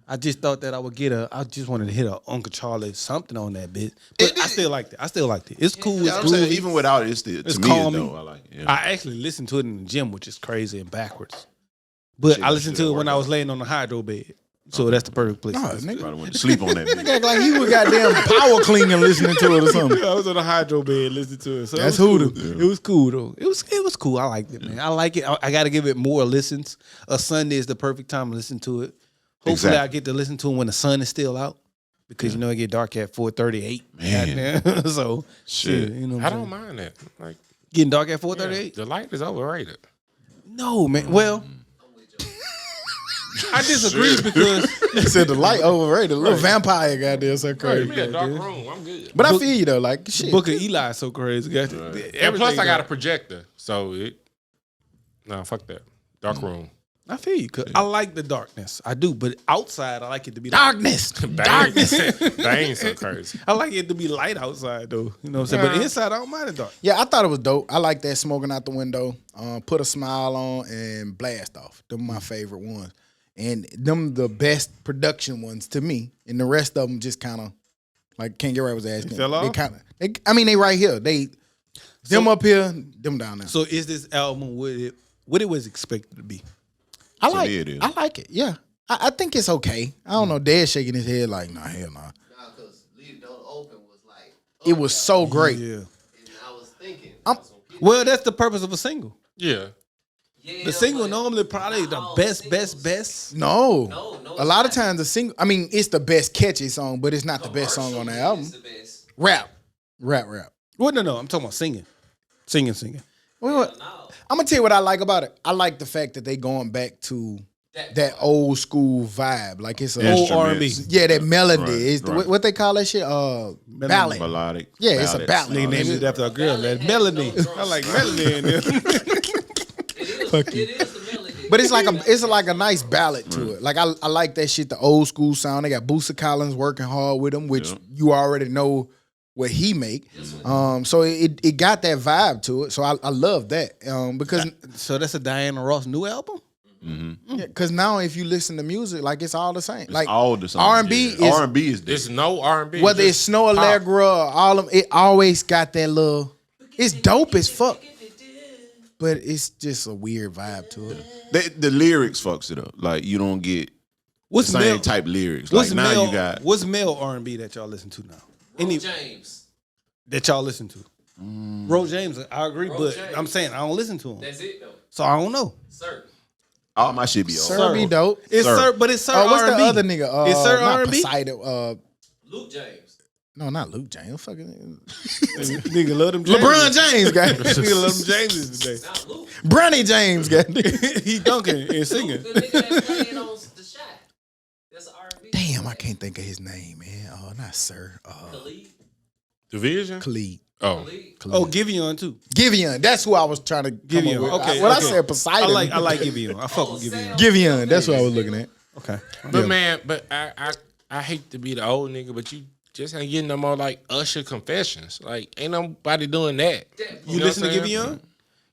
[SPEAKER 2] I just thought that I just wanted to hit a Uncle Charlie something on that bit. But I still liked it. It's cool.
[SPEAKER 3] Yeah,
[SPEAKER 2] It's
[SPEAKER 3] I'm saying
[SPEAKER 2] groovy.
[SPEAKER 3] even without it, it's still
[SPEAKER 2] It's
[SPEAKER 3] to me
[SPEAKER 2] calming.
[SPEAKER 3] though. I like it. Yeah.
[SPEAKER 2] I actually listened to it in the gym, which is crazy and backwards. But
[SPEAKER 3] Shit,
[SPEAKER 2] I listened
[SPEAKER 3] shit
[SPEAKER 2] to it when I
[SPEAKER 3] work
[SPEAKER 2] was
[SPEAKER 3] out.
[SPEAKER 2] laying on the hydro bed. So that's the perfect place.
[SPEAKER 5] Nah,
[SPEAKER 2] to listen.
[SPEAKER 5] nigga.
[SPEAKER 3] Probably went to sleep on that. bitch.
[SPEAKER 5] Act like he was goddamn power cleaning listening to it or something.
[SPEAKER 2] I was on the hydro bed listening to it. So
[SPEAKER 5] That's
[SPEAKER 2] it was
[SPEAKER 5] hoodoo.
[SPEAKER 2] cool. It was cool though. It was cool. I liked it, man. I like it. I got to give it more listens. A Sunday is the perfect time to listen to it. Hopefully,
[SPEAKER 3] Exactly.
[SPEAKER 2] I get to listen to it when the sun is still out because you know it get dark at 4:38.
[SPEAKER 3] Man.
[SPEAKER 2] Goddamn. So
[SPEAKER 3] Shit.
[SPEAKER 2] you know, what
[SPEAKER 4] I
[SPEAKER 2] I'm
[SPEAKER 4] don't
[SPEAKER 2] saying?
[SPEAKER 4] mind that. Like
[SPEAKER 2] Getting dark at
[SPEAKER 4] yeah,
[SPEAKER 2] 4:38.
[SPEAKER 4] the light is overrated.
[SPEAKER 2] No, man. Well, I disagree because
[SPEAKER 5] He said the light overrated. A little vampire goddamn so
[SPEAKER 4] Give
[SPEAKER 5] crazy.
[SPEAKER 4] me a dark room. I'm good.
[SPEAKER 5] But I feel you though, like shit.
[SPEAKER 2] Book of Eli is so crazy. Got
[SPEAKER 4] And plus, I got a projector, so fuck that. Dark room.
[SPEAKER 2] I feel you. 'Cause I like the darkness. I do, but outside I like it to be
[SPEAKER 5] Darkness.
[SPEAKER 4] Darkness. That ain't so crazy.
[SPEAKER 2] I like it to be light outside though. You know what I'm saying? But inside I don't mind the dark.
[SPEAKER 5] Yeah, I thought it was dope. I like that smoking out the window. Put a smile on and blast off. Them my favorite ones. And them the best production ones to me. And the rest of them just kind of like Can't Get Right was asking.
[SPEAKER 2] fell off?
[SPEAKER 5] They right here. Them up here, them down there.
[SPEAKER 2] So is this album what it was expected to be?
[SPEAKER 5] I
[SPEAKER 3] To
[SPEAKER 5] like
[SPEAKER 3] me it is.
[SPEAKER 5] I like it. Yeah. I think it's okay. I don't know. Dad's shaking his head like, nah, hell nah.
[SPEAKER 1] Nah, because Leave the Door Open was like.
[SPEAKER 5] It was so great.
[SPEAKER 2] Yeah.
[SPEAKER 1] And I was thinking.
[SPEAKER 5] I'm-
[SPEAKER 1] some people-
[SPEAKER 2] Well, that's the purpose of a single.
[SPEAKER 4] Yeah.
[SPEAKER 1] yeah,
[SPEAKER 2] The single
[SPEAKER 1] but
[SPEAKER 2] normally probably
[SPEAKER 1] not
[SPEAKER 2] the
[SPEAKER 1] all
[SPEAKER 2] best.
[SPEAKER 1] singles.
[SPEAKER 5] No.
[SPEAKER 1] No,
[SPEAKER 5] A lot of
[SPEAKER 1] it's not.
[SPEAKER 5] times the single, I mean, it's the best catchy song, but it's not the best song on the
[SPEAKER 1] Commercially,
[SPEAKER 5] album.
[SPEAKER 1] it's the best.
[SPEAKER 5] Rap.
[SPEAKER 2] Well, no, I'm talking about singing. Singing.
[SPEAKER 5] Well,
[SPEAKER 1] Hell no.
[SPEAKER 5] I'm gonna tell you what I like about it. I like the fact that they going back to that old school vibe. Like it's a
[SPEAKER 2] Old R&B.
[SPEAKER 3] Instruments.
[SPEAKER 5] yeah, that melody.
[SPEAKER 3] Right,
[SPEAKER 5] It's
[SPEAKER 3] right.
[SPEAKER 5] what they call that shit? Ballad.
[SPEAKER 3] Melodic.
[SPEAKER 5] Yeah, it's a
[SPEAKER 3] ballads.
[SPEAKER 5] ballad.
[SPEAKER 2] They named it after a girl.
[SPEAKER 1] Ballad
[SPEAKER 2] That
[SPEAKER 1] has
[SPEAKER 2] Melanie.
[SPEAKER 1] no drum
[SPEAKER 2] I like
[SPEAKER 1] set.
[SPEAKER 2] Melanie in there.
[SPEAKER 1] It is the melody.
[SPEAKER 5] But it's like a nice ballad to it. Like I like that shit, the old school sound. They got Booster Collins working hard with them, which you already know what he make. So it got that vibe to it. So I love that. Because
[SPEAKER 2] So that's a Diana Ross new album?
[SPEAKER 5] because now if you listen to music, like it's all the same.
[SPEAKER 3] It's
[SPEAKER 5] like
[SPEAKER 3] all the songs.
[SPEAKER 5] R&B is
[SPEAKER 3] R&B is
[SPEAKER 4] There's
[SPEAKER 3] different.
[SPEAKER 4] no R&B.
[SPEAKER 5] whether it's
[SPEAKER 4] just
[SPEAKER 5] Snow
[SPEAKER 4] pop.
[SPEAKER 5] Allegra or all of them, it always got that little. It's dope as fuck, but it's just a weird vibe to it.
[SPEAKER 3] The lyrics fucks it up. Like you don't get
[SPEAKER 2] What's
[SPEAKER 3] the same
[SPEAKER 2] male
[SPEAKER 3] type lyrics.
[SPEAKER 2] What's
[SPEAKER 3] Like now
[SPEAKER 2] male?
[SPEAKER 3] you got
[SPEAKER 2] What's male R&B that y'all listen to now?
[SPEAKER 1] Ro James.
[SPEAKER 2] That y'all listen to? Ro James, I agree,
[SPEAKER 1] Ro
[SPEAKER 2] but
[SPEAKER 1] James.
[SPEAKER 2] I'm saying I don't listen to him,
[SPEAKER 1] That's it though.
[SPEAKER 2] so I don't know.
[SPEAKER 1] Sir.
[SPEAKER 3] all my shit be old.
[SPEAKER 5] Sir be dope.
[SPEAKER 2] It's
[SPEAKER 3] Sir.
[SPEAKER 2] Sir, but it's Sir
[SPEAKER 5] What's
[SPEAKER 2] R&B.
[SPEAKER 5] the other nigga?
[SPEAKER 2] It's Sir
[SPEAKER 5] not
[SPEAKER 2] R&B.
[SPEAKER 5] Poseidon.
[SPEAKER 1] Luke James.
[SPEAKER 5] No, not Luke James. Fucking
[SPEAKER 2] Nigga love them James.
[SPEAKER 5] LeBron James, guy.
[SPEAKER 2] Nigga love them Jameses today.
[SPEAKER 1] Not Luke.
[SPEAKER 5] Bronny James, guy.
[SPEAKER 2] He dunking and singing.
[SPEAKER 1] Luke, the nigga that playing on the shot. That's an R&B.
[SPEAKER 5] Damn, I can't think of his name, man. Oh, not Sir.
[SPEAKER 1] Khalid.
[SPEAKER 4] Division?
[SPEAKER 5] Khalid.
[SPEAKER 4] Oh.
[SPEAKER 1] Khalid.
[SPEAKER 2] Oh, Giveon too.
[SPEAKER 5] Giveon. That's who I was trying to come
[SPEAKER 2] Giveon.
[SPEAKER 5] up with.
[SPEAKER 2] Okay.
[SPEAKER 5] When I
[SPEAKER 2] okay.
[SPEAKER 5] said Poseidon.
[SPEAKER 2] I like Giveon. I fuck with Giveon.
[SPEAKER 5] Giveon. That's what I was looking at.
[SPEAKER 2] Okay.
[SPEAKER 4] But man, I hate to be the old nigga, but you just ain't getting no more like Usher confessions. Like ain't nobody doing that.
[SPEAKER 2] You
[SPEAKER 4] know
[SPEAKER 2] listen to
[SPEAKER 4] what I'm saying?
[SPEAKER 2] Giveon?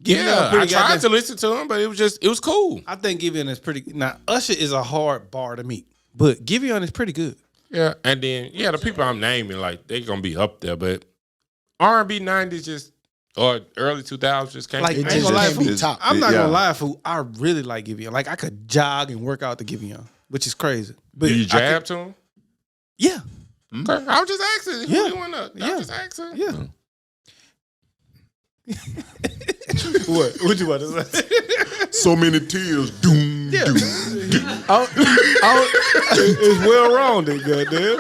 [SPEAKER 4] Yeah, I tried to listen to him, but it was cool.
[SPEAKER 2] I think Giveon is pretty. Now Usher is a hard bar to meet, but Giveon is pretty good.
[SPEAKER 4] Yeah, and then the people I'm naming like they gonna be up there, but R&B 90s just or early 2000s just can't.
[SPEAKER 2] Like,
[SPEAKER 5] It
[SPEAKER 2] I ain't
[SPEAKER 5] just
[SPEAKER 2] gonna lie,
[SPEAKER 5] can't be
[SPEAKER 2] fool.
[SPEAKER 5] top.
[SPEAKER 2] I'm not
[SPEAKER 3] Yeah.
[SPEAKER 2] gonna lie, fool. I really like Giveon. Like I could jog and work out to Giveon, which is crazy. But
[SPEAKER 4] Do you
[SPEAKER 2] I
[SPEAKER 4] jab
[SPEAKER 2] could-
[SPEAKER 4] to him?
[SPEAKER 2] Yeah,
[SPEAKER 4] Okay. I was just asking.
[SPEAKER 2] Yeah.
[SPEAKER 4] Who you wanna? I
[SPEAKER 2] Yeah.
[SPEAKER 4] was just asking.
[SPEAKER 2] yeah. What you about to say?
[SPEAKER 3] So many tears. Doom.
[SPEAKER 2] Yeah.
[SPEAKER 3] Doom.
[SPEAKER 2] It's well rounded, goddamn.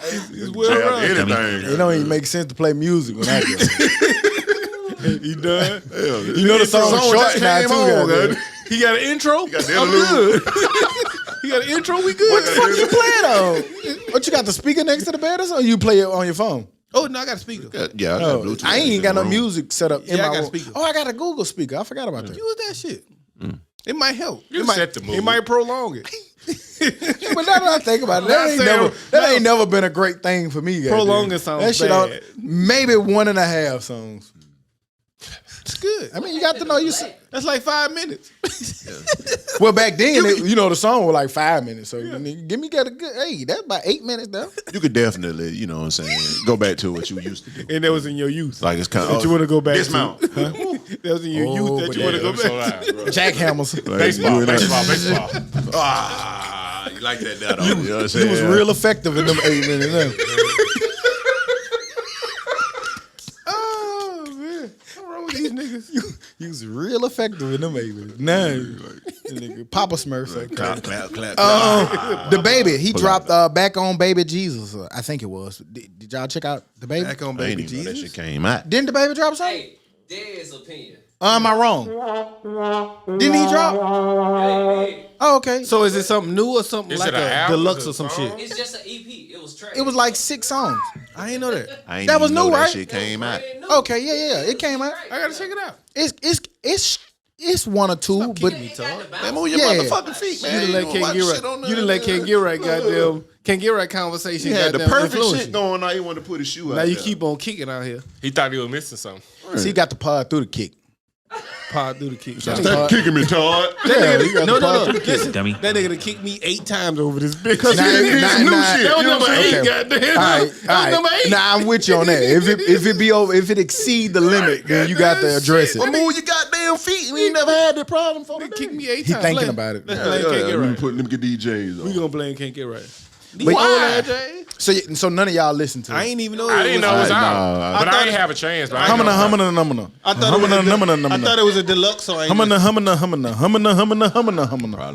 [SPEAKER 2] It's well
[SPEAKER 3] Jab
[SPEAKER 2] rounded.
[SPEAKER 3] anything.
[SPEAKER 5] It don't even make sense to play music when I do it.
[SPEAKER 2] You done?
[SPEAKER 3] Hell,
[SPEAKER 5] You know the song
[SPEAKER 3] just
[SPEAKER 5] short now
[SPEAKER 3] came
[SPEAKER 5] too.
[SPEAKER 3] on,
[SPEAKER 5] goddamn.
[SPEAKER 3] man.
[SPEAKER 2] He got an intro.
[SPEAKER 3] got the
[SPEAKER 2] I'm
[SPEAKER 3] interlude.
[SPEAKER 2] good. He got an intro. We good.
[SPEAKER 5] What the fuck you playing on? What you got the speaker next to the bed or something? You play it on your phone?
[SPEAKER 2] Oh no, I got a speaker.
[SPEAKER 3] Yeah, I got
[SPEAKER 5] Oh,
[SPEAKER 3] Bluetooth
[SPEAKER 5] I ain't even got no
[SPEAKER 3] in the room.
[SPEAKER 5] music set up in
[SPEAKER 2] Yeah, I
[SPEAKER 5] my
[SPEAKER 2] got a
[SPEAKER 5] room.
[SPEAKER 2] speaker.
[SPEAKER 5] Oh, I got a Google speaker. I forgot about that.
[SPEAKER 2] Use that shit. It might help.
[SPEAKER 4] You
[SPEAKER 2] it might,
[SPEAKER 4] set the mood.
[SPEAKER 2] It might prolong it.
[SPEAKER 5] But now that I think about it,
[SPEAKER 2] Not saying-
[SPEAKER 5] that ain't never been a great thing for me. goddamn.
[SPEAKER 2] Prolonging sounds
[SPEAKER 5] that shit
[SPEAKER 2] bad.
[SPEAKER 5] maybe 1.5 songs.
[SPEAKER 2] It's good.
[SPEAKER 5] I mean, you got to know you.
[SPEAKER 2] That's like 5 minutes.
[SPEAKER 5] Well, back then, the song was like 5 minutes. So give me got a good. Hey, that's about 8 minutes though.
[SPEAKER 3] You could definitely, you know what I'm saying, go back to what you used to do.
[SPEAKER 2] And that was in your youth.
[SPEAKER 3] Like it's kind of
[SPEAKER 2] That you want to go back
[SPEAKER 3] dismount.
[SPEAKER 2] to. That was in your youth that
[SPEAKER 5] but
[SPEAKER 2] you want to go
[SPEAKER 4] So
[SPEAKER 2] back
[SPEAKER 4] loud, bro.
[SPEAKER 5] Jackhammers.
[SPEAKER 3] Like,
[SPEAKER 4] Baseball,
[SPEAKER 3] you and
[SPEAKER 4] baseball.
[SPEAKER 3] Ah, you like that now, though. You know what I'm saying?
[SPEAKER 5] He was real effective in them 8 minutes. Huh?
[SPEAKER 2] Oh, man. What's wrong with these niggas?
[SPEAKER 5] He was real effective in them 8 minutes. Nah, nigga, Papa Smurf. Like,
[SPEAKER 3] Clap, clap, clap.
[SPEAKER 5] the baby, he dropped Back on Baby Jesus. I think it was. Did y'all check out the baby?
[SPEAKER 2] Back on
[SPEAKER 3] I ain't
[SPEAKER 2] Baby
[SPEAKER 3] even know that
[SPEAKER 2] Jesus.
[SPEAKER 3] shit came out.
[SPEAKER 5] Didn't the baby drop something?
[SPEAKER 1] Hey, Dad's opinion.
[SPEAKER 5] Am I wrong? Didn't he drop?
[SPEAKER 1] Hey,
[SPEAKER 5] Oh, okay.
[SPEAKER 2] So is it something new or something
[SPEAKER 4] Is
[SPEAKER 2] like
[SPEAKER 4] it an
[SPEAKER 2] a
[SPEAKER 4] album?
[SPEAKER 2] deluxe
[SPEAKER 4] Is it
[SPEAKER 2] or some
[SPEAKER 4] a song?
[SPEAKER 2] shit?
[SPEAKER 1] it's just an EP. It was trash.
[SPEAKER 5] It was like 6 songs.
[SPEAKER 2] I ain't know that.
[SPEAKER 3] I ain't
[SPEAKER 5] That was
[SPEAKER 3] even know
[SPEAKER 5] new,
[SPEAKER 3] that
[SPEAKER 5] right?
[SPEAKER 3] shit came out.
[SPEAKER 5] Okay, yeah. It came out.
[SPEAKER 2] I gotta check it out.
[SPEAKER 5] It's 1 or 2, but
[SPEAKER 3] Man, move your
[SPEAKER 5] Yeah.
[SPEAKER 3] motherfucking feet, man.
[SPEAKER 2] You done let
[SPEAKER 3] don't
[SPEAKER 2] Ken
[SPEAKER 3] watch
[SPEAKER 2] get
[SPEAKER 3] shit on
[SPEAKER 2] right. You done
[SPEAKER 3] the-
[SPEAKER 2] let Ken get right, goddamn. Ken get right conversation.
[SPEAKER 3] He had the
[SPEAKER 2] goddamn
[SPEAKER 3] perfect
[SPEAKER 2] influence
[SPEAKER 3] shit
[SPEAKER 2] you.
[SPEAKER 3] going on. He wanted to put his shoe out.
[SPEAKER 2] Now you
[SPEAKER 3] there.
[SPEAKER 2] keep on kicking out here.
[SPEAKER 4] He thought he was missing something.
[SPEAKER 5] see, he got the pod through the kick.
[SPEAKER 2] Pod through the kick.
[SPEAKER 3] Stop kicking me, Todd.
[SPEAKER 5] Yeah, he got
[SPEAKER 2] No,
[SPEAKER 5] the
[SPEAKER 2] no,
[SPEAKER 5] pod
[SPEAKER 2] no.
[SPEAKER 5] through the kick.
[SPEAKER 2] Listen,
[SPEAKER 6] Dummy.
[SPEAKER 2] that nigga done kicked me 8 times over this bitch.
[SPEAKER 5] Nah,
[SPEAKER 3] This
[SPEAKER 5] nah,
[SPEAKER 3] new
[SPEAKER 5] nah.
[SPEAKER 3] shit.
[SPEAKER 2] That was
[SPEAKER 3] You know
[SPEAKER 2] number
[SPEAKER 3] what I'm
[SPEAKER 2] 8,
[SPEAKER 3] saying?
[SPEAKER 2] goddamn.
[SPEAKER 5] All right,
[SPEAKER 2] That was number 8.
[SPEAKER 5] Nah, I'm with you on that. If it exceed the limit, then you got to address
[SPEAKER 3] Well,
[SPEAKER 5] it.
[SPEAKER 3] move your goddamn feet. We ain't never had that problem for
[SPEAKER 2] They
[SPEAKER 3] today.
[SPEAKER 2] kicked me 8
[SPEAKER 5] He
[SPEAKER 2] times.
[SPEAKER 5] thinking
[SPEAKER 2] Let-
[SPEAKER 5] about it.
[SPEAKER 2] Let's blame Can't Get
[SPEAKER 3] We
[SPEAKER 2] Right.
[SPEAKER 3] putting them good DJs on.
[SPEAKER 2] We gonna blame Can't Get Right.
[SPEAKER 5] But-
[SPEAKER 2] Why?
[SPEAKER 3] Why?
[SPEAKER 5] So none of y'all listen to
[SPEAKER 2] I
[SPEAKER 5] it.
[SPEAKER 2] ain't even know.
[SPEAKER 4] I didn't know it was
[SPEAKER 3] Nah,
[SPEAKER 4] out, but
[SPEAKER 2] I
[SPEAKER 4] I
[SPEAKER 2] thought
[SPEAKER 4] ain't
[SPEAKER 2] it-
[SPEAKER 4] have a chance. But I ain't
[SPEAKER 5] Humming,
[SPEAKER 4] know-
[SPEAKER 5] humming.
[SPEAKER 2] I thought it was a deluxe. So I ain't
[SPEAKER 5] Humming.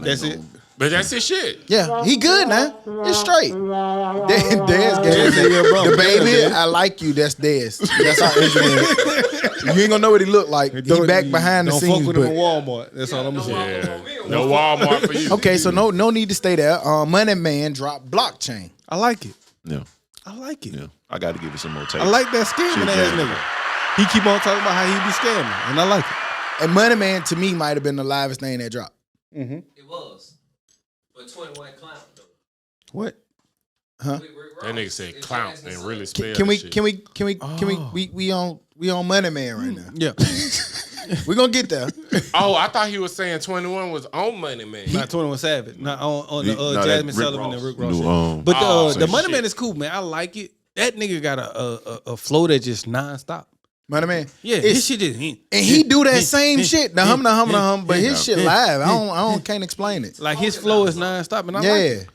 [SPEAKER 2] That's it.
[SPEAKER 4] But that's his shit.
[SPEAKER 5] Yeah, he good now. It's straight. Dez gave
[SPEAKER 2] bro.
[SPEAKER 5] the baby. I like you. That's Dez. That's our engineer. You ain't gonna know what he look like. He back behind the
[SPEAKER 2] Don't
[SPEAKER 5] scenes.
[SPEAKER 2] fuck with him
[SPEAKER 5] But
[SPEAKER 2] in Walmart. That's all I'm gonna say.
[SPEAKER 4] Yeah. No Walmart for you.
[SPEAKER 5] okay, so no need to stay there. Money Man dropped Blockchain.
[SPEAKER 2] I like it.
[SPEAKER 3] Yeah,
[SPEAKER 2] I like it.
[SPEAKER 3] yeah. I got to give it some more tape.
[SPEAKER 2] I like that scamming
[SPEAKER 3] Shit,
[SPEAKER 2] ass
[SPEAKER 3] yeah.
[SPEAKER 2] nigga. He keep on talking about how he be scamming, and I like it.
[SPEAKER 5] And Money Man to me might have been the livest thing that dropped.
[SPEAKER 1] It was. But 21 Clown, though.
[SPEAKER 2] What?
[SPEAKER 4] That nigga said clout and really spelled
[SPEAKER 5] Can we?
[SPEAKER 4] that shit.
[SPEAKER 5] Can we? We on Money Man right now.
[SPEAKER 2] Yeah.
[SPEAKER 5] We gonna get there.
[SPEAKER 4] Oh, I thought he was saying 21 was on Money Man.
[SPEAKER 2] Not 21 Savage. Not on the
[SPEAKER 3] No, that
[SPEAKER 2] Jasmine
[SPEAKER 3] Rick
[SPEAKER 2] Sullivan
[SPEAKER 3] Ross.
[SPEAKER 2] and Rick Ross.
[SPEAKER 3] New,
[SPEAKER 2] shit. But
[SPEAKER 4] Oh,
[SPEAKER 2] the
[SPEAKER 4] same
[SPEAKER 2] Money
[SPEAKER 4] shit.
[SPEAKER 2] Man is cool, man. I like it. That nigga got a flow that just nonstop.
[SPEAKER 5] Money Man.
[SPEAKER 2] Yeah,
[SPEAKER 5] It's-
[SPEAKER 2] his shit just
[SPEAKER 5] And he do that same shit. The hum, but his shit live. I can't explain it.
[SPEAKER 2] like his flow is nonstop, and I like
[SPEAKER 5] Yeah.
[SPEAKER 2] it.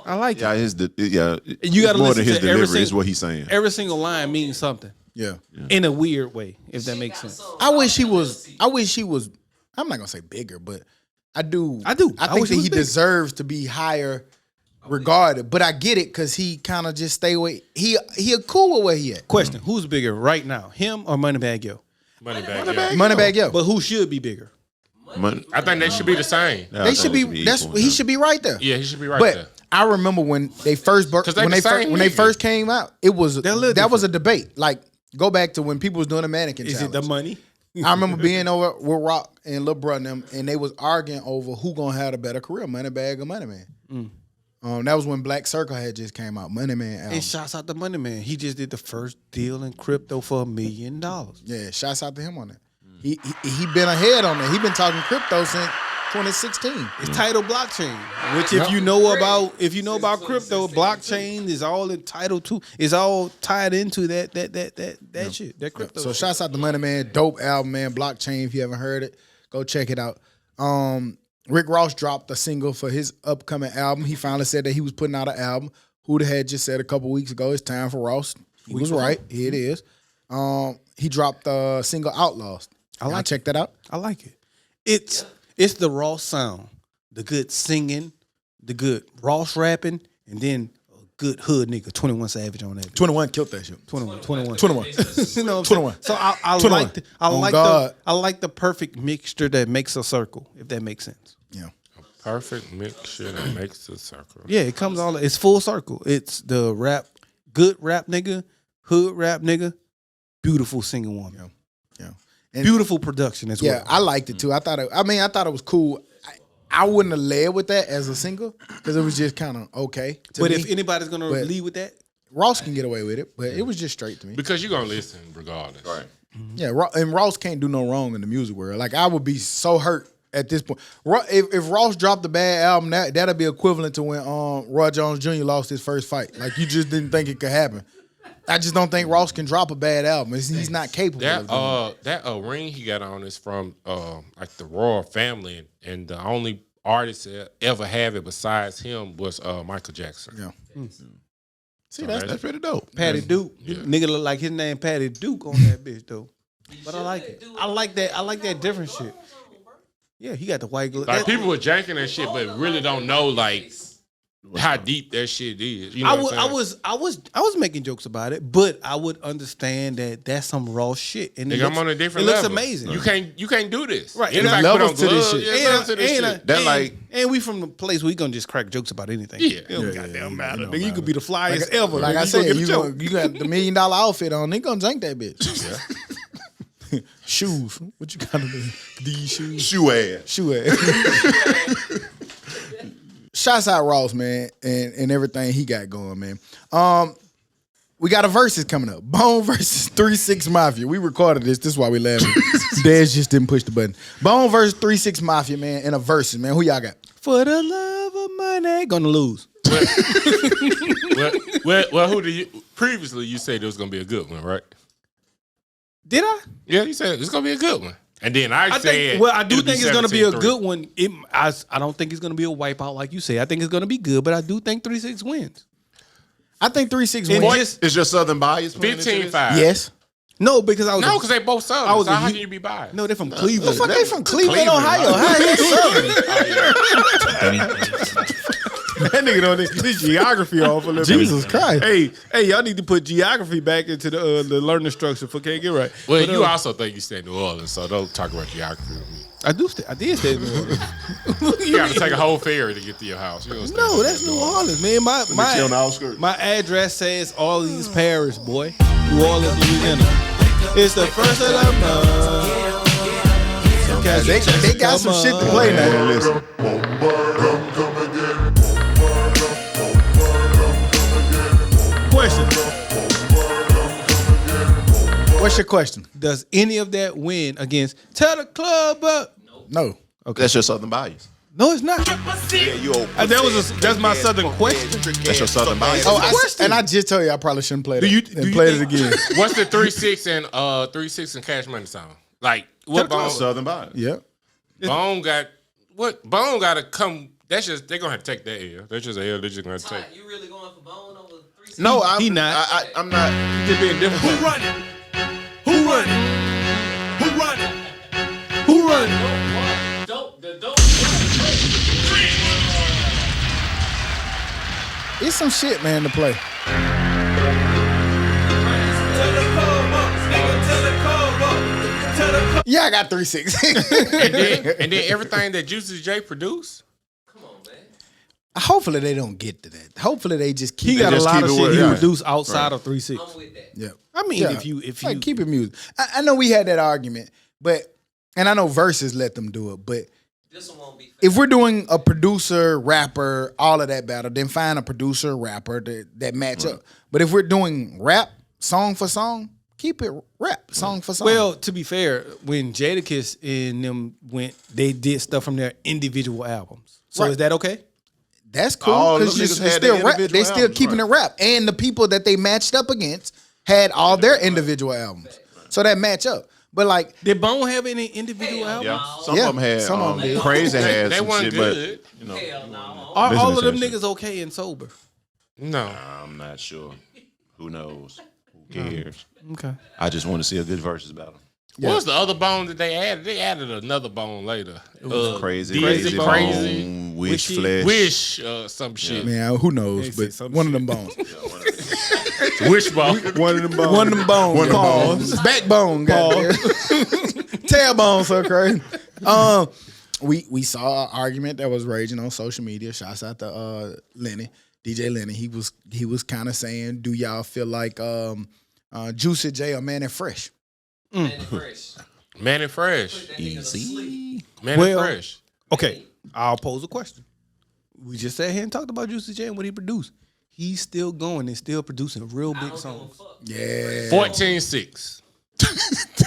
[SPEAKER 2] I like it.
[SPEAKER 3] Yeah,
[SPEAKER 2] You gotta
[SPEAKER 3] more
[SPEAKER 2] listen
[SPEAKER 3] than his
[SPEAKER 2] to every
[SPEAKER 3] delivery is
[SPEAKER 2] single-
[SPEAKER 3] what he's saying.
[SPEAKER 2] Every single line means something
[SPEAKER 5] Yeah.
[SPEAKER 2] in a weird way, if that makes sense.
[SPEAKER 5] I wish he was. I'm not gonna say bigger, but I do.
[SPEAKER 2] I do.
[SPEAKER 5] I
[SPEAKER 2] I
[SPEAKER 5] think
[SPEAKER 2] wish
[SPEAKER 5] that
[SPEAKER 2] he was
[SPEAKER 5] he
[SPEAKER 2] bigger.
[SPEAKER 5] deserves to be higher regarded. But I get it because he kind of just stay away. He cool with where he at.
[SPEAKER 2] Question: Who's bigger right now, him or Moneybagg Yo?
[SPEAKER 5] Moneybagg Yo.
[SPEAKER 2] But who should be bigger?
[SPEAKER 4] I think they should be the same.
[SPEAKER 3] Yeah,
[SPEAKER 5] They
[SPEAKER 3] I
[SPEAKER 5] should
[SPEAKER 3] think
[SPEAKER 5] be.
[SPEAKER 3] it
[SPEAKER 5] That's
[SPEAKER 3] equal
[SPEAKER 5] he
[SPEAKER 3] now.
[SPEAKER 5] should be right there.
[SPEAKER 4] Yeah, he should be right
[SPEAKER 5] But
[SPEAKER 4] there.
[SPEAKER 5] I remember when they first
[SPEAKER 4] they the same
[SPEAKER 5] when they
[SPEAKER 4] nigga.
[SPEAKER 5] first came out, it was
[SPEAKER 2] They're a little
[SPEAKER 5] that was a debate. Like go back to when people was doing the mannequin
[SPEAKER 2] Is
[SPEAKER 5] challenge.
[SPEAKER 2] it the money?
[SPEAKER 5] I remember being over with Rock and Lil Bruh and them, and they was arguing over who gonna have a better career, Moneybagg or Money Man. That was when Black Circle had just came out, Money Man album.
[SPEAKER 2] And shouts out to Money Man. He just did the first deal in crypto for $1 million.
[SPEAKER 5] Yeah, shouts out to him on that. He been ahead on that. He been talking crypto since 2016.
[SPEAKER 2] It's titled blockchain, which if you know about crypto, blockchain is all entitled to. Is all tied into that shit. That crypto.
[SPEAKER 5] So shouts out to Money Man, dope album, man. Blockchain. If you haven't heard it, go check it out. Rick Ross dropped a single for his upcoming album. He finally said that he was putting out an album. Huda had just said a couple weeks ago, it's time for Ross. He was right. Here it is. He dropped the single Outlaws. Check that out.
[SPEAKER 2] I like it. It's the Ross sound, the good singing, the good Ross rapping, and then a good hood nigga, 21 Savage on that.
[SPEAKER 5] 21 killed that shit.
[SPEAKER 2] 21.
[SPEAKER 5] You know what I'm
[SPEAKER 2] 21.
[SPEAKER 5] saying?
[SPEAKER 2] So I
[SPEAKER 5] 21.
[SPEAKER 2] like the perfect mixture that makes a circle, if that makes sense.
[SPEAKER 5] Yeah.
[SPEAKER 4] Perfect mixture that makes the circle.
[SPEAKER 2] Yeah, it comes all. It's full circle. It's the good rap nigga, hood rap nigga, beautiful singing woman.
[SPEAKER 5] Yeah.
[SPEAKER 2] And beautiful production as well.
[SPEAKER 5] Yeah, I liked it too. I thought it was cool. I wouldn't have led with that as a single because it was just kind of okay.
[SPEAKER 2] But if anybody's gonna lead with that,
[SPEAKER 5] Ross can get away with it. But it was just straight to me.
[SPEAKER 4] Because you're gonna listen regardless.
[SPEAKER 3] Right.
[SPEAKER 5] Yeah, and Ross can't do no wrong in the music world. Like I would be so hurt at this point. If Ross dropped a bad album, that'd be equivalent to when Roy Jones Jr. lost his first fight. Like you just didn't think it could happen. I just don't think Ross can drop a bad album. He's not capable of doing
[SPEAKER 4] that ring he got on is from like the royal family, and the only artist that ever have it besides him was Michael Jackson.
[SPEAKER 5] Yeah.
[SPEAKER 3] See, that's pretty dope.
[SPEAKER 2] Patty Duke, nigga look like his name Patty Duke on that bitch though. But I like it. I like that different shit. Yeah, he got the white glove.
[SPEAKER 4] Like people were janking that shit, but really don't know like how deep that shit is. You know
[SPEAKER 2] I was making jokes about it, but I would understand that that's some raw shit. And
[SPEAKER 4] I'm on a different
[SPEAKER 2] level. It
[SPEAKER 4] level.
[SPEAKER 2] looks amazing.
[SPEAKER 4] You can't do this.
[SPEAKER 2] Right.
[SPEAKER 4] Anybody
[SPEAKER 5] There's
[SPEAKER 4] put on
[SPEAKER 5] levels to this
[SPEAKER 4] gloves,
[SPEAKER 5] shit.
[SPEAKER 4] yeah, levels to this shit.
[SPEAKER 2] And we from the place where we gonna just crack jokes about anything.
[SPEAKER 4] Yeah.
[SPEAKER 2] It don't goddamn matter.
[SPEAKER 5] don't
[SPEAKER 2] Nigga, you
[SPEAKER 5] matter.
[SPEAKER 2] could be the flyest ever.
[SPEAKER 5] Like
[SPEAKER 2] nigga.
[SPEAKER 5] I said,
[SPEAKER 2] gonna get a
[SPEAKER 5] you
[SPEAKER 2] joke.
[SPEAKER 5] got the $1 million outfit on. They gonna jank that bitch. Shoes. What you gotta do? These shoes.
[SPEAKER 3] Shoe ass.
[SPEAKER 5] Shoe ass. Shouts out Ross, man, and everything he got going, man. We got a versus coming up. Bone versus 3 6 Mafia. We recorded this. This is why we laughing. Dez just didn't push the button. Bone versus 3 6 Mafia, man, in a versus, man. Who y'all got?
[SPEAKER 2] For the love of money, gonna lose.
[SPEAKER 4] Well, who do you previously you said it was gonna be a good one, right?
[SPEAKER 2] Did I?
[SPEAKER 4] Yeah, you said it's gonna be a good one. And then I do
[SPEAKER 2] think it's going to be a good one. I don't think it's going to be a wipeout like you say. I think it's going to be good, but I do think 3-6 wins.
[SPEAKER 5] I think 3 6 wins.
[SPEAKER 3] Is your Southern bias
[SPEAKER 4] 15-5?
[SPEAKER 5] Yes.
[SPEAKER 2] No, because I was
[SPEAKER 4] because they both Southern. So how can you be biased?
[SPEAKER 2] No, they're from Cleveland.
[SPEAKER 5] The fuck they from Cleveland, Ohio? How they Southern?
[SPEAKER 2] That nigga don't this geography off a little
[SPEAKER 5] Jesus Christ.
[SPEAKER 2] Hey, y'all need to put geography back into the learning structure for can't get right.
[SPEAKER 4] Well, you also think you stay in New Orleans, so don't talk about geography with me.
[SPEAKER 2] I did stay in New Orleans.
[SPEAKER 4] You got to take a whole ferry to get to your house. You don't
[SPEAKER 2] No, that's New Orleans, man.
[SPEAKER 3] on the outskirts.
[SPEAKER 2] My address says Orleans Parish, boy. New Orleans, Louisiana. It's the first of the month.
[SPEAKER 5] They got some shit to play now.
[SPEAKER 3] Listen.
[SPEAKER 2] Question.
[SPEAKER 5] What's your question?
[SPEAKER 2] Does any of that win against Tell the Club Up?
[SPEAKER 5] No.
[SPEAKER 3] Okay. That's your Southern bias.
[SPEAKER 2] No, it's not.
[SPEAKER 3] Yeah, you old
[SPEAKER 2] That's my Southern question.
[SPEAKER 3] That's your Southern bias.
[SPEAKER 5] I just told you I probably shouldn't play that.
[SPEAKER 2] Do you
[SPEAKER 5] play it again?
[SPEAKER 4] What's the 3-6 and Cash Money song? Like what Bone?
[SPEAKER 3] Southern bias.
[SPEAKER 5] Yeah.
[SPEAKER 4] Bone got to come. That's just they're gonna have to take that L. That's just a L. They're just gonna take.
[SPEAKER 1] You really going for Bone over 3 6?
[SPEAKER 3] No,
[SPEAKER 2] He not.
[SPEAKER 3] I'm not.
[SPEAKER 2] Just being difficult.
[SPEAKER 6] Who running? Who running? Who running?
[SPEAKER 2] Who running?
[SPEAKER 1] The dope.
[SPEAKER 5] Get some shit, man, to play. Yeah, I got 3-6.
[SPEAKER 4] and then everything that Juicy J produced.
[SPEAKER 1] Come on, man.
[SPEAKER 5] Hopefully they don't get to that. Hopefully they just keep.
[SPEAKER 2] He got a
[SPEAKER 3] just
[SPEAKER 2] lot
[SPEAKER 3] keep
[SPEAKER 2] of
[SPEAKER 3] it
[SPEAKER 2] shit
[SPEAKER 3] with-
[SPEAKER 2] he
[SPEAKER 3] yeah.
[SPEAKER 2] produced outside of 3-6.
[SPEAKER 1] I'm with that.
[SPEAKER 5] Yeah.
[SPEAKER 2] I mean,
[SPEAKER 5] Yeah.
[SPEAKER 2] if you
[SPEAKER 5] Like, keep it music. I know we had that argument, and I know Versus let them do it, but
[SPEAKER 1] This one won't be fair.
[SPEAKER 5] if we're doing a producer, rapper, all of that battle, then find a producer, rapper that match up. But if we're doing rap, song for song, keep it rap, song for song.
[SPEAKER 2] well, to be fair, when Jadakiss and them went, they did stuff from their individual albums. So
[SPEAKER 5] Right.
[SPEAKER 2] is that okay?
[SPEAKER 5] that's cool
[SPEAKER 3] All
[SPEAKER 5] because
[SPEAKER 3] them
[SPEAKER 5] it's
[SPEAKER 3] niggas had
[SPEAKER 5] still
[SPEAKER 3] their
[SPEAKER 5] rap. They
[SPEAKER 3] individual
[SPEAKER 5] still
[SPEAKER 3] albums,
[SPEAKER 5] keeping
[SPEAKER 3] right.
[SPEAKER 5] it rap, and the people that they matched up against had all their individual albums, so that match up. But like,
[SPEAKER 2] Did Bone have any individual albums?
[SPEAKER 3] Yeah, some
[SPEAKER 5] Yeah,
[SPEAKER 3] of them had.
[SPEAKER 5] some of 'em did.
[SPEAKER 3] Crazy had
[SPEAKER 4] They
[SPEAKER 3] some
[SPEAKER 4] weren't
[SPEAKER 3] shit,
[SPEAKER 4] good.
[SPEAKER 3] but you know,
[SPEAKER 1] Hell no.
[SPEAKER 2] Are all of them
[SPEAKER 3] Business and
[SPEAKER 2] niggas okay and sober?
[SPEAKER 4] No.
[SPEAKER 3] I'm not sure. Who knows? Who cares?
[SPEAKER 2] Okay.
[SPEAKER 3] I just want to see a good versus battle.
[SPEAKER 4] What was the other bone that they added? They added another bone later.
[SPEAKER 3] Crazy,
[SPEAKER 4] Crazy,
[SPEAKER 3] bone,
[SPEAKER 4] crazy.
[SPEAKER 3] wish
[SPEAKER 2] Wishy-
[SPEAKER 3] flesh.
[SPEAKER 4] Wish some shit.
[SPEAKER 5] man, who knows?
[SPEAKER 2] They say
[SPEAKER 5] But
[SPEAKER 2] some
[SPEAKER 5] one of
[SPEAKER 2] shit.
[SPEAKER 5] them bones,
[SPEAKER 4] Wishbone.
[SPEAKER 3] One of them bones.
[SPEAKER 5] one of them bones,
[SPEAKER 3] One of them
[SPEAKER 5] pause.
[SPEAKER 3] bones.
[SPEAKER 5] Backbone, goddamn. Tailbone, so crazy. We saw an argument that was raging on social media. Shouts out to Lenny, DJ Lenny. He was kind of saying, "Do y'all feel like Juicy J or Man and Fresh?"
[SPEAKER 1] Man, it's fresh.
[SPEAKER 4] Man and Fresh.
[SPEAKER 1] Put that nigga to sleep.
[SPEAKER 3] Easy.
[SPEAKER 4] Man
[SPEAKER 2] Well-
[SPEAKER 4] and Fresh.
[SPEAKER 2] Okay. I'll pose a question. We just sat here and talked about Juicy J and what he produced. He's still going and still producing real
[SPEAKER 1] I
[SPEAKER 2] big
[SPEAKER 1] don't
[SPEAKER 2] songs.
[SPEAKER 1] give a fuck.
[SPEAKER 5] Yeah.
[SPEAKER 4] 14-6.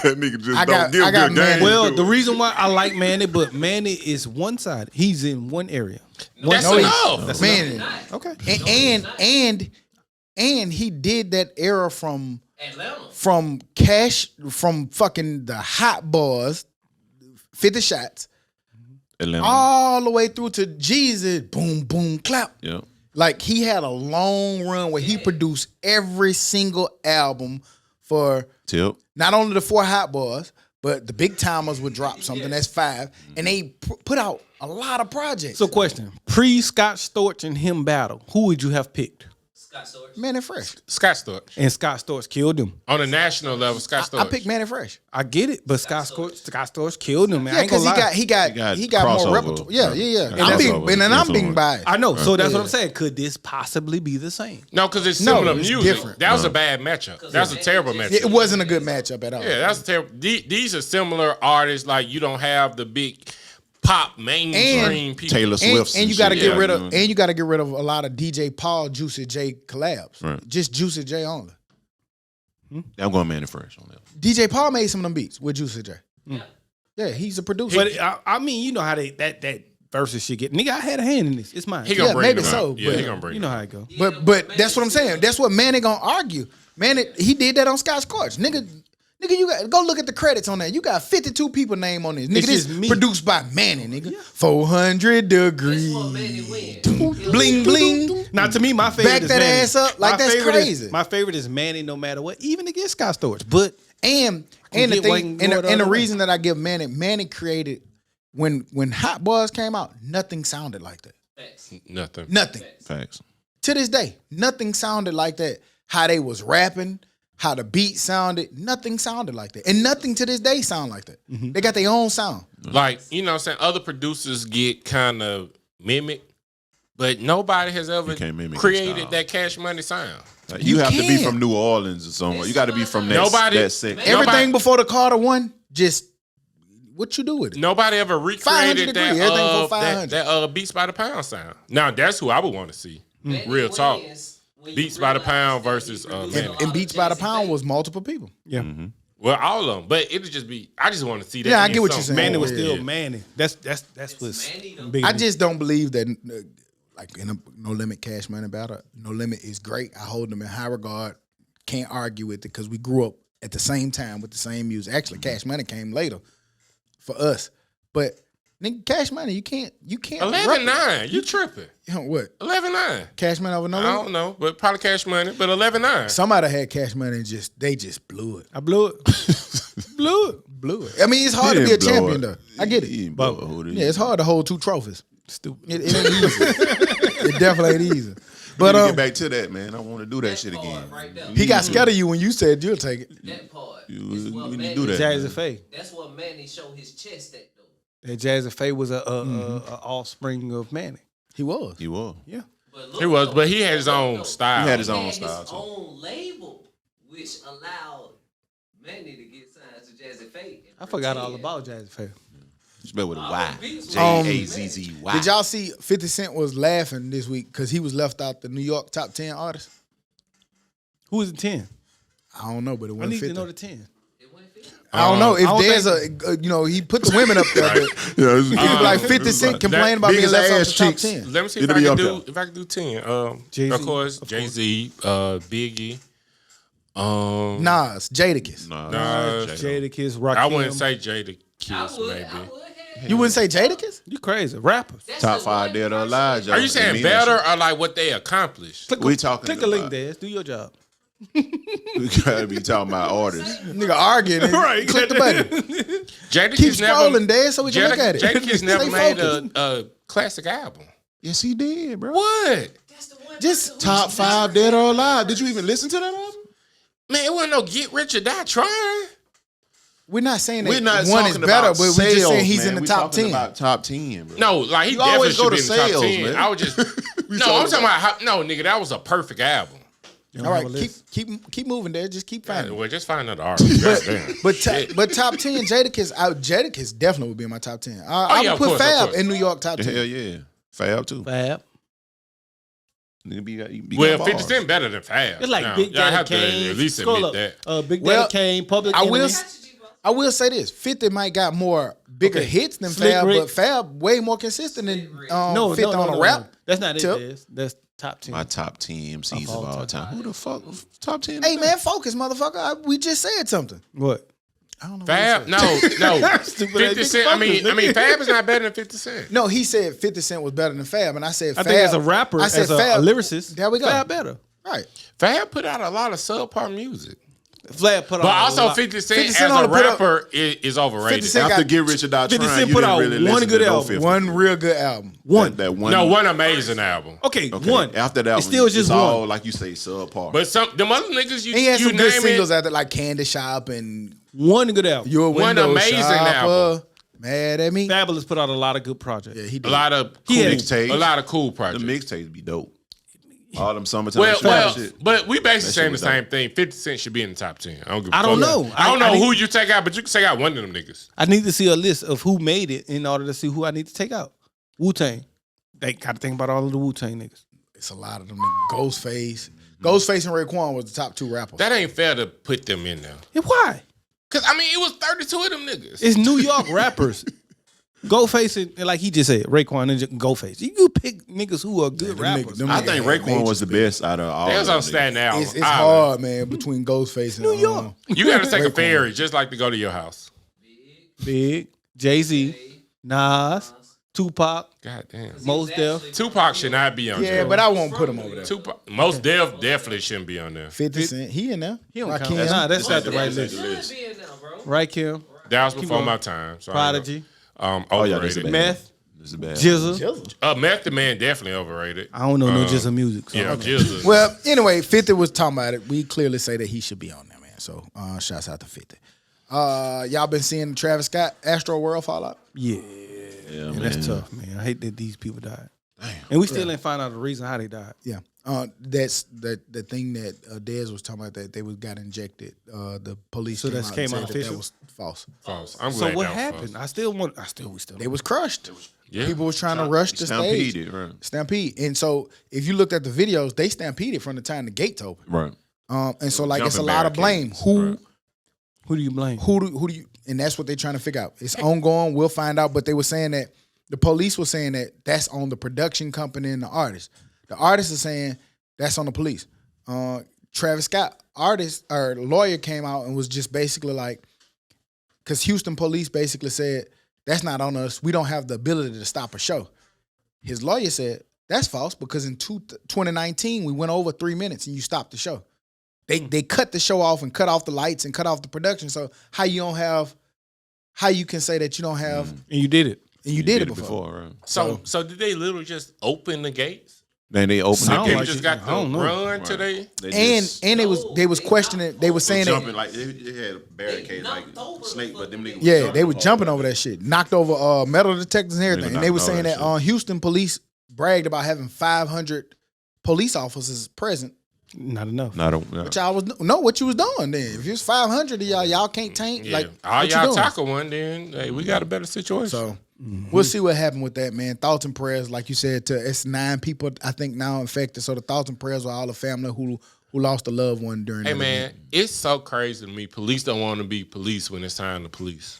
[SPEAKER 3] That nigga just
[SPEAKER 5] I got-
[SPEAKER 3] don't give
[SPEAKER 5] I got
[SPEAKER 3] good
[SPEAKER 5] Manny.
[SPEAKER 3] game.
[SPEAKER 2] Well, the reason why I like Manny, but Manny is one side. He's in one area.
[SPEAKER 4] That's
[SPEAKER 5] No,
[SPEAKER 4] enough.
[SPEAKER 2] That's
[SPEAKER 5] Man,
[SPEAKER 1] Not.
[SPEAKER 2] Okay.
[SPEAKER 5] and he did that era from
[SPEAKER 1] Atlanta.
[SPEAKER 5] Cash, from fucking the Hot Boys, 50 Shots,
[SPEAKER 3] Atlanta.
[SPEAKER 5] all the way through to Jesus, boom, boom, clap.
[SPEAKER 3] Yeah.
[SPEAKER 5] Like, he had a long run where he produced every single album for
[SPEAKER 3] Tip.
[SPEAKER 5] not only the 4 Hot Boys, but the Big Timers would drop something that's 5, and they put out a lot of projects.
[SPEAKER 2] So, question: pre-Scott Storch and him battle, who would you have picked?
[SPEAKER 1] Scott Storch.
[SPEAKER 5] Man and Fresh.
[SPEAKER 4] Scott Storch.
[SPEAKER 2] And Scott Storch killed him.
[SPEAKER 4] On a national level, Scott Storch.
[SPEAKER 5] I picked Man and Fresh.
[SPEAKER 2] I get it, but Scott Storch killed him. Man. I
[SPEAKER 5] Yeah,
[SPEAKER 2] ain't gonna
[SPEAKER 5] because
[SPEAKER 2] lie.
[SPEAKER 5] he got
[SPEAKER 3] He got
[SPEAKER 5] more
[SPEAKER 3] crossover.
[SPEAKER 5] repertoire. Yeah.
[SPEAKER 3] Yeah,
[SPEAKER 5] I'm being,
[SPEAKER 3] crossover.
[SPEAKER 5] and I'm being
[SPEAKER 3] Influence.
[SPEAKER 5] biased.
[SPEAKER 2] I know. So that's
[SPEAKER 5] Yeah.
[SPEAKER 2] what I'm saying. Could this possibly be the same?
[SPEAKER 4] No, because it's
[SPEAKER 5] No,
[SPEAKER 4] similar
[SPEAKER 5] it's
[SPEAKER 4] music.
[SPEAKER 5] different.
[SPEAKER 4] That was a bad matchup. That was a terrible matchup.
[SPEAKER 5] It wasn't a good matchup at all.
[SPEAKER 4] Yeah, that's terrible. These are similar artists. Like, you don't have the big pop mainstream people.
[SPEAKER 3] Taylor Swift.
[SPEAKER 5] And you got to
[SPEAKER 3] shit.
[SPEAKER 5] get rid of,
[SPEAKER 3] Yeah,
[SPEAKER 5] and you got to get rid of a lot of DJ Paul, Juicy J collabs.
[SPEAKER 3] Right.
[SPEAKER 5] Just Juicy J only.
[SPEAKER 3] I'm going Man and Fresh on that.
[SPEAKER 5] DJ Paul made some of them beats with Juicy J.
[SPEAKER 1] Yeah.
[SPEAKER 5] Yeah, he's a producer.
[SPEAKER 2] But I mean, you know how that versus shit get. Nigga, I had a hand in this. It's mine.
[SPEAKER 4] He gonna
[SPEAKER 5] Yeah,
[SPEAKER 4] bring
[SPEAKER 5] maybe
[SPEAKER 4] them
[SPEAKER 5] so,
[SPEAKER 4] out. Yeah,
[SPEAKER 5] but
[SPEAKER 4] he gonna bring
[SPEAKER 2] You
[SPEAKER 4] them
[SPEAKER 2] know
[SPEAKER 4] out.
[SPEAKER 2] how it go.
[SPEAKER 5] But that's what I'm saying. That's what Manny gonna argue. Manny, he did that on Scott Scorch. Nigga, you got go look at the credits on that. You got 52 people name on this. Nigga,
[SPEAKER 2] It's
[SPEAKER 5] this
[SPEAKER 2] just me.
[SPEAKER 5] produced by Manny, nigga. 400 degrees.
[SPEAKER 1] That's what Manny win.
[SPEAKER 5] Bling bling.
[SPEAKER 2] Now, to me, my favorite
[SPEAKER 5] Back
[SPEAKER 2] is
[SPEAKER 5] that
[SPEAKER 2] Manny.
[SPEAKER 5] ass up like
[SPEAKER 2] My
[SPEAKER 5] that's
[SPEAKER 2] favorite
[SPEAKER 5] crazy.
[SPEAKER 2] my favorite is Manny, no matter what, even against Scott Storch. But
[SPEAKER 5] And
[SPEAKER 2] Can
[SPEAKER 5] the
[SPEAKER 2] get one
[SPEAKER 5] thing,
[SPEAKER 2] go
[SPEAKER 5] and
[SPEAKER 2] the
[SPEAKER 5] the, and the
[SPEAKER 2] other way.
[SPEAKER 5] reason that I give Manny created when Hot Boys came out, nothing sounded like that.
[SPEAKER 1] Facts.
[SPEAKER 4] Nothing.
[SPEAKER 5] Nothing.
[SPEAKER 3] Facts.
[SPEAKER 5] To this day, nothing sounded like that. How they was rapping, how the beat sounded, nothing sounded like that. And nothing to this day sound like that.
[SPEAKER 2] Mm-hmm.
[SPEAKER 5] They got their own sound.
[SPEAKER 4] Like, you know what I'm saying? Other producers get kind of mimicked, but nobody has ever
[SPEAKER 3] You can't mimic the
[SPEAKER 4] created
[SPEAKER 3] style.
[SPEAKER 4] that Cash Money sound.
[SPEAKER 3] Like, you have to be
[SPEAKER 5] can't.
[SPEAKER 3] from New Orleans or somewhere. You got to be from that.
[SPEAKER 4] Nobody-
[SPEAKER 3] That sect.
[SPEAKER 5] Everything before the Carter one, just what you do with it.
[SPEAKER 4] Nobody ever
[SPEAKER 5] 500
[SPEAKER 4] recreated that,
[SPEAKER 5] degree, everything for 500.
[SPEAKER 4] that Beats by the Pound sound. Now, that's who I would want to see.
[SPEAKER 1] Manny
[SPEAKER 4] Real talk.
[SPEAKER 1] wins when you
[SPEAKER 4] Beats by the
[SPEAKER 1] realize
[SPEAKER 4] Pound
[SPEAKER 1] that he
[SPEAKER 4] versus,
[SPEAKER 1] produced
[SPEAKER 4] Manny.
[SPEAKER 1] a lot
[SPEAKER 5] And
[SPEAKER 1] of
[SPEAKER 5] Beats by the
[SPEAKER 1] Jason
[SPEAKER 5] Pound
[SPEAKER 1] Bay.
[SPEAKER 5] was multiple people.
[SPEAKER 2] yeah,
[SPEAKER 4] Well, all of them. But it'd just be, I just want to see that.
[SPEAKER 5] Yeah, I
[SPEAKER 4] in
[SPEAKER 5] get what you're
[SPEAKER 4] something.
[SPEAKER 5] saying.
[SPEAKER 2] Manny was
[SPEAKER 5] Yeah.
[SPEAKER 2] still Manny. That's what's
[SPEAKER 1] Manny though.
[SPEAKER 2] big.
[SPEAKER 5] I just don't believe that like in a No Limit Cash Money battle, No Limit is great. I hold them in high regard. Can't argue with it because we grew up at the same time with the same music. Actually, Cash Money came later for us. But nigga, Cash Money, you can't
[SPEAKER 4] 11-9. You tripping.
[SPEAKER 5] What?
[SPEAKER 4] 11-9.
[SPEAKER 5] Cash Money over No
[SPEAKER 4] I
[SPEAKER 5] Limit?
[SPEAKER 4] don't know, but probably Cash Money, but 11-9.
[SPEAKER 5] Somebody had Cash Money and they just blew it.
[SPEAKER 2] I blew it.
[SPEAKER 5] Blew it. I mean, it's hard to be a champion though. I get it.
[SPEAKER 3] But
[SPEAKER 5] Yeah, it's hard to hold 2 trophies.
[SPEAKER 2] Stupid.
[SPEAKER 5] It ain't easy. It definitely ain't easy.
[SPEAKER 3] But get back to that, man. I want to do that shit again.
[SPEAKER 1] Right there.
[SPEAKER 5] He got scared of you when you said you'll take it.
[SPEAKER 1] That part.
[SPEAKER 3] You
[SPEAKER 1] is what
[SPEAKER 3] need to
[SPEAKER 1] Manny-
[SPEAKER 3] do that.
[SPEAKER 2] Jazzy Faye.
[SPEAKER 1] That's what Manny showed his chest at though.
[SPEAKER 2] That Jazzy Faye was a offspring of Manny.
[SPEAKER 5] He was.
[SPEAKER 3] He was.
[SPEAKER 2] Yeah.
[SPEAKER 1] But look,
[SPEAKER 4] He was,
[SPEAKER 1] though,
[SPEAKER 4] but he had his
[SPEAKER 1] look,
[SPEAKER 4] own
[SPEAKER 1] though,
[SPEAKER 4] style.
[SPEAKER 3] He had his
[SPEAKER 1] He
[SPEAKER 3] own
[SPEAKER 1] had
[SPEAKER 3] style
[SPEAKER 1] his
[SPEAKER 3] too.
[SPEAKER 1] own label, which allowed Manny to get signed to Jazzy Faye.
[SPEAKER 2] I forgot all about Jazzy Faye.
[SPEAKER 3] Spell with a
[SPEAKER 1] All
[SPEAKER 3] Y.
[SPEAKER 1] the beats
[SPEAKER 3] Jazzy.
[SPEAKER 5] Did y'all see 50 Cent was laughing this week because he was left out the New York top 10 artists?
[SPEAKER 2] Who was the 10?
[SPEAKER 5] I don't know, but it
[SPEAKER 2] I
[SPEAKER 5] wasn't
[SPEAKER 2] need
[SPEAKER 5] 50.
[SPEAKER 2] to know the 10.
[SPEAKER 1] It went 50.
[SPEAKER 5] I don't know if
[SPEAKER 2] I don't
[SPEAKER 5] there's he put the women up there. But
[SPEAKER 3] Yeah,
[SPEAKER 5] he was like 50 Cent complaining about being
[SPEAKER 3] biggest
[SPEAKER 5] left out the
[SPEAKER 3] ass
[SPEAKER 5] top
[SPEAKER 3] cheeks.
[SPEAKER 5] 10.
[SPEAKER 4] Let me see if
[SPEAKER 3] It'll
[SPEAKER 4] I
[SPEAKER 3] be
[SPEAKER 4] can
[SPEAKER 3] up
[SPEAKER 4] do
[SPEAKER 3] there.
[SPEAKER 4] if I can do 10.
[SPEAKER 2] Jay-Z,
[SPEAKER 4] of course, Jay-Z, Biggie.
[SPEAKER 5] Nas, Jadakiss.
[SPEAKER 3] Nah,
[SPEAKER 2] Jadakiss, Rakim.
[SPEAKER 4] I wouldn't say Jada Kiss,
[SPEAKER 1] I would
[SPEAKER 4] maybe.
[SPEAKER 1] have.
[SPEAKER 5] You wouldn't say Jadakiss?
[SPEAKER 2] You crazy. Rappers.
[SPEAKER 1] That's
[SPEAKER 3] Top
[SPEAKER 1] the
[SPEAKER 3] 5
[SPEAKER 1] one
[SPEAKER 3] dead or
[SPEAKER 1] person-
[SPEAKER 3] alive.
[SPEAKER 4] Are you saying better or like what they accomplished?
[SPEAKER 3] We talking
[SPEAKER 2] Click a link,
[SPEAKER 3] about-
[SPEAKER 2] Daz. Do your job.
[SPEAKER 3] We gotta be talking about artists.
[SPEAKER 5] Nigga arguing and
[SPEAKER 2] Right.
[SPEAKER 5] click the button.
[SPEAKER 4] Jadakiss
[SPEAKER 5] Keep scrolling, Daz, so we can look at it.
[SPEAKER 4] Jadakiss never
[SPEAKER 5] Stay
[SPEAKER 4] made
[SPEAKER 5] focused.
[SPEAKER 4] a classic album.
[SPEAKER 3] Yes, he did, bro.
[SPEAKER 4] What?
[SPEAKER 1] That's the one
[SPEAKER 5] Just
[SPEAKER 1] person who-
[SPEAKER 3] Top 5 dead or alive. Did you even listen to that album?
[SPEAKER 4] Man, it wasn't no Get Rich or Die Trying.
[SPEAKER 5] We're not saying that
[SPEAKER 3] We're not
[SPEAKER 5] one is
[SPEAKER 3] talking
[SPEAKER 5] better,
[SPEAKER 3] about
[SPEAKER 5] but we're
[SPEAKER 3] sales,
[SPEAKER 5] just saying he's
[SPEAKER 3] man.
[SPEAKER 5] in the
[SPEAKER 3] We
[SPEAKER 5] top
[SPEAKER 3] talking
[SPEAKER 5] 10.
[SPEAKER 3] About top 10, bro.
[SPEAKER 4] No, like he
[SPEAKER 3] You
[SPEAKER 4] definitely
[SPEAKER 3] always
[SPEAKER 4] should
[SPEAKER 3] go
[SPEAKER 4] be
[SPEAKER 3] to
[SPEAKER 4] in the top
[SPEAKER 3] sales,
[SPEAKER 4] 10.
[SPEAKER 3] man.
[SPEAKER 4] I was just no. I'm talking about how, no, nigga. That was a perfect album.
[SPEAKER 2] You don't
[SPEAKER 5] All
[SPEAKER 2] have
[SPEAKER 5] right,
[SPEAKER 2] a list?
[SPEAKER 5] keep moving there. Just keep finding.
[SPEAKER 4] Well, just find another artist. Goddamn.
[SPEAKER 5] But top 10, Jadakiss definitely would be in my top 10. I
[SPEAKER 4] yeah,
[SPEAKER 5] would
[SPEAKER 4] of
[SPEAKER 5] put
[SPEAKER 4] course, of
[SPEAKER 5] Fab
[SPEAKER 4] course.
[SPEAKER 5] in New York top 10.
[SPEAKER 3] Hell yeah. Fab too.
[SPEAKER 2] Fab.
[SPEAKER 3] Nigga be
[SPEAKER 4] Well,
[SPEAKER 3] got
[SPEAKER 4] 50
[SPEAKER 3] bars.
[SPEAKER 4] Cent better than Fab.
[SPEAKER 2] It's like
[SPEAKER 4] Now,
[SPEAKER 2] Big
[SPEAKER 4] y'all
[SPEAKER 2] Daddy
[SPEAKER 4] have to
[SPEAKER 2] Kane.
[SPEAKER 4] at least
[SPEAKER 2] Scroll
[SPEAKER 4] admit
[SPEAKER 2] up.
[SPEAKER 4] that.
[SPEAKER 2] Big
[SPEAKER 5] Well,
[SPEAKER 2] Daddy Kane, Public
[SPEAKER 5] I will
[SPEAKER 2] Enemy.
[SPEAKER 5] I will say this: 50 might got more bigger
[SPEAKER 2] Okay.
[SPEAKER 5] hits than
[SPEAKER 2] Slick
[SPEAKER 5] Fab,
[SPEAKER 2] Rick.
[SPEAKER 5] but Fab way more consistent than
[SPEAKER 2] No,
[SPEAKER 5] 50 on a rap.
[SPEAKER 2] That's not it,
[SPEAKER 5] tip.
[SPEAKER 2] Daz. That's top 10.
[SPEAKER 3] My top 10 MCs of all time. Who the fuck? Top 10?
[SPEAKER 5] Hey man, focus, motherfucker! We just said something.
[SPEAKER 2] What?
[SPEAKER 5] I don't know.
[SPEAKER 4] Fab, no.
[SPEAKER 2] Stupid
[SPEAKER 4] 50
[SPEAKER 2] ass
[SPEAKER 4] Cent. I mean,
[SPEAKER 2] nigga.
[SPEAKER 4] Fab is not better than 50 Cent.
[SPEAKER 5] No, he said 50 Cent was better than Fab, and I said
[SPEAKER 2] I
[SPEAKER 5] Fab.
[SPEAKER 2] think as a rapper,
[SPEAKER 5] I said
[SPEAKER 2] as a
[SPEAKER 5] Fab.
[SPEAKER 2] lyricist,
[SPEAKER 5] There we go.
[SPEAKER 2] Fab better.
[SPEAKER 5] Right.
[SPEAKER 4] Fab put out a lot of subpar music,
[SPEAKER 2] Fab put out
[SPEAKER 4] but
[SPEAKER 2] a
[SPEAKER 4] also
[SPEAKER 2] lot.
[SPEAKER 4] 50 Cent
[SPEAKER 5] 50 Cent
[SPEAKER 4] as a
[SPEAKER 5] only put up-
[SPEAKER 4] rapper is overrated.
[SPEAKER 5] 50 Cent
[SPEAKER 3] After
[SPEAKER 5] got-
[SPEAKER 3] Get Rich or Die
[SPEAKER 2] 50
[SPEAKER 3] Trying,
[SPEAKER 2] Cent
[SPEAKER 3] you
[SPEAKER 2] put
[SPEAKER 3] didn't
[SPEAKER 2] out
[SPEAKER 3] really
[SPEAKER 2] one
[SPEAKER 3] listen
[SPEAKER 2] good
[SPEAKER 3] to no
[SPEAKER 2] album.
[SPEAKER 3] 50.
[SPEAKER 5] One real good album.
[SPEAKER 2] One.
[SPEAKER 3] That one.
[SPEAKER 4] No, one amazing album.
[SPEAKER 2] Okay,
[SPEAKER 3] Okay.
[SPEAKER 2] one.
[SPEAKER 3] After that,
[SPEAKER 2] it's still just
[SPEAKER 3] it's
[SPEAKER 2] one.
[SPEAKER 3] all like you say, subpar.
[SPEAKER 4] But them other niggas you
[SPEAKER 5] He had
[SPEAKER 4] you
[SPEAKER 5] some good
[SPEAKER 4] name
[SPEAKER 5] singles
[SPEAKER 4] it,
[SPEAKER 5] out there, like Candy Shop and
[SPEAKER 2] One good album.
[SPEAKER 5] Your
[SPEAKER 4] One
[SPEAKER 5] Window
[SPEAKER 4] amazing
[SPEAKER 5] Shopper.
[SPEAKER 4] album.
[SPEAKER 5] Mad at me.
[SPEAKER 2] Fabulous put out a lot of good projects.
[SPEAKER 5] Yeah, he
[SPEAKER 4] a
[SPEAKER 5] did.
[SPEAKER 4] lot of
[SPEAKER 2] He
[SPEAKER 4] cool,
[SPEAKER 2] had-
[SPEAKER 3] mixtapes.
[SPEAKER 4] a lot of cool
[SPEAKER 3] the
[SPEAKER 4] projects.
[SPEAKER 3] mixtapes be dope. All them summertime
[SPEAKER 4] Well,
[SPEAKER 3] shit.
[SPEAKER 4] but we basically
[SPEAKER 3] That
[SPEAKER 4] saying
[SPEAKER 3] shit
[SPEAKER 4] the
[SPEAKER 3] was
[SPEAKER 4] same thing. 50 Cent should be in the top 10. I don't give a
[SPEAKER 2] I don't
[SPEAKER 4] fuck.
[SPEAKER 2] know.
[SPEAKER 4] I don't
[SPEAKER 2] I
[SPEAKER 4] know
[SPEAKER 2] need-
[SPEAKER 4] who you take out, but you can take out one of them niggas.
[SPEAKER 2] I need to see a list of who made it in order to see who I need to take out. Wu-Tang. They got to think about all of the Wu-Tang niggas.
[SPEAKER 5] It's a lot of them. Ghostface. Ghostface and Raekwon was the top 2 rappers.
[SPEAKER 4] That ain't fair to put them in there.
[SPEAKER 2] Yeah, why?
[SPEAKER 4] Cause I mean, it was 32 of them niggas.
[SPEAKER 2] It's New York rappers. Ghostface and like he just said, Raekwon and Ghostface. You pick niggas who are good
[SPEAKER 5] them
[SPEAKER 2] rappers.
[SPEAKER 5] niggas- them
[SPEAKER 3] I
[SPEAKER 5] niggas
[SPEAKER 3] think
[SPEAKER 5] had
[SPEAKER 3] Raekwon
[SPEAKER 5] major
[SPEAKER 3] was the
[SPEAKER 5] speed.
[SPEAKER 3] best out of all
[SPEAKER 4] They was
[SPEAKER 3] of
[SPEAKER 4] on
[SPEAKER 3] them
[SPEAKER 4] Staten Island.
[SPEAKER 5] It's hard, man, between Ghostface and
[SPEAKER 2] New York.
[SPEAKER 4] You got to take a
[SPEAKER 5] Raekwon.
[SPEAKER 4] ferry just like to go to your house.
[SPEAKER 2] Big, Jay-Z, Nas, Tupac,
[SPEAKER 4] God damn.
[SPEAKER 2] Mos Def.
[SPEAKER 4] Tupac should not be on
[SPEAKER 5] Yeah,
[SPEAKER 4] there.
[SPEAKER 5] but I won't put him over there.
[SPEAKER 4] Tupac, Most Def definitely shouldn't be on there.
[SPEAKER 5] 50 Cent, he in there.
[SPEAKER 2] He don't count.
[SPEAKER 5] Rakim.
[SPEAKER 2] Nah, that's not the right
[SPEAKER 1] Should
[SPEAKER 2] list.
[SPEAKER 1] be in there, bro.
[SPEAKER 2] Right, Kim?
[SPEAKER 4] That was before
[SPEAKER 2] going.
[SPEAKER 4] my time. So
[SPEAKER 2] Prodigy,
[SPEAKER 3] Oh, yeah, that's
[SPEAKER 4] overrated.
[SPEAKER 3] a bad
[SPEAKER 2] Meth,
[SPEAKER 3] This is bad.
[SPEAKER 2] Jizza.
[SPEAKER 4] Method Man definitely overrated.
[SPEAKER 2] I don't know no Jizza music. So.
[SPEAKER 4] Yeah, Jizza.
[SPEAKER 5] Well, anyway, 50 was talking about it. We clearly say that he should be on there, man. So, shouts out to 50. Y'all been seeing the Travis Scott Astro World fallout?
[SPEAKER 2] Yeah,
[SPEAKER 3] Yeah,
[SPEAKER 2] man,
[SPEAKER 3] man.
[SPEAKER 2] that's tough, man. I hate that these people died. And we still ain't find out the reason how they died.
[SPEAKER 5] Yeah. That's the thing that Dez was talking about, that they got injected. The police
[SPEAKER 2] So that
[SPEAKER 5] out
[SPEAKER 2] came
[SPEAKER 5] and
[SPEAKER 2] out
[SPEAKER 5] said that
[SPEAKER 2] official?
[SPEAKER 5] was false.
[SPEAKER 4] False. I'm
[SPEAKER 2] So
[SPEAKER 4] glad
[SPEAKER 2] what
[SPEAKER 4] that was
[SPEAKER 2] happened?
[SPEAKER 4] false.
[SPEAKER 2] We still.
[SPEAKER 5] They was crushed.
[SPEAKER 4] Yeah.
[SPEAKER 5] People was trying to rush the stage.
[SPEAKER 3] Stampeded, right.
[SPEAKER 5] Stampede. And so if you looked at the videos, they stampeded from the time the gates open.
[SPEAKER 3] Right.
[SPEAKER 5] And so like it's a
[SPEAKER 3] Jumping
[SPEAKER 5] lot of blame.
[SPEAKER 3] barricades.
[SPEAKER 2] Who do you blame?
[SPEAKER 5] Who do you, and that's what they're trying to figure out. It's ongoing. We'll find out. But they were saying that the police were saying that that's on the production company and the artist. The artist is saying that's on the police. Travis Scott, lawyer came out and was just basically like, because Houston police basically said, that's not on us. We don't have the ability to stop a show. His lawyer said, that's false because in 2019, we went over 3 minutes and you stopped the show. They cut the show off and cut off the lights and cut off the production. So how you can say that you don't have,
[SPEAKER 2] And you did it.
[SPEAKER 5] and you did it before.
[SPEAKER 3] right?
[SPEAKER 4] So did they literally just open the gates?
[SPEAKER 3] Then they opened
[SPEAKER 2] Sound
[SPEAKER 3] the
[SPEAKER 4] They
[SPEAKER 2] like
[SPEAKER 3] gate.
[SPEAKER 4] just
[SPEAKER 2] it.
[SPEAKER 4] got
[SPEAKER 2] I
[SPEAKER 4] the
[SPEAKER 2] don't know.
[SPEAKER 4] run today.
[SPEAKER 5] And they was questioning. They were saying
[SPEAKER 3] jumping
[SPEAKER 5] that.
[SPEAKER 3] like they had barricades like
[SPEAKER 1] knocked over
[SPEAKER 3] snake,
[SPEAKER 1] the
[SPEAKER 3] but them niggas.
[SPEAKER 5] Yeah, they were
[SPEAKER 3] all
[SPEAKER 5] jumping
[SPEAKER 3] over
[SPEAKER 5] over that shit. Knocked over metal detectors and everything.
[SPEAKER 3] Nigga
[SPEAKER 5] And they were
[SPEAKER 3] knocked
[SPEAKER 5] saying
[SPEAKER 3] over
[SPEAKER 5] that
[SPEAKER 3] that
[SPEAKER 5] Houston police bragged about having 500 police officers present.
[SPEAKER 2] Not enough.
[SPEAKER 3] Not a,
[SPEAKER 5] But y'all was know what you was doing then. If it was 500 of y'all can't taint
[SPEAKER 4] Yeah.
[SPEAKER 5] like
[SPEAKER 4] All
[SPEAKER 5] what you
[SPEAKER 4] y'all
[SPEAKER 5] doing?
[SPEAKER 4] tackle one, then hey, we got a better situation.
[SPEAKER 5] So we'll see what happened with that, man. Thoughts and prayers, like you said, to it's 9 people I think now infected. So the thoughts and prayers with all the family who lost a loved one during.
[SPEAKER 4] Hey
[SPEAKER 5] that
[SPEAKER 4] man,
[SPEAKER 5] event.
[SPEAKER 4] it's so crazy to me. Police don't want to be police when it's time to police.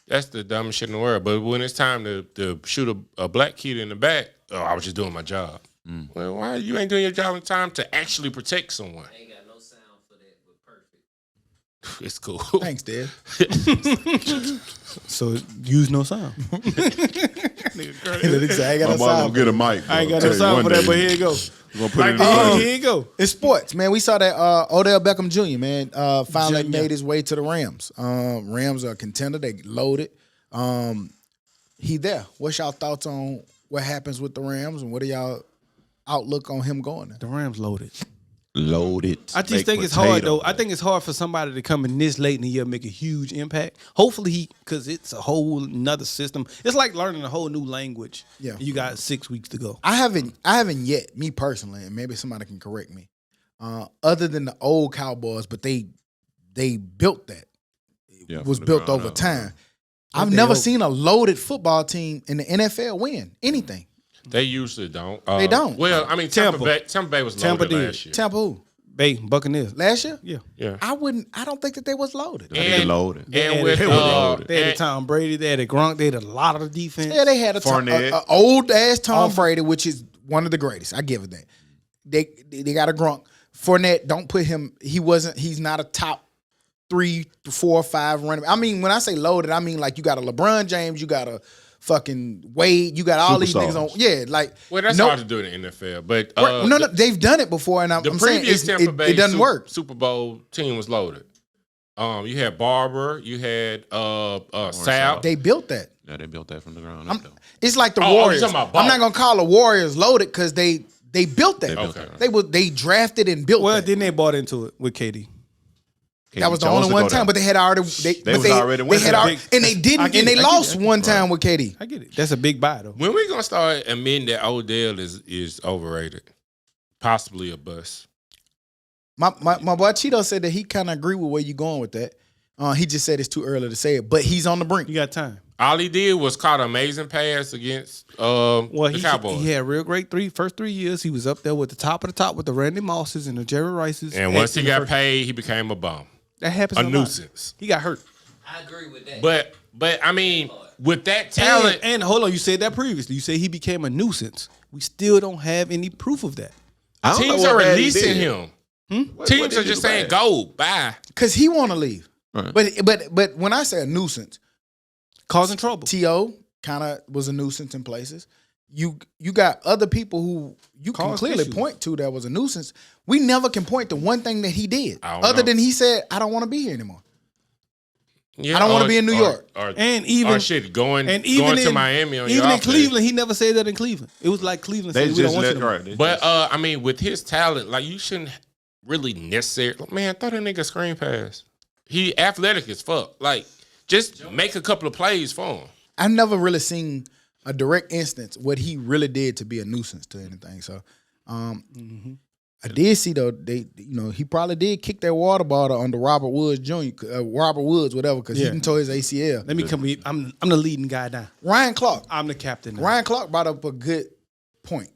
[SPEAKER 4] That's the dumbest shit in the world. But when it's time to shoot a black kid in the back, oh, I was just doing my job. Well, why you ain't doing your job in time to actually protect someone?
[SPEAKER 1] I ain't got no sound for that, but perfect.
[SPEAKER 4] It's cool.
[SPEAKER 5] Thanks, Dad.
[SPEAKER 2] So use no sound.
[SPEAKER 5] Nigga say, I ain't got
[SPEAKER 3] my
[SPEAKER 5] no
[SPEAKER 3] mom
[SPEAKER 5] sound.
[SPEAKER 3] gonna get a mic.
[SPEAKER 2] I ain't got no sound for that, but here you go.
[SPEAKER 3] We're gonna put it in
[SPEAKER 2] Oh,
[SPEAKER 3] the
[SPEAKER 2] here you go.
[SPEAKER 5] It's sports, man. We saw that Odell Beckham Jr., man, finally
[SPEAKER 2] Junior.
[SPEAKER 5] made his way to the Rams. Rams are a contender. They loaded. He there. What's y'all thoughts on what happens with the Rams and what are y'all outlook on him going there?
[SPEAKER 2] The Rams loaded.
[SPEAKER 3] Loaded.
[SPEAKER 2] I just
[SPEAKER 3] baked
[SPEAKER 2] think it's hard
[SPEAKER 3] potato.
[SPEAKER 2] though. I think it's hard for somebody to come in this late in the year and make a huge impact. Hopefully because it's a whole nother system. It's like learning a whole new language.
[SPEAKER 5] Yeah.
[SPEAKER 2] You got 6 weeks to go.
[SPEAKER 5] I haven't yet, me personally, and maybe somebody can correct me. Other than the old Cowboys, but they built that.
[SPEAKER 3] Yeah,
[SPEAKER 5] It was
[SPEAKER 3] from the
[SPEAKER 5] built
[SPEAKER 3] ground
[SPEAKER 5] over
[SPEAKER 3] up.
[SPEAKER 5] time. I've
[SPEAKER 2] they
[SPEAKER 5] never
[SPEAKER 2] hope.
[SPEAKER 5] seen a loaded football team in the NFL win anything.
[SPEAKER 4] They usually don't.
[SPEAKER 5] They don't.
[SPEAKER 4] Well, I mean, Tampa Bay was
[SPEAKER 2] Tampa
[SPEAKER 4] loaded
[SPEAKER 2] did.
[SPEAKER 4] last year.
[SPEAKER 5] Tampa who?
[SPEAKER 2] Bay, Buccaneers.
[SPEAKER 5] Last year?
[SPEAKER 2] Yeah.
[SPEAKER 4] Yeah.
[SPEAKER 5] I don't think that they was loaded.
[SPEAKER 3] They loaded.
[SPEAKER 4] And with
[SPEAKER 2] they
[SPEAKER 3] loaded.
[SPEAKER 2] had Tom Brady, they had Gronk, they had a lot of the defense.
[SPEAKER 5] Yeah, they had a
[SPEAKER 3] Fournette.
[SPEAKER 5] old ass Tom Brady, which is one of the greatest. I give it that. They got a Gronk. Fournette, don't put him. He's not a top 3, 4, 5 running. I mean, when I say loaded, I mean like you got a LeBron James, you got a fucking Wade, you got all these niggas on.
[SPEAKER 3] Superstars.
[SPEAKER 5] Yeah, like
[SPEAKER 4] Well, that's
[SPEAKER 5] no,
[SPEAKER 4] hard to do in the NFL. But
[SPEAKER 5] no, they've done it before, and
[SPEAKER 4] the
[SPEAKER 5] I'm saying
[SPEAKER 4] previous Tampa Bay
[SPEAKER 5] it doesn't work.
[SPEAKER 4] Super Bowl team was loaded. You had Barber, you had Sal.
[SPEAKER 5] They built that.
[SPEAKER 3] Yeah, they built that from the ground up. Though.
[SPEAKER 5] It's like the
[SPEAKER 4] Oh, you're
[SPEAKER 5] Warriors.
[SPEAKER 4] talking about
[SPEAKER 5] I'm
[SPEAKER 4] ball.
[SPEAKER 5] not gonna call the Warriors loaded because they built that.
[SPEAKER 4] Okay.
[SPEAKER 5] They drafted and built
[SPEAKER 2] Well,
[SPEAKER 5] that.
[SPEAKER 2] then they bought into it with KD.
[SPEAKER 5] That was the only one time, but they had already. They
[SPEAKER 3] was already
[SPEAKER 5] They
[SPEAKER 3] winning.
[SPEAKER 5] had already, and they
[SPEAKER 2] I
[SPEAKER 5] didn't,
[SPEAKER 2] get
[SPEAKER 5] and
[SPEAKER 2] it,
[SPEAKER 5] they
[SPEAKER 2] I get
[SPEAKER 5] lost
[SPEAKER 2] it.
[SPEAKER 5] one time with KD.
[SPEAKER 2] I get it. That's a big buy though.
[SPEAKER 4] When we gonna start admitting that Odell is overrated, possibly a bust?
[SPEAKER 5] My boy Cheeto said that he kind of agree with where you going with that. He just said it's too early to say it, but he's on the brink.
[SPEAKER 2] You got time.
[SPEAKER 4] All he did was caught an amazing pass against
[SPEAKER 2] Well,
[SPEAKER 4] the Cowboys.
[SPEAKER 2] he had real great first 3 years. He was up there with the top of the top with the Randy Mosses and the Jerry Rices.
[SPEAKER 4] And once he
[SPEAKER 2] in the
[SPEAKER 4] got
[SPEAKER 2] first-
[SPEAKER 4] paid, he became a bum,
[SPEAKER 2] that happens
[SPEAKER 4] a
[SPEAKER 2] lot.
[SPEAKER 4] nuisance.
[SPEAKER 2] He got hurt.
[SPEAKER 1] I agree with that.
[SPEAKER 4] But I mean, with that talent,
[SPEAKER 2] And hold on, you said that previously. You said he became a nuisance. We still don't have any proof of that.
[SPEAKER 3] I don't
[SPEAKER 4] teams
[SPEAKER 3] know
[SPEAKER 4] are
[SPEAKER 3] what bad he
[SPEAKER 4] releasing
[SPEAKER 3] did.
[SPEAKER 4] him.
[SPEAKER 3] What
[SPEAKER 4] Teams
[SPEAKER 3] did
[SPEAKER 4] are
[SPEAKER 3] he
[SPEAKER 4] just
[SPEAKER 3] do
[SPEAKER 4] saying,
[SPEAKER 3] bad?
[SPEAKER 4] "Go, bye."
[SPEAKER 5] Because he want to leave.
[SPEAKER 3] Right.
[SPEAKER 5] But when I say a nuisance,
[SPEAKER 2] Causing trouble.
[SPEAKER 5] T.O. kind of was a nuisance in places. You got other people who you can
[SPEAKER 2] Cause
[SPEAKER 5] clearly
[SPEAKER 2] issues.
[SPEAKER 5] point to that was a nuisance. We never can point to one thing that he did
[SPEAKER 4] I don't
[SPEAKER 5] other
[SPEAKER 4] know.
[SPEAKER 5] than he said, "I don't want to be here anymore."
[SPEAKER 4] Yeah,
[SPEAKER 5] I don't wanna be in New York.
[SPEAKER 2] And even
[SPEAKER 4] or shit, going
[SPEAKER 2] and even
[SPEAKER 4] going to
[SPEAKER 2] in,
[SPEAKER 4] Miami on your
[SPEAKER 2] even in
[SPEAKER 4] off day.
[SPEAKER 2] Cleveland, he never said that in Cleveland. It was like Cleveland
[SPEAKER 3] They
[SPEAKER 2] said, "We don't
[SPEAKER 3] just
[SPEAKER 2] want you
[SPEAKER 3] let
[SPEAKER 2] no more."
[SPEAKER 3] right.
[SPEAKER 4] But I mean, with his talent, like you shouldn't really necessarily. Man, throw that nigga a screen pass. He athletic as fuck. Like, just make a couple of plays for him.
[SPEAKER 5] I've never really seen a direct instance what he really did to be a nuisance to anything. So, I did see though he probably did kick that water bottle under Robert Woods Jr. Robert Woods, whatever, because he
[SPEAKER 2] Yeah.
[SPEAKER 5] didn't tore his ACL.
[SPEAKER 2] Let me come. I'm the leading guy now.
[SPEAKER 5] Ryan Clark.
[SPEAKER 2] I'm the captain now.
[SPEAKER 5] Ryan Clark brought up a good point.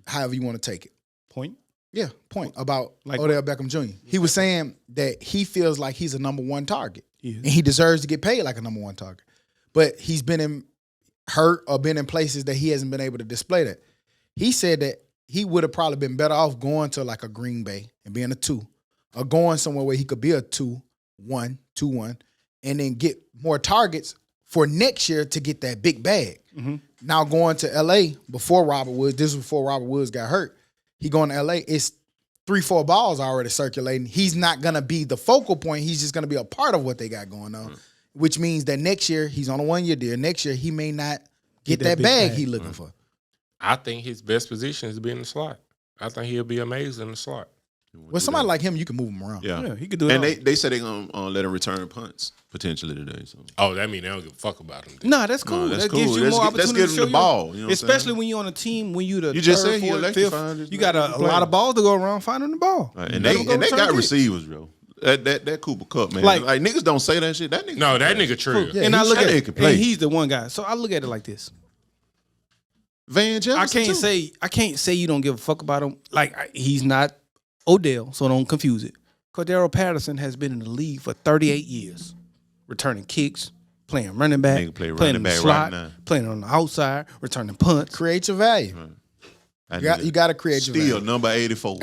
[SPEAKER 5] However you want to take it.
[SPEAKER 2] Point.
[SPEAKER 5] Yeah, point about
[SPEAKER 2] Like
[SPEAKER 5] Odell Beckham Jr. He was saying that he feels like he's a number one target.
[SPEAKER 2] He is.
[SPEAKER 5] And he deserves to get paid like a number one target. But he's been hurt or been in places that he hasn't been able to display that. He said that he would have probably been better off going to like a Green Bay and being a 2, or going somewhere where he could be a 2-1, 2-1, and then get more targets for next year to get that big bag. Now going to LA before Robert Woods, this was before Robert Woods got hurt. He going to LA, it's 3-4 balls already circulating. He's not gonna be the focal point. He's just gonna be a part of what they got going on, which means that next year he's on a 1-year deal. Next year he may not get that
[SPEAKER 2] big
[SPEAKER 5] bag
[SPEAKER 2] bag.
[SPEAKER 5] he looking for.
[SPEAKER 4] I think his best position is to be in the slot. I think he'll be amazing in the slot.
[SPEAKER 5] With somebody like him, you can move him around.
[SPEAKER 3] Yeah,
[SPEAKER 2] he could do it.
[SPEAKER 3] And
[SPEAKER 2] all.
[SPEAKER 3] they said they're gonna let him return punts potentially today. So
[SPEAKER 4] Oh, that means they don't give a fuck about him.
[SPEAKER 2] Nah, that's cool.
[SPEAKER 3] No, that's
[SPEAKER 2] that
[SPEAKER 3] cool.
[SPEAKER 2] gives you
[SPEAKER 3] Let's
[SPEAKER 2] more
[SPEAKER 3] get- let's
[SPEAKER 2] opportunity
[SPEAKER 3] give
[SPEAKER 2] to
[SPEAKER 3] him
[SPEAKER 2] show
[SPEAKER 3] the
[SPEAKER 2] you-
[SPEAKER 3] ball, you know what I'm
[SPEAKER 2] especially
[SPEAKER 3] saying?
[SPEAKER 2] when you're on a team when you the
[SPEAKER 3] You just
[SPEAKER 2] third,
[SPEAKER 3] said he
[SPEAKER 2] fourth,
[SPEAKER 3] electrified
[SPEAKER 2] fifth.
[SPEAKER 3] his
[SPEAKER 2] You got
[SPEAKER 3] man.
[SPEAKER 2] a lot of balls to go around finding the ball.
[SPEAKER 3] and
[SPEAKER 2] Let
[SPEAKER 3] they
[SPEAKER 2] him go
[SPEAKER 3] got
[SPEAKER 2] return
[SPEAKER 3] receivers, bro. That Cooper Cup, man.
[SPEAKER 2] Like-
[SPEAKER 3] Like niggas don't say that shit. That nigga.
[SPEAKER 4] No, that nigga true.
[SPEAKER 5] Yeah,
[SPEAKER 2] and I look
[SPEAKER 3] that
[SPEAKER 2] at
[SPEAKER 3] nigga
[SPEAKER 2] it,
[SPEAKER 3] can play.
[SPEAKER 2] and he's the one guy. So I look at it like this.
[SPEAKER 3] Van Jefferson.
[SPEAKER 2] I can't say you don't give a fuck about him. Like he's not Odell, so don't confuse it. Cordero Patterson has been in the league for 38 years, returning kicks, playing running back,
[SPEAKER 3] Nigga play
[SPEAKER 2] playing
[SPEAKER 3] running
[SPEAKER 2] in the
[SPEAKER 3] back
[SPEAKER 2] slot,
[SPEAKER 3] right now.
[SPEAKER 2] playing on the outside, returning punts.
[SPEAKER 5] Create your value. You got to create your
[SPEAKER 3] Still
[SPEAKER 5] value.
[SPEAKER 3] number 84.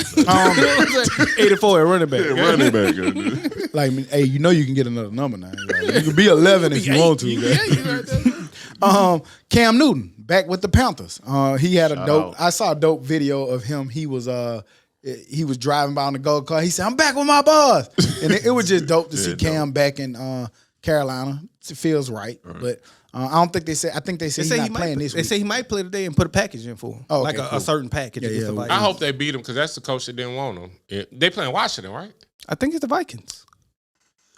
[SPEAKER 2] 84 at running back.
[SPEAKER 3] running back. Dude.
[SPEAKER 5] Like, hey, you know you can get another number now. Like, you can be 11 if you want to. Cam Newton back with the Panthers. He had a
[SPEAKER 3] Shout
[SPEAKER 5] dope.
[SPEAKER 3] out.
[SPEAKER 5] I saw a dope video of him. He was driving by on the gold car. He said, "I'm back with my boss," and it was just dope to see
[SPEAKER 3] Yeah,
[SPEAKER 5] Cam back in Carolina. It feels right, but I don't think they said. I think they said he's not playing this
[SPEAKER 2] They
[SPEAKER 5] week.
[SPEAKER 2] say he might play today and put a package in for him,
[SPEAKER 5] Oh, okay,
[SPEAKER 2] like
[SPEAKER 5] cool.
[SPEAKER 2] a certain package.
[SPEAKER 5] Yeah,
[SPEAKER 2] against the
[SPEAKER 5] yeah.
[SPEAKER 2] Vikings.
[SPEAKER 4] I hope they beat him because that's the coach that didn't want him. They playing Washington, right?
[SPEAKER 2] I think it's the Vikings.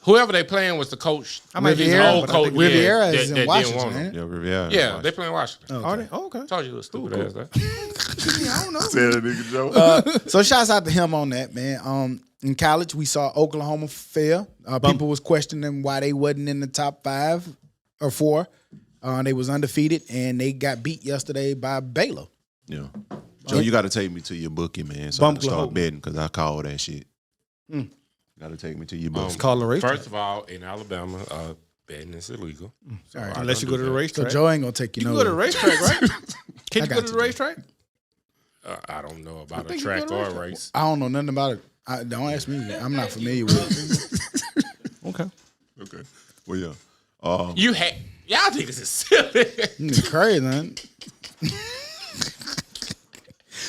[SPEAKER 4] Whoever they playing was the coach.
[SPEAKER 2] I might be
[SPEAKER 4] his
[SPEAKER 2] wrong,
[SPEAKER 4] old
[SPEAKER 2] but I
[SPEAKER 4] coach.
[SPEAKER 2] think
[SPEAKER 5] Riviera
[SPEAKER 4] that
[SPEAKER 5] is in
[SPEAKER 4] didn't
[SPEAKER 5] Washington,
[SPEAKER 4] want him.
[SPEAKER 5] ain't it?
[SPEAKER 3] Yeah, Riviera.
[SPEAKER 4] Yeah, they playing Washington.
[SPEAKER 2] Are they? Oh, okay.
[SPEAKER 4] Told you, little stupid ass. That.
[SPEAKER 2] I don't know.
[SPEAKER 3] Said that nigga Joe.
[SPEAKER 5] So shouts out to him on that, man. In college, we saw Oklahoma fail. People was questioning why they wasn't in the top 5 or 4. They was undefeated, and they got beat yesterday by Baylor.
[SPEAKER 3] Yeah. Joe, you got to take me to your bookie, man, so I can start
[SPEAKER 2] Bumklahoma.
[SPEAKER 3] betting because I call that shit. Got to take me to your bookie.
[SPEAKER 2] It's called a racetrack.
[SPEAKER 4] First of all, in Alabama, betting is illegal. So I
[SPEAKER 2] Unless you
[SPEAKER 4] don't
[SPEAKER 2] go to the
[SPEAKER 4] do that.
[SPEAKER 5] So
[SPEAKER 2] racetrack.
[SPEAKER 5] Joe ain't gonna take you
[SPEAKER 2] You can
[SPEAKER 5] nowhere.
[SPEAKER 2] go to the racetrack, right? Can
[SPEAKER 5] I
[SPEAKER 2] you
[SPEAKER 5] got
[SPEAKER 2] go to the
[SPEAKER 5] you, Joe.
[SPEAKER 2] racetrack?
[SPEAKER 4] I don't know about a
[SPEAKER 2] think you
[SPEAKER 4] track
[SPEAKER 2] go to
[SPEAKER 4] or a
[SPEAKER 2] racetrack.
[SPEAKER 4] race.
[SPEAKER 5] I don't know nothing about it. Don't ask me. I'm not familiar with it.
[SPEAKER 2] Okay.
[SPEAKER 3] Okay. Well, yeah.
[SPEAKER 4] You had y'all niggas is silly.
[SPEAKER 5] It's crazy, man.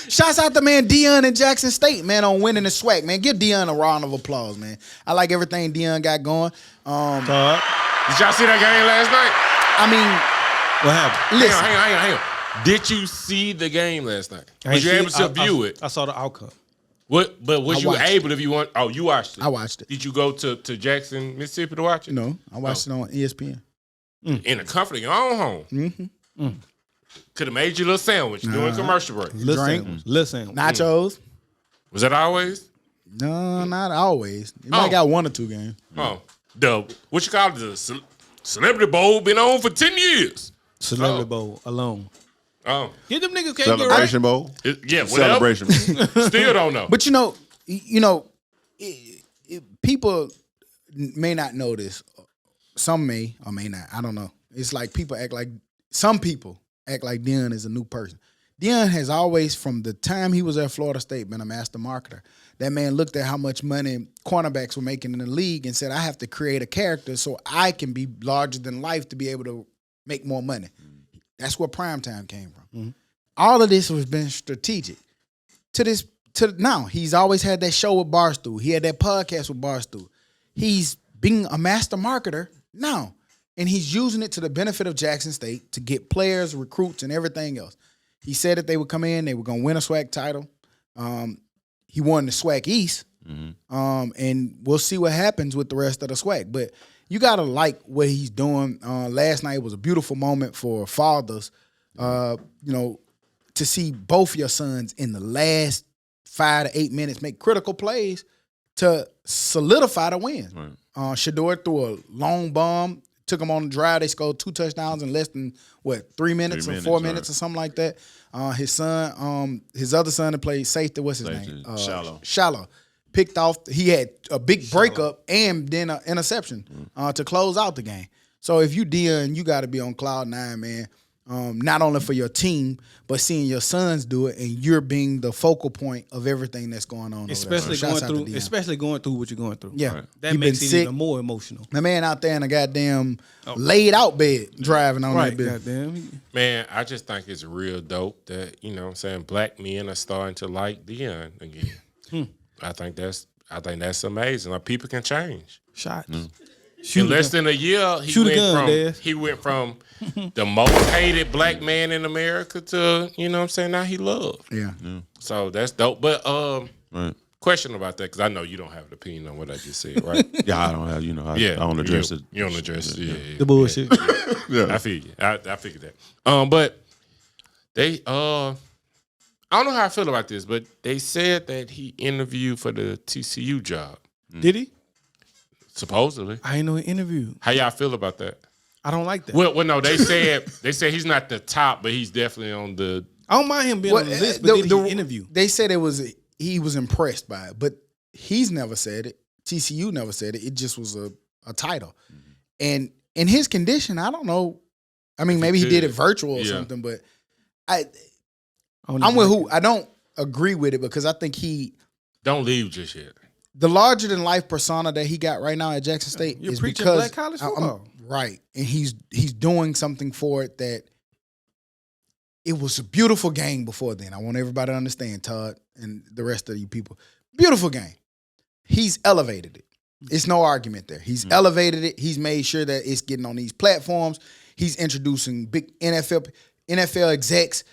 [SPEAKER 5] Shouts out to man Deion and Jackson State, man, on winning the SWAC, man. Give Deion a round of applause, man. I like everything Deion got going.
[SPEAKER 4] Did y'all see that game last night?
[SPEAKER 5] I mean,
[SPEAKER 2] What happened?
[SPEAKER 5] listen.
[SPEAKER 4] Hang on. Did you see the game last night? Was you able to view it?
[SPEAKER 2] I saw the outcome.
[SPEAKER 4] What? But was
[SPEAKER 5] I
[SPEAKER 4] you
[SPEAKER 5] watched
[SPEAKER 4] able if you want? Oh, you watched it.
[SPEAKER 5] I watched it.
[SPEAKER 4] Did you go to Jackson, Mississippi to watch it?
[SPEAKER 5] No, I watched it on ESPN.
[SPEAKER 4] In the comfort of your own home.
[SPEAKER 5] Mm-hmm.
[SPEAKER 4] Could have made you a little sandwich during commercial break.
[SPEAKER 5] Drink.
[SPEAKER 2] Listen.
[SPEAKER 5] Nachos.
[SPEAKER 4] Was that always?
[SPEAKER 5] No, not always. You
[SPEAKER 4] Oh.
[SPEAKER 5] might got 1 or 2 games.
[SPEAKER 4] Oh, what you call it? The Celebrity Bowl been on for 10 years.
[SPEAKER 2] Celebrity
[SPEAKER 4] Oh.
[SPEAKER 2] Bowl alone.
[SPEAKER 4] Oh,
[SPEAKER 2] Get them niggas can't get right.
[SPEAKER 3] Celebration Bowl.
[SPEAKER 4] yeah, whatever.
[SPEAKER 3] Celebration.
[SPEAKER 4] Still don't know.
[SPEAKER 5] But people may not know this. Some may or may not. I don't know. It's like some people act like Deion is a new person. Deion has always, from the time he was at Florida State, been a master marketer. That man looked at how much money cornerbacks were making in the league and said, I have to create a character so I can be larger than life to be able to make more money. That's where primetime came from. All of this has been strategic. To now, he's always had that show with Barstool. He had that podcast with Barstool. He's being a master marketer now, and he's using it to the benefit of Jackson State to get players, recruits, and everything else. He said that they would come in, they were going to win a SWAC title. He won the SWAC East, and we'll see what happens with the rest of the SWAC. But you got to like what he's doing. Last night was a beautiful moment for fathers, to see both your sons in the last 5 to 8 minutes make critical plays to solidify the win.
[SPEAKER 3] Right.
[SPEAKER 5] Shador threw a long bomb, took them on the drive. They scored 2 touchdowns in less than 3 minutes,
[SPEAKER 3] 3
[SPEAKER 5] or 4
[SPEAKER 3] minutes,
[SPEAKER 5] minutes
[SPEAKER 3] right.
[SPEAKER 5] or something like that. His son, his other son that played safety, what's his
[SPEAKER 3] Safety,
[SPEAKER 5] name?
[SPEAKER 3] Shallow.
[SPEAKER 5] Shallow. Picked off. He had a big breakup and then an interception to close out the game. So if you Deion, you got to be on cloud 9, man. Not only for your team, but seeing your sons do it, and you're being the focal point of everything that's going on.
[SPEAKER 2] Especially
[SPEAKER 5] over there. So shouts out to
[SPEAKER 2] going through,
[SPEAKER 5] Deion.
[SPEAKER 2] especially going through what you're going through.
[SPEAKER 5] Yeah,
[SPEAKER 3] Right.
[SPEAKER 2] That
[SPEAKER 5] He
[SPEAKER 2] makes
[SPEAKER 5] been
[SPEAKER 2] it
[SPEAKER 5] sick.
[SPEAKER 2] even more emotional.
[SPEAKER 5] My man out there in a goddamn laid out bed driving on
[SPEAKER 2] Right.
[SPEAKER 5] that bed.
[SPEAKER 2] Goddamn.
[SPEAKER 4] Man, I just think it's real dope that, black men are starting to like Deion again. I think that's amazing. Like, people can change.
[SPEAKER 2] Shots.
[SPEAKER 4] In less than a year, he went from the most hated black man in America to, you know what I'm saying, now he loved.
[SPEAKER 5] Yeah.
[SPEAKER 4] So that's dope. But
[SPEAKER 3] Right.
[SPEAKER 4] question about that, because I know you don't have an opinion on what I just said, right?
[SPEAKER 3] Yeah, I don't have, I don't address it.
[SPEAKER 4] You don't address it. Yeah.
[SPEAKER 2] The bullshit.
[SPEAKER 3] Yeah.
[SPEAKER 4] I figured. I figured that. But they I don't know how I feel about this, but they said that he interviewed for the TCU job.
[SPEAKER 2] Did he?
[SPEAKER 4] Supposedly.
[SPEAKER 2] I ain't know he interviewed.
[SPEAKER 4] How y'all feel about that?
[SPEAKER 2] I don't like that.
[SPEAKER 4] Well, no, they said he's not the top, but he's definitely on the.
[SPEAKER 2] I don't mind him being on the list, but did he interview?
[SPEAKER 5] They said he was impressed by it, but he's never said it. TCU never said it. It just was a title. Mm-hmm. And in his condition, I don't know. I mean, maybe he did it virtual or something, but I'm with who. I don't agree with it because I think
[SPEAKER 4] don't leave just yet.
[SPEAKER 5] The larger than life persona that he got right now at Jackson State
[SPEAKER 2] You're
[SPEAKER 5] is
[SPEAKER 2] preaching
[SPEAKER 5] because
[SPEAKER 2] black college football.
[SPEAKER 5] Right, and he's doing something for it that it was a beautiful game before then. I want everybody to understand, Todd and the rest of you people. Beautiful game. He's elevated it. It's no argument there. He's elevated it. He's made sure that it's getting on these platforms. He's introducing big NFL execs,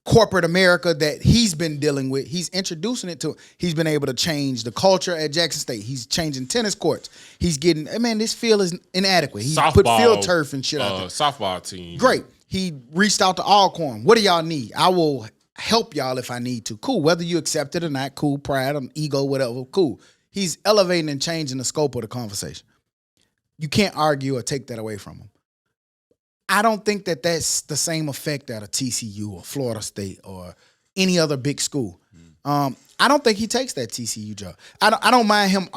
[SPEAKER 5] corporate America that he's been dealing with. He's introducing it to. He's been able to change the culture at Jackson State. He's changing tennis courts. He's getting. Man, this field is inadequate. He put field turf and shit out there.
[SPEAKER 4] Softball team.
[SPEAKER 5] Great. He reached out to Alcorn. What do y'all need? I will help y'all if I need to. Cool. Whether you accept it or not, cool. Pride, ego, whatever. Cool. He's elevating and changing the scope of the conversation. You can't argue or take that away from him. I don't think that that's the same effect at a TCU or Florida State or any other big school. I don't think he takes that TCU job. I don't mind him,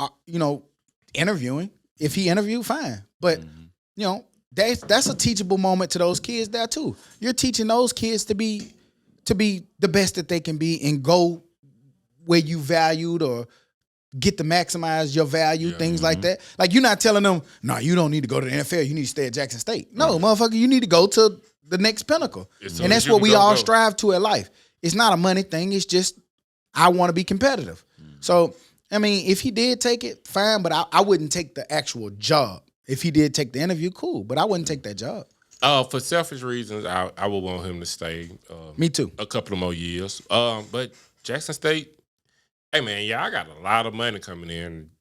[SPEAKER 5] interviewing. If he interviewed, fine. But that's a teachable moment to those kids there too. You're teaching those kids to be the best that they can be and go where you valued or get to maximize your value, things like that. Like, you're not telling them, no, you don't need to go to the NFL. You need to stay at Jackson State. No, motherfucker, you need to go to the next pinnacle. And that's what we all strive to in life. It's not a money thing. It's just, I want to be competitive. So, I mean, if he did take it, fine, but I wouldn't take the actual job. If he did take the interview, cool, but I wouldn't take that job.
[SPEAKER 4] For selfish reasons, I would want him to stay.
[SPEAKER 5] Me too.
[SPEAKER 4] A couple of more years. But Jackson State, hey man, I got a lot of money coming in.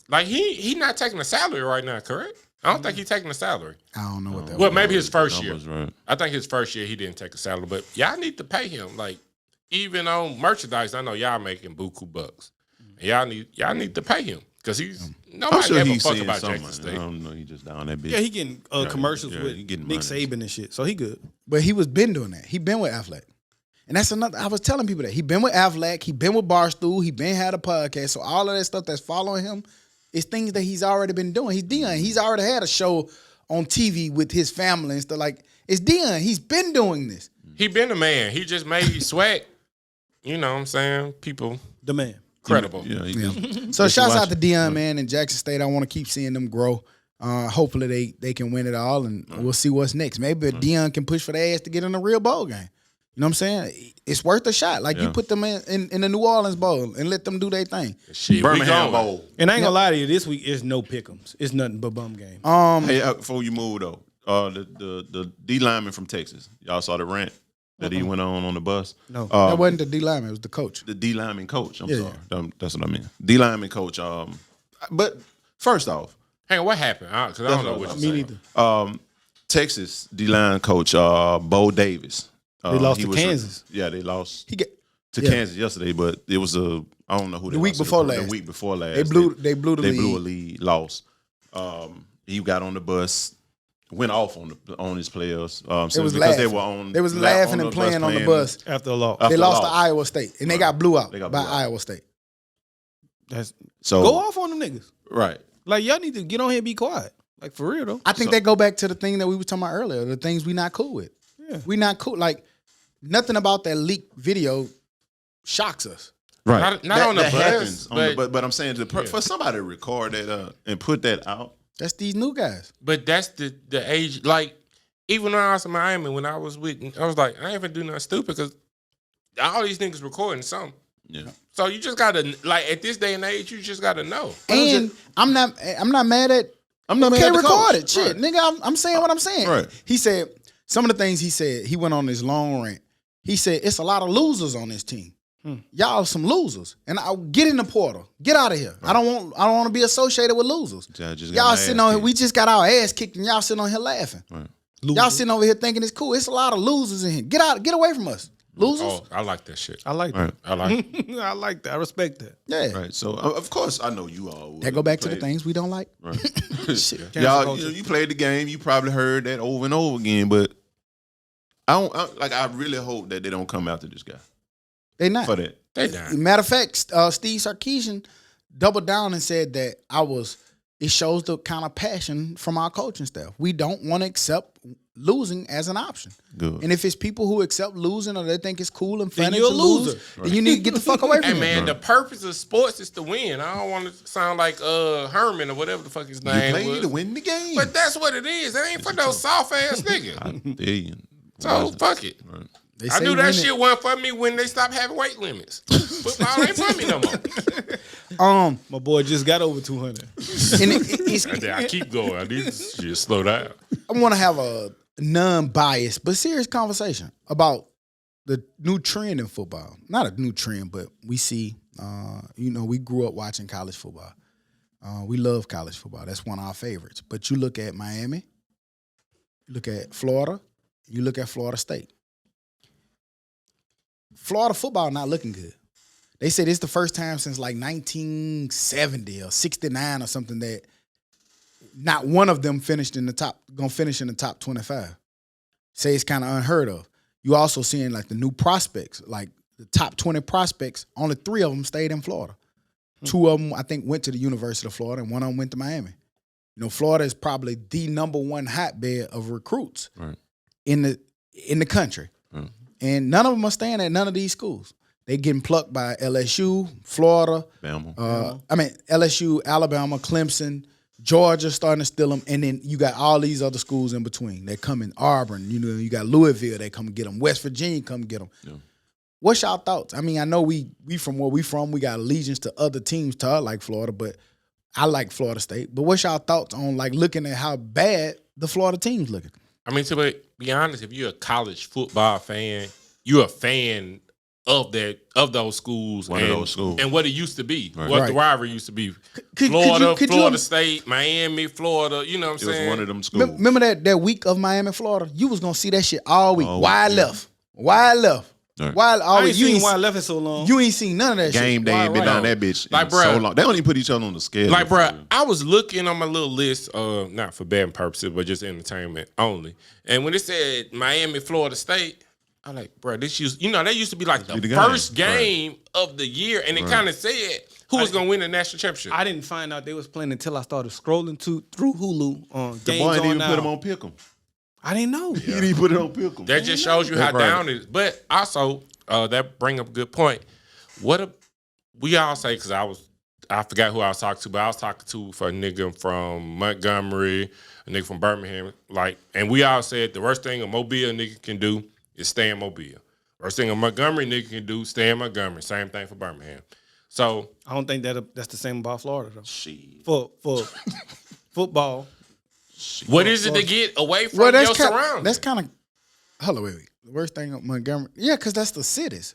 [SPEAKER 4] Like he not taking a salary right now, correct? I don't think he's taking a salary.
[SPEAKER 5] I don't know what that was.
[SPEAKER 4] Well, maybe his first year.
[SPEAKER 3] Right.
[SPEAKER 4] I think his first year he didn't take a salary, but y'all need to pay him. Like, even on merchandise, I know y'all making buku bucks. Y'all need to pay him because nobody ever fuck about Jackson State.
[SPEAKER 3] I don't know. He just down that bitch.
[SPEAKER 2] Yeah, he getting commercials with
[SPEAKER 3] he getting
[SPEAKER 2] Nick
[SPEAKER 3] money.
[SPEAKER 2] Saban and shit, so he good.
[SPEAKER 5] But he was been doing that. He been with Affleck. And that's another, I was telling people that. He been with Affleck, he been with Barstool, he been had a podcast. So all of that stuff that's following him is things that he's already been doing. He's Dion. He's already had a show on TV with his family and stuff. Like, it's Dion. He's been doing this.
[SPEAKER 4] He been a man. He just made Swag, you know what I'm saying, people
[SPEAKER 2] The man.
[SPEAKER 4] credible.
[SPEAKER 5] So shouts out to Dion, man, and Jackson State. I want to keep seeing them grow. Hopefully they can win it all, and we'll see what's next. Maybe Dion can push for their ass to get in a real bowl game. You know what I'm saying? It's worth a shot. Like, you put them in the New Orleans Bowl and let them do their thing.
[SPEAKER 4] Shit,
[SPEAKER 3] Birmingham Bowl.
[SPEAKER 2] And I ain't gonna lie to you, this week is no pick'ems. It's nothing but bum game.
[SPEAKER 3] Hey, before you move though, the D lineman from Texas, y'all saw the rant that he went on the bus.
[SPEAKER 2] No,
[SPEAKER 5] that wasn't the D lineman. It was the coach.
[SPEAKER 3] The D lineman coach. I'm sorry, that's what I mean. D lineman coach. But first off,
[SPEAKER 4] hey, what happened? Because I don't know what
[SPEAKER 2] Me
[SPEAKER 4] you
[SPEAKER 2] neither.
[SPEAKER 3] Texas D line coach Bo Davis.
[SPEAKER 2] They lost to Kansas.
[SPEAKER 3] They lost
[SPEAKER 5] He get
[SPEAKER 3] to Kansas yesterday, but it was I don't know who they
[SPEAKER 5] The week
[SPEAKER 3] lost to.
[SPEAKER 5] before last.
[SPEAKER 3] The week before last.
[SPEAKER 5] They blew the
[SPEAKER 3] They blew a
[SPEAKER 5] lead.
[SPEAKER 3] lead, lost. He got on the bus, went off on his players.
[SPEAKER 5] It was
[SPEAKER 3] because
[SPEAKER 5] laughing.
[SPEAKER 3] they were on.
[SPEAKER 5] They was laughing and playing on the bus.
[SPEAKER 2] After a loss.
[SPEAKER 5] They lost to
[SPEAKER 3] loss.
[SPEAKER 5] Iowa State, and they got blew out
[SPEAKER 3] They got
[SPEAKER 5] by
[SPEAKER 3] blew out.
[SPEAKER 5] Iowa State.
[SPEAKER 2] That's
[SPEAKER 3] So
[SPEAKER 2] go off on them niggas.
[SPEAKER 3] right.
[SPEAKER 2] Like, y'all need to get on here and be quiet. Like, for real though.
[SPEAKER 5] I think they go back to the thing that we were talking about earlier, the things we not cool with.
[SPEAKER 2] Yeah.
[SPEAKER 5] We not cool. Like, nothing about that leaked video shocks us.
[SPEAKER 3] Right.
[SPEAKER 4] Not on the bus,
[SPEAKER 3] happens on the
[SPEAKER 4] but-
[SPEAKER 3] but I'm saying for somebody to record that and put that out.
[SPEAKER 5] That's these new guys.
[SPEAKER 4] But that's the age. Like, even when I was in Miami, when I was like, I ain't even do nothing stupid because all these niggas recording something.
[SPEAKER 3] Yeah.
[SPEAKER 4] So you just gotta like at this day and age, you just gotta know.
[SPEAKER 5] And I'm not mad at.
[SPEAKER 3] I'm not
[SPEAKER 5] okay,
[SPEAKER 3] mad at the
[SPEAKER 5] record
[SPEAKER 3] coach.
[SPEAKER 5] it. Shit,
[SPEAKER 3] Right.
[SPEAKER 5] nigga, I'm saying what I'm saying.
[SPEAKER 3] Right.
[SPEAKER 5] He said some of the things he said. He went on this long rant. He said it's a lot of losers on this team. Y'all some losers, and I get in the portal. Get out of here. Right. I don't want to be associated with losers. Y'all sitting on here. We just got our ass kicked, and y'all sitting on here laughing.
[SPEAKER 3] Right.
[SPEAKER 5] Y'all sitting over here thinking it's cool. It's a lot of losers in here. Get out. Get away from us, losers.
[SPEAKER 4] Oh, I like that shit.
[SPEAKER 2] I like that.
[SPEAKER 4] I like.
[SPEAKER 2] I like that. I respect that.
[SPEAKER 5] Yeah.
[SPEAKER 3] Right. So of course I know you all.
[SPEAKER 5] That go back to the things we don't like.
[SPEAKER 3] Right.
[SPEAKER 5] Shit.
[SPEAKER 3] Y'all, you played the game. You probably heard that over and over again, but I really hope that they don't come after this guy
[SPEAKER 5] They not.
[SPEAKER 3] for that.
[SPEAKER 4] They down.
[SPEAKER 5] Matter of fact, Steve Sarkisian doubled down and said that it shows the kind of passion from our coaching staff. We don't want to accept losing as an option.
[SPEAKER 3] Good.
[SPEAKER 5] And if it's people who accept losing or they think it's cool and
[SPEAKER 2] Then
[SPEAKER 5] funny
[SPEAKER 2] you're
[SPEAKER 5] to
[SPEAKER 2] a
[SPEAKER 5] lose,
[SPEAKER 2] loser.
[SPEAKER 5] then you need to get the fuck away from
[SPEAKER 4] Hey
[SPEAKER 5] it.
[SPEAKER 4] man, the purpose of sports is to win. I don't want to sound like Herman or whatever the fuck his
[SPEAKER 3] You
[SPEAKER 4] name
[SPEAKER 3] played
[SPEAKER 4] was.
[SPEAKER 3] to win the game.
[SPEAKER 4] But that's what it is. It ain't for those soft ass niggas. So fuck it.
[SPEAKER 3] Right.
[SPEAKER 5] They
[SPEAKER 4] I
[SPEAKER 5] say
[SPEAKER 4] knew that
[SPEAKER 5] winning-
[SPEAKER 4] shit wasn't for me when they stopped having weight limits. Football ain't for me no more.
[SPEAKER 2] My boy just got over 200.
[SPEAKER 5] And it's,
[SPEAKER 4] And then I keep going. I need to just slow down.
[SPEAKER 5] I want to have a non-biased but serious conversation about the new trend in football. Not a new trend, but we see, we grew up watching college football. We love college football. That's one of our favorites. But you look at Miami, you look at Florida, you look at Florida State. Florida football not looking good. They said it's the first time since like 1970 or 69 or something that not one of them gonna finish in the top 25. Say it's kind of unheard of. You also seeing like the new prospects, like the top 20 prospects, only 3 of them stayed in Florida. 2 of them, I think, went to the University of Florida, and 1 of them went to Miami. Florida is probably the #1 hotbed of recruits in the country.
[SPEAKER 3] Right.
[SPEAKER 5] And none of them are staying at none of these schools. They getting plucked by LSU, Florida, LSU, Alabama, Clemson, Georgia starting to steal them, and then you got all these other schools in between. They come in Auburn, you got Louisville, they come get them. West Virginia come get them. Yeah. What's y'all thoughts? I mean, I know we from where we from, we got allegiance to other teams like Florida, but I like Florida State. But what's y'all thoughts on like looking at how bad the Florida team's looking?
[SPEAKER 4] I mean, to be honest, if you're a college football fan, you're a fan of those schools.
[SPEAKER 3] One of those schools.
[SPEAKER 4] And what it used to be.
[SPEAKER 3] Right.
[SPEAKER 4] What the rivalry used to be.
[SPEAKER 5] Could
[SPEAKER 4] Florida State, Miami, Florida, you know what I'm
[SPEAKER 3] It
[SPEAKER 4] saying?
[SPEAKER 3] was one of them schools.
[SPEAKER 5] Remember that week of Miami, Florida? You was going to see that shit all week.
[SPEAKER 3] All
[SPEAKER 5] Wide
[SPEAKER 3] week,
[SPEAKER 5] left. Wide left.
[SPEAKER 3] Right.
[SPEAKER 5] Wide
[SPEAKER 2] I
[SPEAKER 5] always.
[SPEAKER 2] ain't
[SPEAKER 5] You
[SPEAKER 2] seen
[SPEAKER 5] ain't
[SPEAKER 2] why I left it so long.
[SPEAKER 5] You ain't seen none of that
[SPEAKER 3] Game
[SPEAKER 5] shit.
[SPEAKER 3] day ain't been
[SPEAKER 5] Wide
[SPEAKER 3] down
[SPEAKER 5] right.
[SPEAKER 3] that bitch
[SPEAKER 4] Like,
[SPEAKER 3] in
[SPEAKER 4] bruh.
[SPEAKER 3] so long. They don't even put each other on the schedule.
[SPEAKER 4] Like, bro, I was looking on my little list, not for betting purposes, but just entertainment only. And when it said Miami, Florida State, I'm like, bro, that used to be like the first game of the year, and it kind of said who was gonna win the national championship.
[SPEAKER 2] I didn't find out they was playing until I started scrolling through Hulu on
[SPEAKER 3] The
[SPEAKER 2] games
[SPEAKER 3] boy didn't
[SPEAKER 2] on
[SPEAKER 3] even
[SPEAKER 2] now.
[SPEAKER 3] put them on Pick'em.
[SPEAKER 2] I didn't know.
[SPEAKER 3] He didn't even put it on Pick'em.
[SPEAKER 4] That just shows you how
[SPEAKER 3] Right.
[SPEAKER 4] down it is. But also, that bring up a good point. We all say, because I forgot who I was talking to, but I was talking to for a nigga from Montgomery, a nigga from Birmingham, and we all said the worst thing a Mobile nigga can do is stay in Mobile. Worst thing a Montgomery nigga can do, stay in Montgomery. Same thing for Birmingham. So
[SPEAKER 2] I don't think that's the same about Florida though.
[SPEAKER 3] Shit.
[SPEAKER 2] For football.
[SPEAKER 4] what is it to get away from your surroundings?
[SPEAKER 5] That's kind of. Hold on, wait. The worst thing of Montgomery. Yeah, because that's the cities.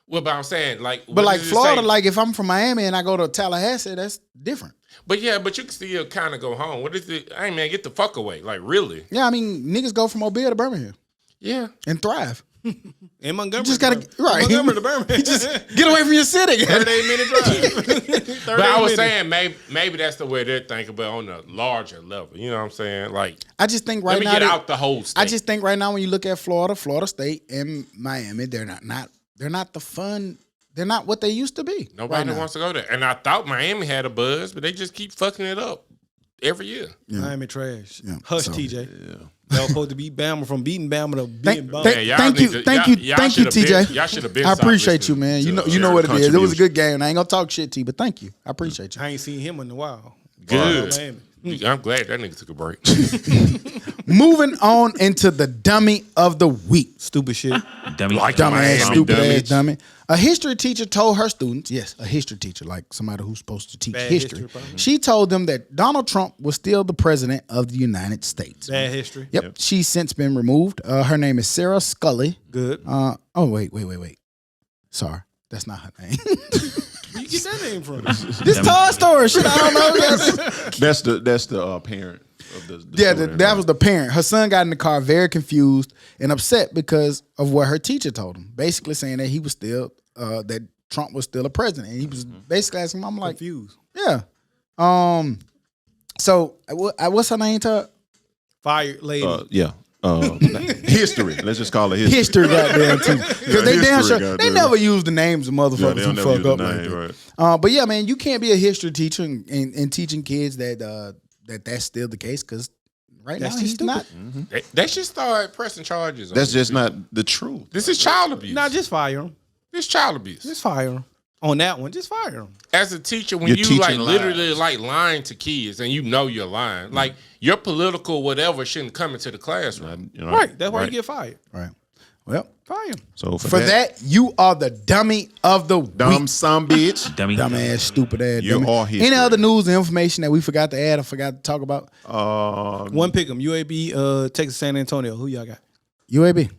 [SPEAKER 4] Well, but I'm saying,
[SPEAKER 5] But
[SPEAKER 4] what
[SPEAKER 5] like
[SPEAKER 4] does it
[SPEAKER 5] Florida,
[SPEAKER 4] say?
[SPEAKER 5] like if I'm from Miami and I go to Tallahassee, that's different.
[SPEAKER 4] But yeah, but you can still kind of go home. What is it? Hey, man, get the fuck away. Like, really?
[SPEAKER 5] Yeah, I mean, niggas go from Mobile to Birmingham
[SPEAKER 4] Yeah.
[SPEAKER 5] and thrive.
[SPEAKER 2] In Montgomery.
[SPEAKER 5] You just gotta right.
[SPEAKER 2] Montgomery to Birmingham.
[SPEAKER 5] Just get away from your city.
[SPEAKER 2] 38-minute drive.
[SPEAKER 4] But I was saying maybe that's the way they're thinking, but on a larger level. You know what I'm saying? Like,
[SPEAKER 5] I just think
[SPEAKER 4] let
[SPEAKER 5] right
[SPEAKER 4] me
[SPEAKER 5] now
[SPEAKER 4] get
[SPEAKER 5] that-
[SPEAKER 4] out the whole state.
[SPEAKER 5] I just think right now when you look at Florida State and Miami, they're not the fun. They're not what they used to be.
[SPEAKER 4] Nobody
[SPEAKER 5] right now.
[SPEAKER 4] wants to go there. And I thought Miami had a buzz, but they just keep fucking it up every year.
[SPEAKER 2] Miami trash.
[SPEAKER 5] Yeah,
[SPEAKER 2] Hush,
[SPEAKER 5] so-
[SPEAKER 2] TJ. Y'all supposed to beat Bama from beating Bama to beating Bama.
[SPEAKER 4] Man, y'all
[SPEAKER 5] Thank
[SPEAKER 4] need
[SPEAKER 5] you,
[SPEAKER 4] to-
[SPEAKER 5] thank
[SPEAKER 4] y'all-
[SPEAKER 5] you,
[SPEAKER 4] y'all
[SPEAKER 5] thank you,
[SPEAKER 4] should have been-
[SPEAKER 5] TJ.
[SPEAKER 4] y'all should have been
[SPEAKER 5] I
[SPEAKER 4] stopped
[SPEAKER 5] appreciate you,
[SPEAKER 4] listening
[SPEAKER 5] man. You
[SPEAKER 4] to
[SPEAKER 5] know what it is. It was a
[SPEAKER 3] contribution.
[SPEAKER 5] good game. I ain't gonna talk shit to you, but thank you. I appreciate you.
[SPEAKER 2] I ain't seen him in a while.
[SPEAKER 4] Good.
[SPEAKER 2] Miami.
[SPEAKER 4] I'm glad that nigga took a break.
[SPEAKER 5] Moving on into the dummy of the week.
[SPEAKER 2] Stupid shit.
[SPEAKER 7] Dummy.
[SPEAKER 4] Like
[SPEAKER 5] Dumb ass,
[SPEAKER 4] Miami
[SPEAKER 5] stupid ass
[SPEAKER 3] dummies.
[SPEAKER 5] dummy. A history teacher told her students, yes, a history teacher, like somebody who's supposed to teach
[SPEAKER 2] Bad
[SPEAKER 5] history.
[SPEAKER 2] history, probably.
[SPEAKER 5] She told them that Donald Trump was still the president of the United States.
[SPEAKER 2] Bad history.
[SPEAKER 5] Yep. She's since been removed. Her name is Sarah Scully.
[SPEAKER 2] Good.
[SPEAKER 5] Wait. Sorry. That's not her name.
[SPEAKER 2] Where you get that name from?
[SPEAKER 5] This Toy Story shit. I don't know.
[SPEAKER 3] That's the parent of the
[SPEAKER 5] Yeah,
[SPEAKER 3] student,
[SPEAKER 5] that
[SPEAKER 3] right?
[SPEAKER 5] was the parent. Her son got in the car very confused and upset because of what her teacher told him. Basically saying that he was still, that Trump was still a president. And he was basically asking him, I'm like,
[SPEAKER 2] Confused.
[SPEAKER 5] yeah. So, what's her name, Todd?
[SPEAKER 2] Fire lady.
[SPEAKER 3] History. Let's just call it history.
[SPEAKER 5] History, goddamn, too. Because they damn
[SPEAKER 3] history,
[SPEAKER 5] sure, they
[SPEAKER 3] goddamn.
[SPEAKER 5] never use the names of
[SPEAKER 3] Yeah,
[SPEAKER 5] motherfuckers
[SPEAKER 3] they
[SPEAKER 5] who
[SPEAKER 3] don't never
[SPEAKER 5] fuck
[SPEAKER 3] use the
[SPEAKER 5] up like
[SPEAKER 3] name,
[SPEAKER 5] that.
[SPEAKER 3] right.
[SPEAKER 5] But yeah, man, you can't be a history teacher and teaching kids that's still the case because right
[SPEAKER 2] That's
[SPEAKER 5] now
[SPEAKER 2] just
[SPEAKER 5] he's not.
[SPEAKER 4] They should start pressing charges on
[SPEAKER 3] That's
[SPEAKER 4] these
[SPEAKER 3] just
[SPEAKER 4] people.
[SPEAKER 3] not the truth.
[SPEAKER 4] This is child abuse.
[SPEAKER 2] Nah, just fire him.
[SPEAKER 4] This child abuse.
[SPEAKER 2] Just fire him. On that one, just fire him.
[SPEAKER 4] As a teacher, when
[SPEAKER 3] You're
[SPEAKER 4] you
[SPEAKER 3] teaching
[SPEAKER 4] like
[SPEAKER 3] lies.
[SPEAKER 4] literally like lying to kids and you know you're lying, like your political whatever shouldn't come into the classroom.
[SPEAKER 3] You know?
[SPEAKER 2] Right. That's why
[SPEAKER 3] Right.
[SPEAKER 2] you get fired.
[SPEAKER 5] Right. Well,
[SPEAKER 2] Fire him.
[SPEAKER 3] So
[SPEAKER 5] for that, you are the dummy of the
[SPEAKER 3] dumb
[SPEAKER 5] week.
[SPEAKER 3] son bitch.
[SPEAKER 7] Dummy.
[SPEAKER 5] Dumbass, stupid ass.
[SPEAKER 3] You
[SPEAKER 5] dummy.
[SPEAKER 3] are history.
[SPEAKER 5] Any other news and information that we forgot to add or forgot to talk about?
[SPEAKER 2] One pick 'em. UAB, Texas, San Antonio. Who y'all got?
[SPEAKER 5] UAB.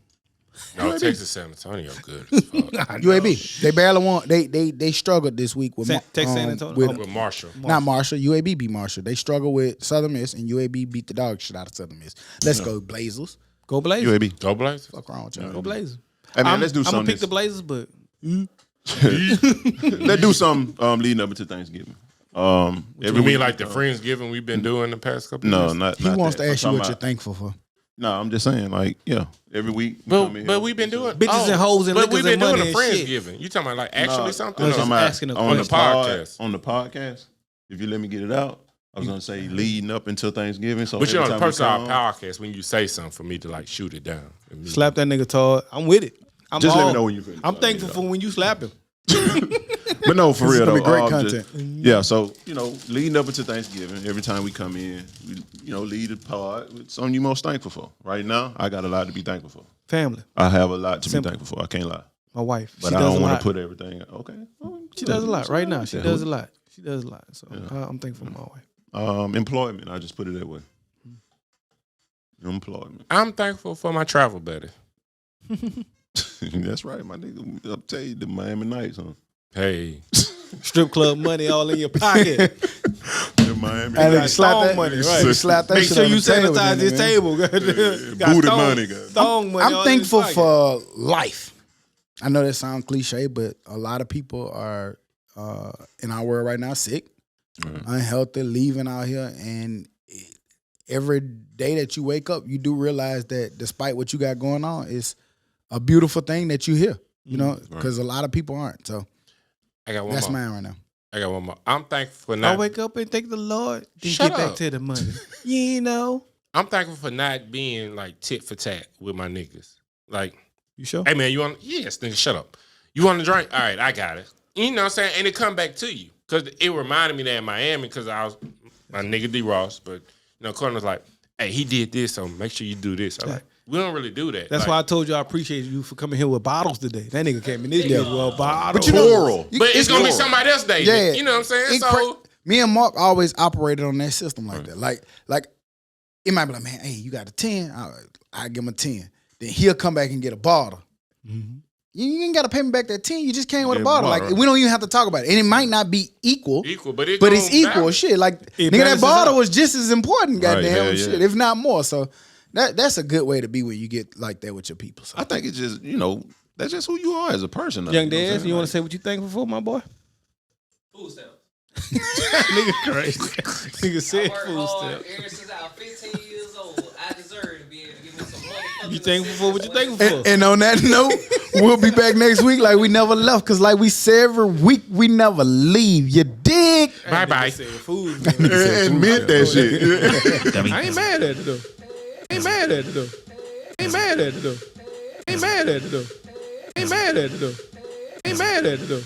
[SPEAKER 4] No, Texas, San Antonio, good. As fuck.
[SPEAKER 5] UAB. They barely won. They struggled this week with
[SPEAKER 2] Texas San Antonio?
[SPEAKER 5] with
[SPEAKER 4] With Marshall.
[SPEAKER 5] not Marshall. UAB beat Marshall. They struggled with Southern Miss, and UAB beat the dog shit out of Southern Miss. Let's go Blazers.
[SPEAKER 2] Go Blazers.
[SPEAKER 3] UAB.
[SPEAKER 4] Go Blazers.
[SPEAKER 5] Fuck wrong with y'all.
[SPEAKER 2] Go Blazers.
[SPEAKER 3] Hey man, let's do
[SPEAKER 2] I'm gonna
[SPEAKER 3] something.
[SPEAKER 2] pick the Blazers, but
[SPEAKER 3] Let's do something leading up into Thanksgiving.
[SPEAKER 4] You
[SPEAKER 3] Every
[SPEAKER 4] mean
[SPEAKER 3] week,
[SPEAKER 4] like the Friendsgiving we've been doing the past couple
[SPEAKER 3] No,
[SPEAKER 4] years?
[SPEAKER 3] not.
[SPEAKER 5] He
[SPEAKER 3] not
[SPEAKER 5] wants
[SPEAKER 3] that.
[SPEAKER 5] to ask
[SPEAKER 3] I'm
[SPEAKER 5] you
[SPEAKER 3] talking
[SPEAKER 5] what you're
[SPEAKER 3] about-
[SPEAKER 5] thankful for.
[SPEAKER 3] No, I'm just saying, like, yeah, every week. we come in
[SPEAKER 4] But
[SPEAKER 3] here.
[SPEAKER 4] we've been doing
[SPEAKER 2] Bitches and hoes and
[SPEAKER 4] but
[SPEAKER 2] liquors
[SPEAKER 4] we've been
[SPEAKER 2] and
[SPEAKER 4] doing
[SPEAKER 2] money
[SPEAKER 4] the
[SPEAKER 2] and shit.
[SPEAKER 4] Friendsgiving. You talking about like actually something?
[SPEAKER 3] I'm
[SPEAKER 2] just
[SPEAKER 3] talking about
[SPEAKER 2] asking a
[SPEAKER 3] on the
[SPEAKER 2] question.
[SPEAKER 3] podcast. On the podcast, if you let me get it out, I was gonna say leading up until Thanksgiving. So
[SPEAKER 4] But you're on
[SPEAKER 3] every
[SPEAKER 4] the
[SPEAKER 3] time we
[SPEAKER 4] personal
[SPEAKER 3] come,
[SPEAKER 4] podcast when you say something for me to like shoot it down.
[SPEAKER 2] slap that nigga Todd. I'm with it.
[SPEAKER 3] Just let me know when you finish.
[SPEAKER 2] I'm thankful for when you slap him.
[SPEAKER 3] But no, for
[SPEAKER 5] This is
[SPEAKER 3] real
[SPEAKER 5] gonna
[SPEAKER 3] though.
[SPEAKER 5] be great
[SPEAKER 3] just-
[SPEAKER 5] content.
[SPEAKER 3] yeah, so leading up into Thanksgiving, every time we come in, we lead the pod with something you're most thankful for. Right now, I got a lot to be thankful for.
[SPEAKER 2] Family.
[SPEAKER 3] I have a lot to
[SPEAKER 2] Simple.
[SPEAKER 3] be thankful for. I can't lie,
[SPEAKER 2] My wife.
[SPEAKER 3] but
[SPEAKER 2] She
[SPEAKER 3] I
[SPEAKER 2] does
[SPEAKER 3] don't
[SPEAKER 2] a
[SPEAKER 3] want
[SPEAKER 2] lot.
[SPEAKER 3] to put everything. Okay,
[SPEAKER 2] She does a lot right now. She does a
[SPEAKER 3] lot.
[SPEAKER 2] lot. She does a lot. So I'm thankful for my wife.
[SPEAKER 3] Employment. I just put it that way. Employment.
[SPEAKER 4] I'm thankful for my travel buddy.
[SPEAKER 3] That's right, my nigga. I'll tell you the Miami Nights, huh?
[SPEAKER 4] Hey,
[SPEAKER 2] Strip club money all in your pocket.
[SPEAKER 3] The Miami
[SPEAKER 5] And
[SPEAKER 3] Nights.
[SPEAKER 2] thong
[SPEAKER 5] slap that
[SPEAKER 2] money, right.
[SPEAKER 5] Slap that
[SPEAKER 2] Make
[SPEAKER 5] shit
[SPEAKER 2] sure
[SPEAKER 5] on
[SPEAKER 2] you
[SPEAKER 5] the table,
[SPEAKER 2] sanitize this
[SPEAKER 5] man.
[SPEAKER 2] table. Got
[SPEAKER 3] Booty
[SPEAKER 2] thong-
[SPEAKER 3] money, guys.
[SPEAKER 2] thong money all
[SPEAKER 5] I'm
[SPEAKER 2] in
[SPEAKER 5] thankful
[SPEAKER 2] his pocket.
[SPEAKER 5] for life. I know that sounds cliche, but a lot of people are in our world right now sick, unhealthy, leaving out here, and every day that you wake up, you do realize that despite what you got going on, it's a beautiful thing that you hear. You know, because a lot of people aren't. So
[SPEAKER 4] I got one
[SPEAKER 5] that's
[SPEAKER 4] more.
[SPEAKER 5] mine right now.
[SPEAKER 4] I got one more. I'm thankful for
[SPEAKER 2] I
[SPEAKER 4] not.
[SPEAKER 2] wake up and thank the Lord. Then
[SPEAKER 4] Shut
[SPEAKER 2] get back
[SPEAKER 4] up.
[SPEAKER 2] to the money. You know.
[SPEAKER 4] I'm thankful for not being like tit for tat with my niggas. Like,
[SPEAKER 2] You sure?
[SPEAKER 4] hey man, you want? Yes, nigga, shut up. You want to drink? All right, I got it. You know what I'm saying? And it come back to you because it reminded me that in Miami because I was my nigga D Ross, but Corner was like, hey, he did this, so make sure you do this. I'm like, we don't really do that.
[SPEAKER 2] That's
[SPEAKER 4] like,
[SPEAKER 2] why I told you I appreciate you for coming here with bottles today. That nigga came in this bitch with a bottle.
[SPEAKER 5] But you know-
[SPEAKER 3] Plural.
[SPEAKER 4] But it's gonna be
[SPEAKER 3] Plural.
[SPEAKER 4] somebody else, David.
[SPEAKER 5] Yeah,
[SPEAKER 4] You know what I'm saying?
[SPEAKER 5] It
[SPEAKER 4] So
[SPEAKER 5] cra- me and Mark always operated on that system like that. Like it might be like, man, hey, you got a 10? I give him a 10. Then he'll come back and get a bottle. You ain't got to pay me back that 10. You just came with a
[SPEAKER 3] Yeah,
[SPEAKER 5] bottle.
[SPEAKER 3] bottle.
[SPEAKER 5] Like we don't even have to talk about it. And it might not be equal,
[SPEAKER 4] but
[SPEAKER 5] it's
[SPEAKER 4] gonna
[SPEAKER 5] equal.
[SPEAKER 4] balance.
[SPEAKER 5] Shit, like
[SPEAKER 2] It
[SPEAKER 5] nigga, that
[SPEAKER 2] balances
[SPEAKER 5] bottle
[SPEAKER 2] out.
[SPEAKER 5] was just as important.
[SPEAKER 3] Right,
[SPEAKER 5] Goddamn,
[SPEAKER 3] hell yeah.
[SPEAKER 5] shit, if not more. So that's a good way to be when you get like that with your people. So.
[SPEAKER 3] I think it's just that's just who you are as a person.
[SPEAKER 2] Young Dez, you want to say what you thankful for, my boy?
[SPEAKER 1] Food stamps.
[SPEAKER 2] Nigga crazy. Nigga
[SPEAKER 1] I
[SPEAKER 2] said
[SPEAKER 1] worked
[SPEAKER 2] food
[SPEAKER 1] hard
[SPEAKER 2] stamp.
[SPEAKER 1] ever since I was 15 years old. I deserve to be able to give me some motherfucking
[SPEAKER 2] You thankful for what you thankful for?
[SPEAKER 5] And on that note, we'll be back next week like we never left. Cause like we say every week, we never leave. You dig?
[SPEAKER 4] Bye bye.
[SPEAKER 2] Said food, man.
[SPEAKER 3] And meant that shit.
[SPEAKER 7] Dummy.
[SPEAKER 2] I ain't mad at it though. Ain't mad at it though. Ain't mad at it though. Ain't mad at it though. Ain't mad at it though. Ain't mad at it though.